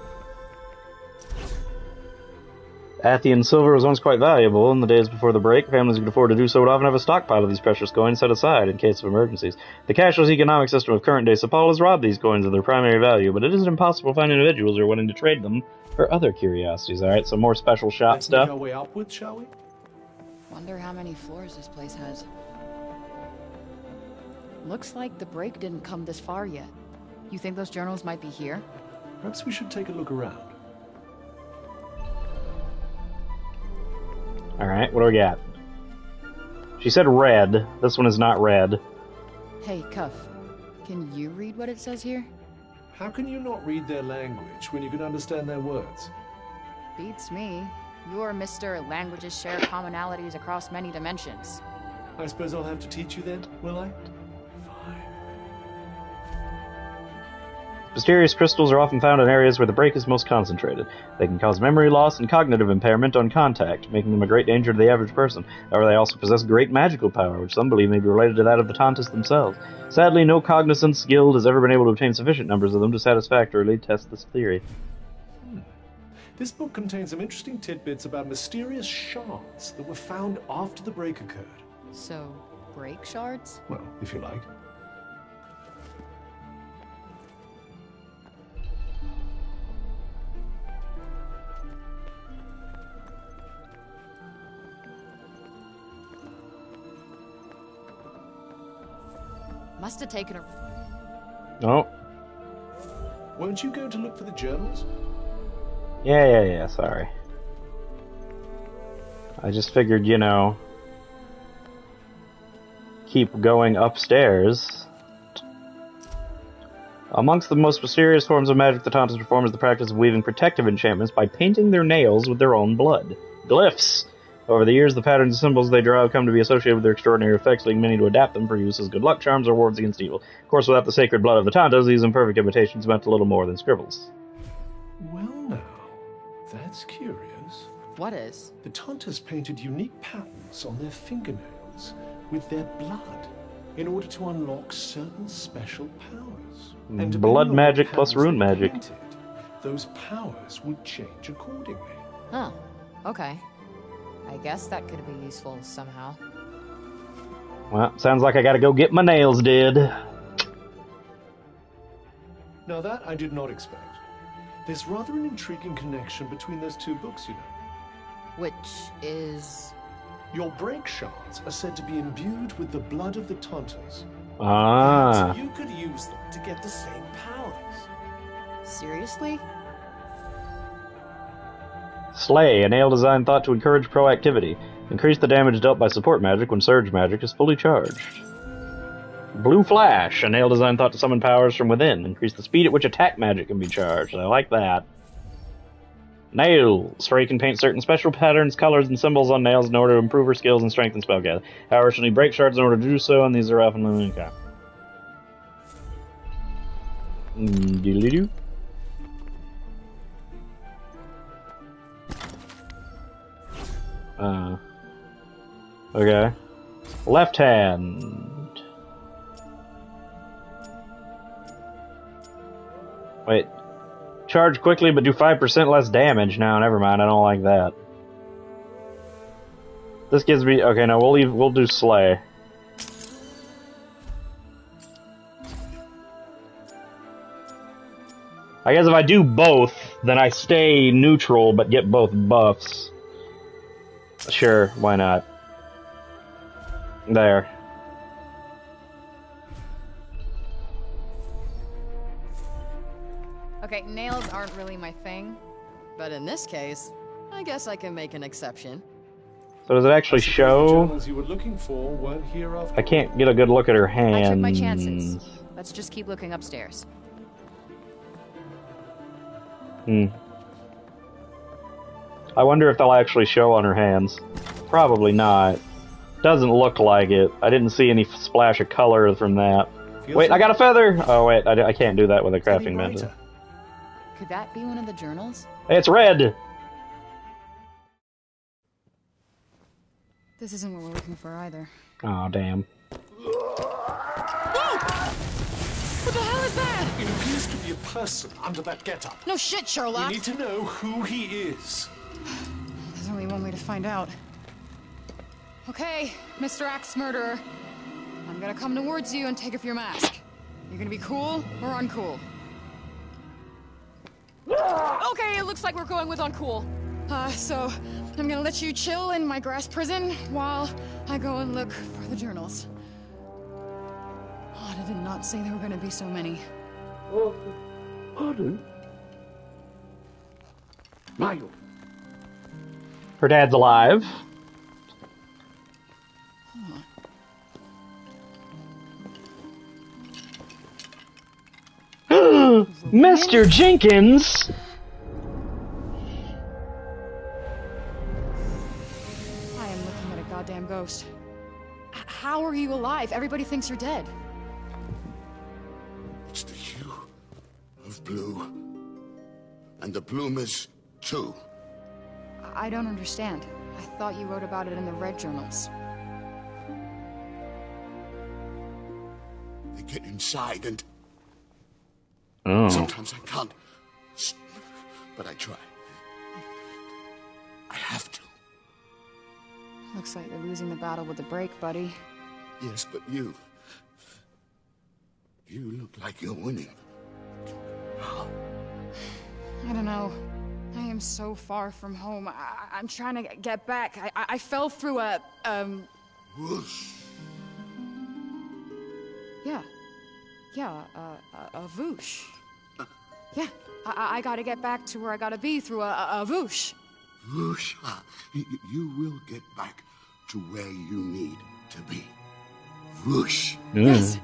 Athian silver was once quite valuable. In the days before the break, families who could afford to do so would often have a stockpile of these precious coins set aside in case of emergencies. The cashless economic system of current-day Sepal has robbed these coins of their primary value, but it isn't impossible to find individuals who are willing to trade them for other curiosities. Alright, some more special shop Let's stuff. make our way upwards, shall we? Wonder how many floors this place has. Looks like the break didn't come this far yet. You think those journals might be here? Perhaps we should take a look around. Alright, what do we got? She said red. This one is not red. Hey, Cuff. Can you read what it says here? How can you not read their language when you can understand their words? Beats me. You're Mr. Languages share commonalities across many dimensions. I suppose I'll have to teach you then, will I? Mysterious crystals are often found in areas where the break is most concentrated. They can cause memory loss and cognitive impairment on contact, making them a great danger to the average person. However, they also possess great magical power, which some believe may be related to that of the Tantas themselves. Sadly, no cognizance guild has ever been able to obtain sufficient numbers of them to satisfactorily test this theory. This book contains some interesting tidbits about mysterious shards that were found after the break occurred. So, break shards? Well, if you like. Must have taken her. Oh. Weren't you going to look for the journals? Yeah, sorry. I just figured, you know, keep going upstairs. Amongst the most mysterious forms of magic the Tantas perform is the practice of weaving protective enchantments by painting their nails with their own blood. Glyphs! Over the years, the patterns and symbols they draw have come to be associated with their extraordinary effects, leading many to adapt them for use as good luck charms or wards against evil. Of course, without the sacred blood of the Tantas, these imperfect imitations meant a little more than scribbles. Well now, that's curious. What is? The Tantas painted unique patterns on their fingernails with their blood in order to unlock certain special powers. And Blood magic plus rune magic. Painted, those powers would change accordingly. Huh. Okay. I guess that could be useful somehow. Well, sounds like I gotta go get my nails did. Now that I did not expect. There's rather an intriguing connection between those two books, you know. Which is... Your break shards are said to be imbued with the blood of the Tantas. Ah. So you could use them to get the same powers. Seriously? Slay, a nail design thought to encourage proactivity. Increase the damage dealt by support magic when surge magic is fully charged. Blue Flash, a nail design thought to summon powers from within. Increase the speed at which attack magic can be charged. I like that. Nail. Stray can paint certain special patterns, colors, and symbols on nails in order to improve her skills and strengthen spellgathering. However, she'll need break shards in order to do so, and these are often okay. Doodly-doo. Okay. Left hand. Wait. Charge quickly but do 5% less damage. No, never mind. I don't like that. This gives me... Okay, no, we'll do Slay. I guess if I do both, then I stay neutral but get both buffs. Sure, why not? There. Okay, nails aren't really my thing, but in this case, I guess I can make an exception. So does it actually show? The you were looking for weren't here after I can't get a good look at her hands. I took my chances. Let's just keep looking upstairs. I wonder if they'll actually show on her hands. Probably not. Doesn't look like it. I didn't see any splash of color from that. Wait, I got a feather! Oh wait, I can't do that with a crafting method. Could that be one of the journals? Hey, it's red! This isn't what we're looking for either. Oh, damn. What the hell is that? It appears to be a person under that getup. No shit, Sherlock. We need to know who he is. There's only one way to find out. Okay, Mr. Axe Murderer. I'm gonna come towards you and take off your mask. You're gonna be cool or uncool? Okay, it looks like we're going with uncool. So I'm gonna let you chill in my grass prison while I go and look for the journals. Oh, I did not say there were gonna be so many. Pardon? Michael. Her dad's alive. Mr. Jenkins! I am looking at a goddamn ghost. How are you alive? Everybody thinks you're dead. It's the hue of blue. And the bloomers, too. I don't understand. I thought you wrote about it in the red journals. They get inside and... Oh. Sometimes I can't. But I try. I have to. Looks like you're losing the battle with the break, buddy. Yes, but you... You look like you're winning. I don't know. I am so far from home. I'm trying to get back. I fell through a, Whoosh. Yeah. Yeah, a whoosh. Yeah, I gotta get back to where I gotta be through a whoosh. Whoosh. You will get back to where you need to be. Whoosh. Yes.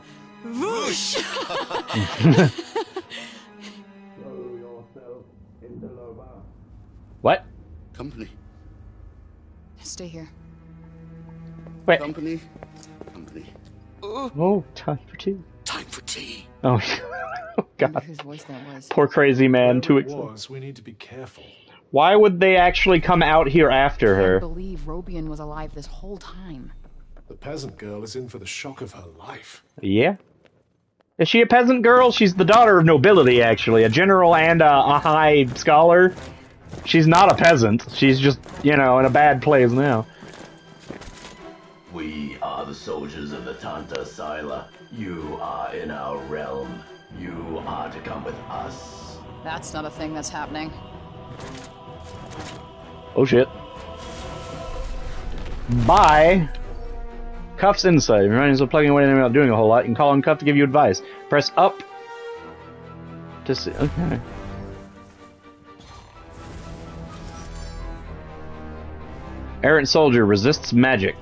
Whoosh! What? Company. Stay here. Wait. Company. Company. Oh, time for tea. Time for tea. Oh, oh God. Whose voice that was. Poor crazy man. Too excited. We need to be careful. Why would they actually come out here after I her? believe Robian was alive this whole time. The peasant girl is in for the shock of her life. Yeah. Is she a peasant girl? She's the daughter of nobility, actually. A general and a high scholar. She's not a peasant. She's just, you know, in a bad place now. We are the soldiers of the Tanta Sila. You are in our realm. You are to come with us. That's not a thing that's happening. Oh shit. Bye. Cuff's insight. Reminding you of plugging away and not doing a whole lot. You can call on Cuff to give you advice. Press up to see. Okay. Errant soldier resists magic.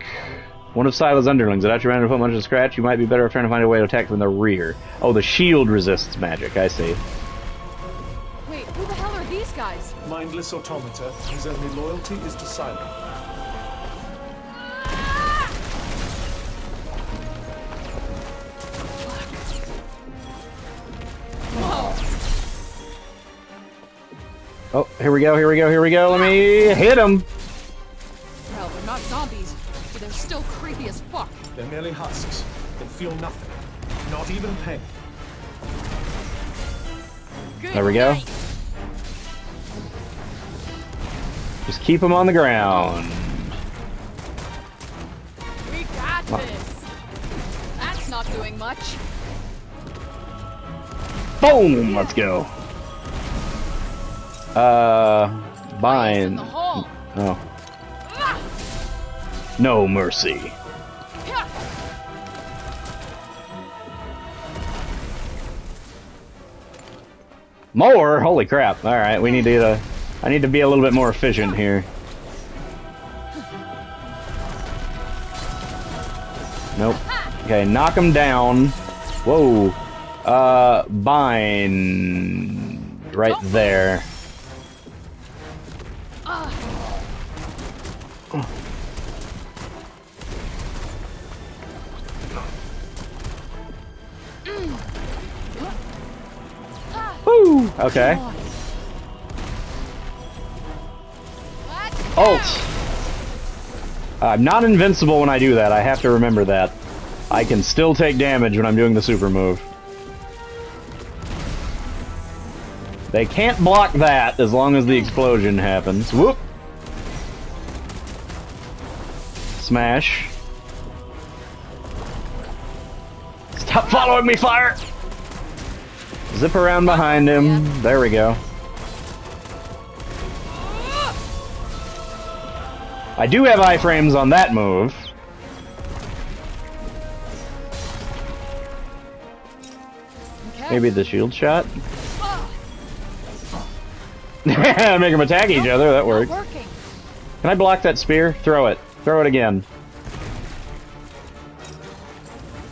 One of Sila's underlings. Without your man to put much of a scratch, you might be better off trying to find a way to attack from the rear. Oh, the shield resists magic. I see. Wait, who the hell are these guys? Mindless automata, whose only loyalty is to Sila. Oh, here we go, here we go, here we go. Let me hit him. Well, they're not zombies, but they're still creepy as fuck. They're merely husks. They feel nothing. Not even pain. There we go. Just keep them on the ground. We got this. That's not doing much. Boom! Let's go. Bind. Oh. No mercy. More? Holy crap. Alright, we need to I need to be a little bit more efficient here. Nope. Okay, knock him down. Whoa. Bind right there. Woo! Okay. Ult! I'm not invincible when I do that. I have to remember that. I can still take damage when I'm doing the super move. They can't block that as long as the explosion happens. Whoop! Smash. Stop following me, fire! Zip around behind him. There we go. I do have iframes on that move. Maybe the shield shot? Make them attack each other, that works. Can I block that spear? Throw it. Throw it again.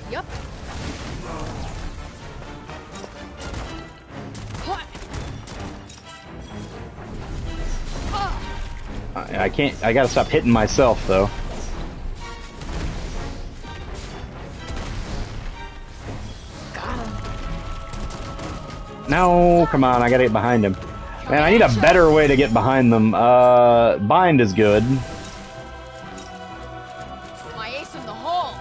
Yep. I can't. I gotta stop hitting myself, though. No, come on, I gotta get behind him. Man, I need a better way to get behind them. Bind is good. My ace in the hole.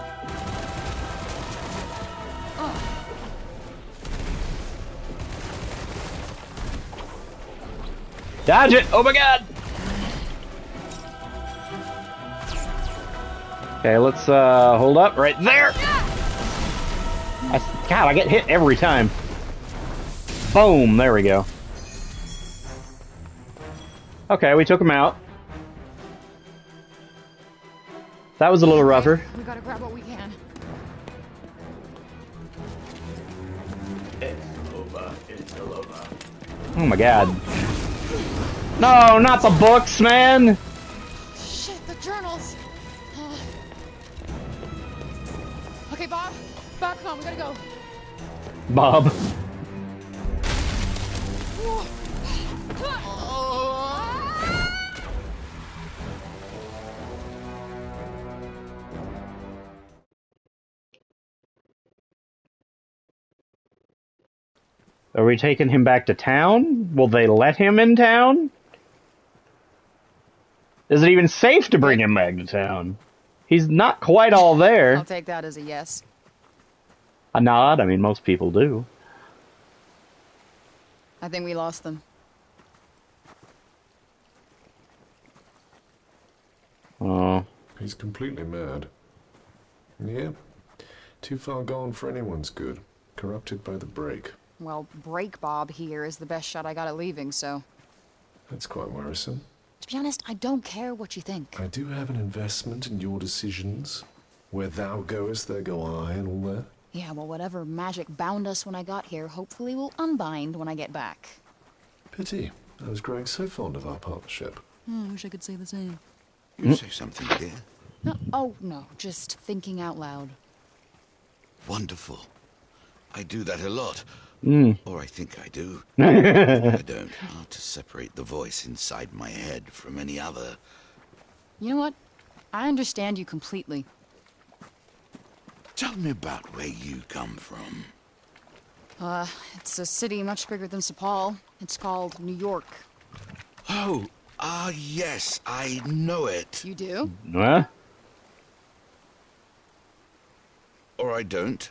Dodge it! Oh my god! Okay, let's hold up right there. God, I get hit every time. Boom! There we go. Okay, we took him out. That was a little rougher. We gotta grab what we can. It's over. Oh my god. No, not the books, man! Shit, the journals. Okay, Bob. Bob, come on, we gotta go. Bob. Are we taking him back to town? Will they let him in town? Is it even safe to bring him back to town? He's not quite all there. I'll take that as a yes. A nod? I mean, most people do. I think we lost them. Oh. He's completely mad. Yeah. Too far gone for anyone's good. Corrupted by the break. Well, Break Bob here is the best shot I got at leaving, so... That's quite worrisome. To be honest, I don't care what you think. I do have an investment in your decisions. Where thou goest, there go I, and all that. Yeah, well, whatever magic bound us when I got here, hopefully will unbind when I get back. Pity. I was growing so fond of our partnership. I wish I could say the same. You say something, dear? No, oh, no, just thinking out loud. Wonderful. I do that a lot. Or I think I do. I don't know how to separate the voice inside my head from any other. You know what? I understand you completely. Tell me about where you come from. It's a city much bigger than Sepal. It's called New York. Oh, yes, I know it. You do? Huh? Or I don't.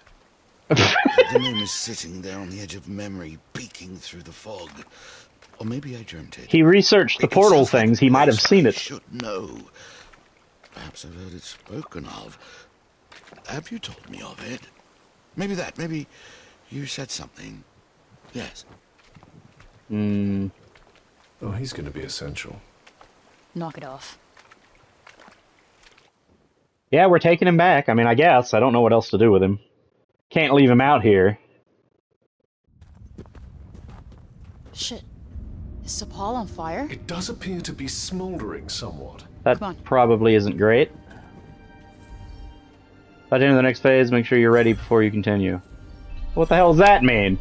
The name is sitting there on the edge of memory, peeking through the fog. Or maybe I dreamt it. He researched the portal things. He might have seen it. I should know. Perhaps I've heard it spoken of. Have you told me of it? Maybe that. Maybe you said something. Yes. Oh, he's going to be essential. Knock it off. Yeah, we're taking him back. I mean, I guess. I don't know what else to do with him. Can't leave him out here. Shit. Is Sepal on fire? It does appear to be smoldering somewhat. That probably isn't great. By the end of the next phase, make sure you're ready before you continue. What the hell does that mean?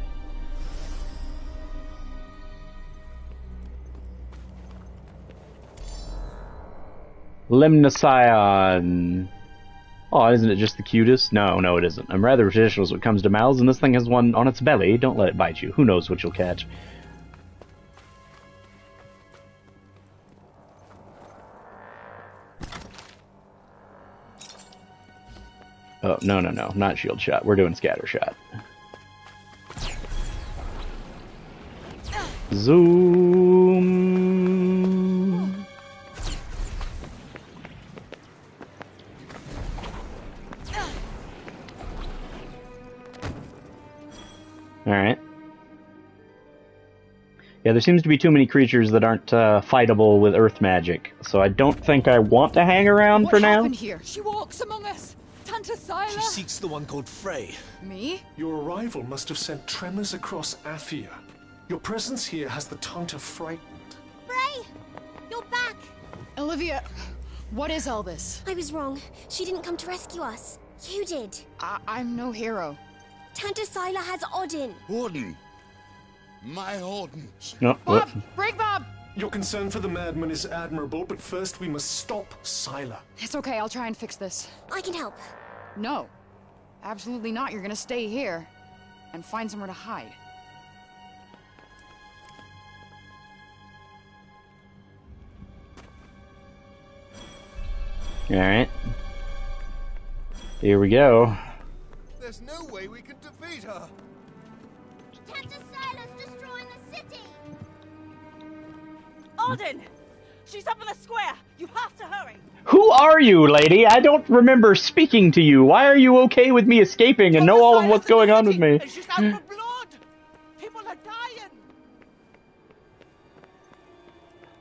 Limnasion. Oh, isn't it just the cutest? No, no, it isn't. I'm rather traditional when it comes to mouths, and this thing has one on its belly. Don't let it bite you. Who knows what you'll catch. Oh, no, not shield shot. We're doing scatter shot. Zoom. Alright. Yeah, there seems to be too many creatures that aren't fightable with earth magic, so I don't think I want to hang around for now. What happened here? She walks among us. Tanta Sila. She seeks the one called Frey. Me? Your arrival must have sent tremors across Athia. Your presence here has the Tanta frightened. Frey! You're back! Olivia, what is all this? I was wrong. She didn't come to rescue us. You did. I'm no hero. Tanta Sila has Odin. Odin. My Odin. No, Bob! Break Bob! Your concern for the madman is admirable, but first we must stop Sila. It's okay, I'll try and fix this. I can help. No. Absolutely not. You're gonna stay here and find somewhere to hide. Alright. Here we go. There's no way we can defeat her. Tanta Sila's destroying the city. Odin! She's up in the square. You have to hurry. Who are you, lady? I don't remember speaking to you. Why are you okay with me escaping and know all of what's going on with me? She's out for blood. People are dying.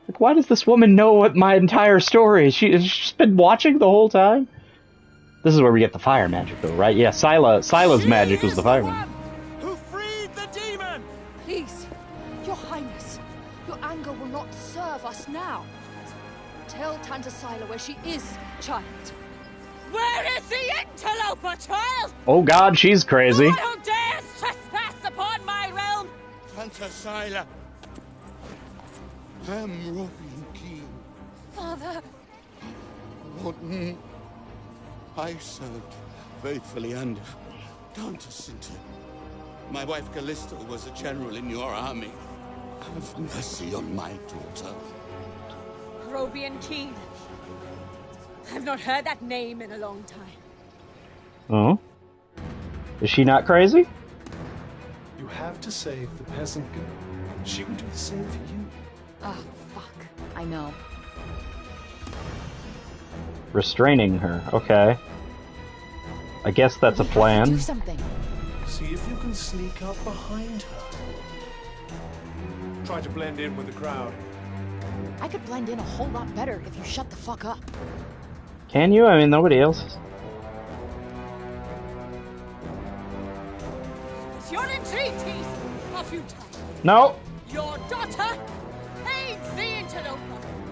Like, why does this woman know what my entire story is? She's been watching the whole time? This is where we get the fire magic, though, right? Yeah, Sila's magic was the fire magic. Who freed the demon? Please, Your Highness, your anger will not serve us now. Tell Tanta Sila where she is, child. Where is the interloper, child? Oh god, she's crazy. No one who dares trespass upon my realm. Tanta Sila. I am Robian King. Father. Odin. I served faithfully under Tanta Sinta. My wife Callista was a general in your army. Have mercy on my daughter. Robian King. I've not heard that name in a long time. Oh? Is she not crazy? You have to save the peasant girl. She would do the same for you. Oh, fuck. I know. Restraining her. Okay. I guess that's a plan. Do something. See if you can sneak up behind her. Try to blend in with the crowd. I could blend in a whole lot better if you shut the fuck up. Can you? I mean, nobody else is. It's your entreaties of you time. No! Your daughter aids the interloper.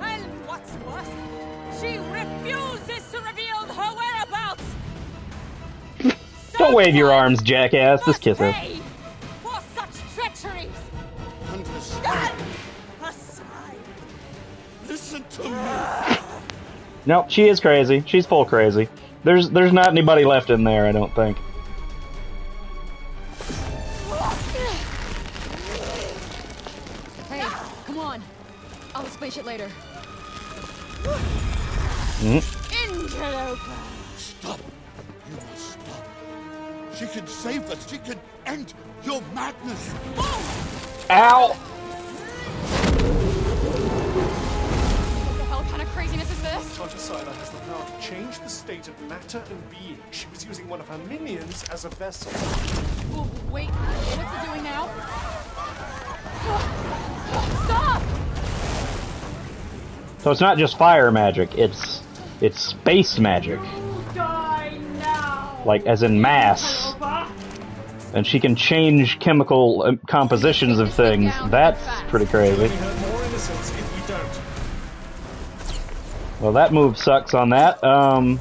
And what's worse, she refuses to reveal her whereabouts. Don't wave your arms, jackass. Just kiss her. Pay for such treacheries. Stand aside. Listen to me. No, she is crazy. She's full crazy. There's not anybody left in there, I don't think. Hey, come on. I'll explain shit later. Interloper. Stop. You must stop. She can save us. She can end your madness. Ow! What the hell kind of craziness is this? Tanta Sila has the power to change the state of matter and being. She was using one of her minions as a vessel. Oh, wait, what's it doing now? Stop! So it's not just fire magic, it's space magic. Die now. Like, as in mass. And she can change chemical compositions of things. That's pretty crazy. We have more innocence if we don't. Well, that move sucks on that. How'd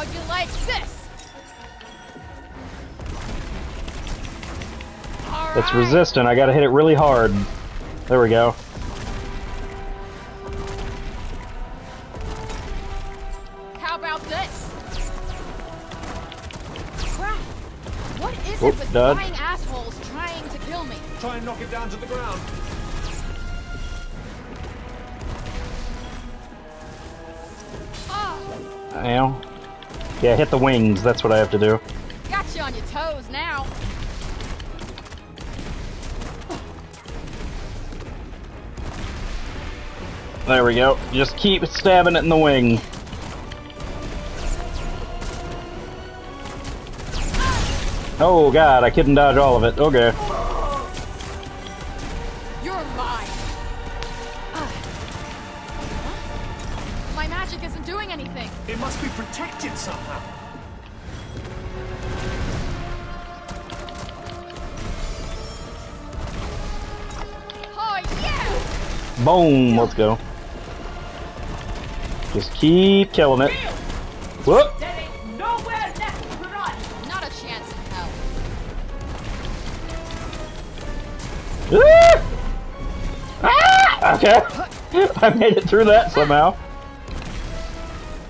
you like this? It's resistant. I gotta hit it really hard. There we go. How about this? Crap! What is Oh, it with dodge. lying assholes trying to kill me? Try and knock it down to the ground. Ah! Ow. Yeah, hit the wings. That's what I have to do. Got you on your toes now. There we go. Just keep stabbing it in the wing. Oh god, I couldn't dodge all of it. Okay. You're mine. My magic isn't doing anything. It must be protected somehow. Oh yeah! Boom, let's go. Just keep killing it. Whoop! There ain't nowhere left to run. Not a chance in hell. Ah! Okay. I made it through that somehow.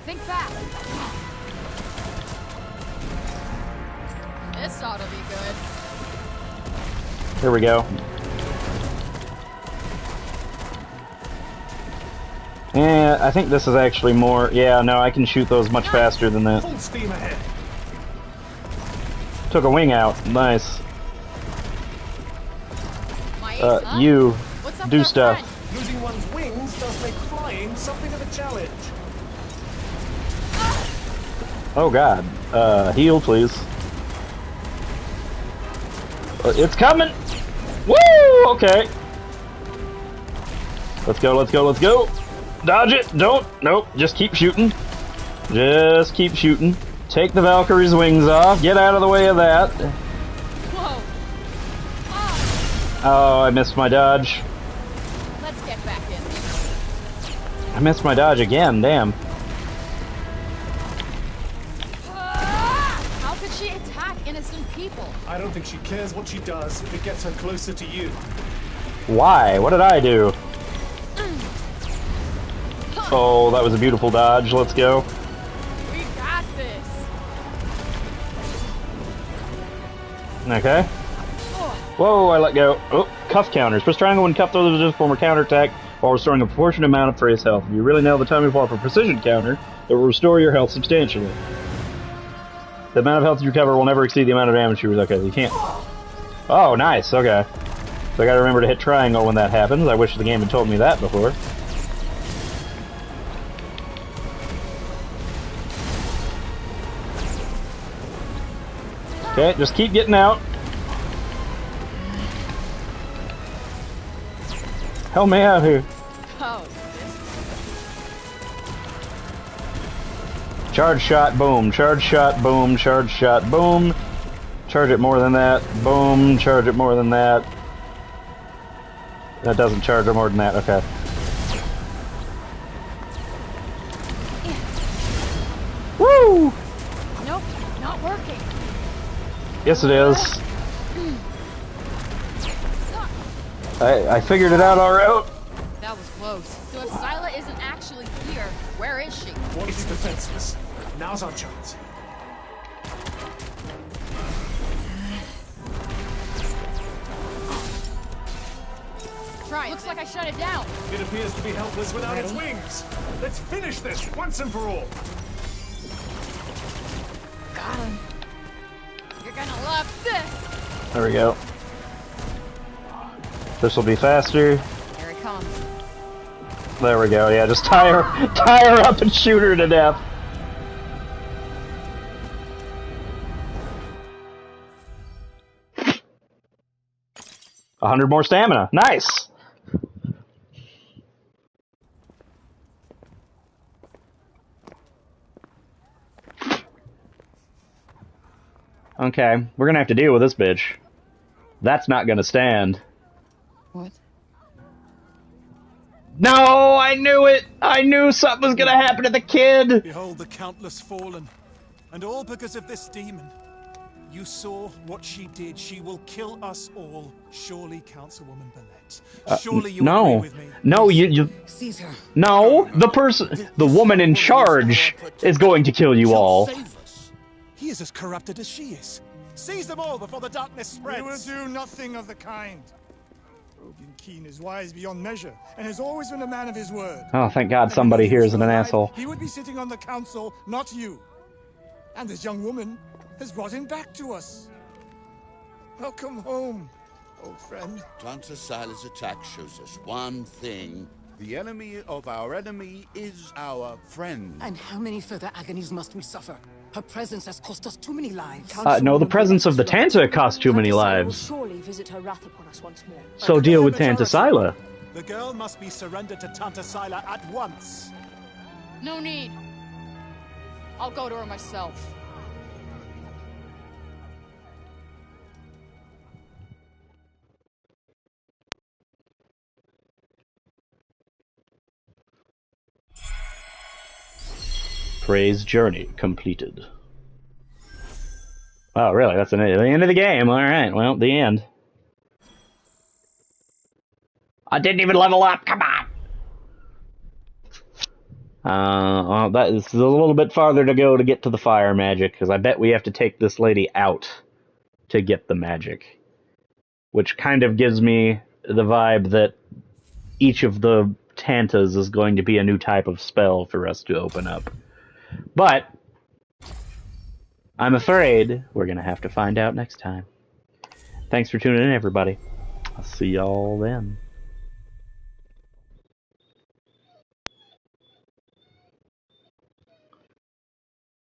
Think fast. This ought to be good. Here we go. Yeah, I think this is actually more... Yeah, no, I can shoot those much faster than that. Full steam ahead. Took a wing out. Nice. You What's up do with our stuff. friend? Losing one's wings does make flying something of a challenge. Oh god. Heal, please. It's coming! Woo! Okay. Let's go, let's go, let's go! Dodge it! Don't! Nope. Just keep shooting. Just keep shooting. Take the Valkyrie's wings off. Get out of the way of that. Whoa. Oh, I missed my dodge. Let's get back in. I missed my dodge again, damn. How could she attack innocent people? I don't think she cares what she does if it gets her closer to you. Why? What did I do? Oh, that was a beautiful dodge. Let's go. We got this. Okay. Whoa, I let go. Oh, cuff counters. Press triangle when cuff throws a form a counterattack while restoring a proportionate amount of Frey's health. If you really nail the timing fall for precision counter, it will restore your health substantially. The amount of health you recover will never exceed the amount of damage you... Okay, you can't... Oh, nice. Okay. So I gotta remember to hit triangle when that happens. I wish the game had told me that before. Okay, just keep getting out. Help me out here. Oh, Charge shot, boom. Charge shot, boom. Charge shot, boom. Charge it more than that. Boom. Charge it more than that. That doesn't charge it more than that. Okay. Woo! Nope, not working. Yes, it is. I figured it out all right. That was close. So if Scylla isn't actually here, where is she? It's defenseless. Now's our chance. Try. Looks like I shut it down. It appears to be helpless without its wings. Let's finish this once and for all. Got him. You're gonna love this. There we go. This will be faster. Here it comes. There we go. Yeah, just tie her up and shoot her to death. 100 more stamina. Nice. Okay, we're gonna have to deal with this bitch. That's not gonna stand. What? No, I knew it! I knew something was gonna happen to the kid! Behold the countless fallen, and all because of this demon. You saw what she did. She will kill us all. Surely, Councilwoman Billette. Surely you agree with me. No, you... Caesar. No, the woman in charge is going to kill you all. He is as corrupted as she is. Seize them all before the darkness spreads. We will do nothing of the kind. Rogan Keen is wise beyond measure, and has always been a man of his word. Oh, thank God somebody here isn't an asshole. He would be sitting on the council, not you. And this young woman has brought him back to us. Welcome home, old friend. Tanta Sila's attack shows us one thing. The enemy of our enemy is our friend. And how many further agonies must we suffer? Her presence has cost us too many lives. No, the presence of the Tanta cost too many lives. Will surely visit her wrath upon us once more. So deal with Tanta Sila. The girl must be surrendered to Tanta Sila at once. No need. I'll go to her myself. Prey's journey completed. Oh, really? That's the end of the game. Alright, well, the end. I didn't even level up, come on! Well, that is a little bit farther to go to get to the fire magic, because I bet we have to take this lady out to get the magic. Which kind of gives me the vibe that each of the Tantas is going to be a new type of spell for us to open up. But I'm afraid we're going to have to find out next time. Thanks for tuning in, everybody. I'll see y'all then.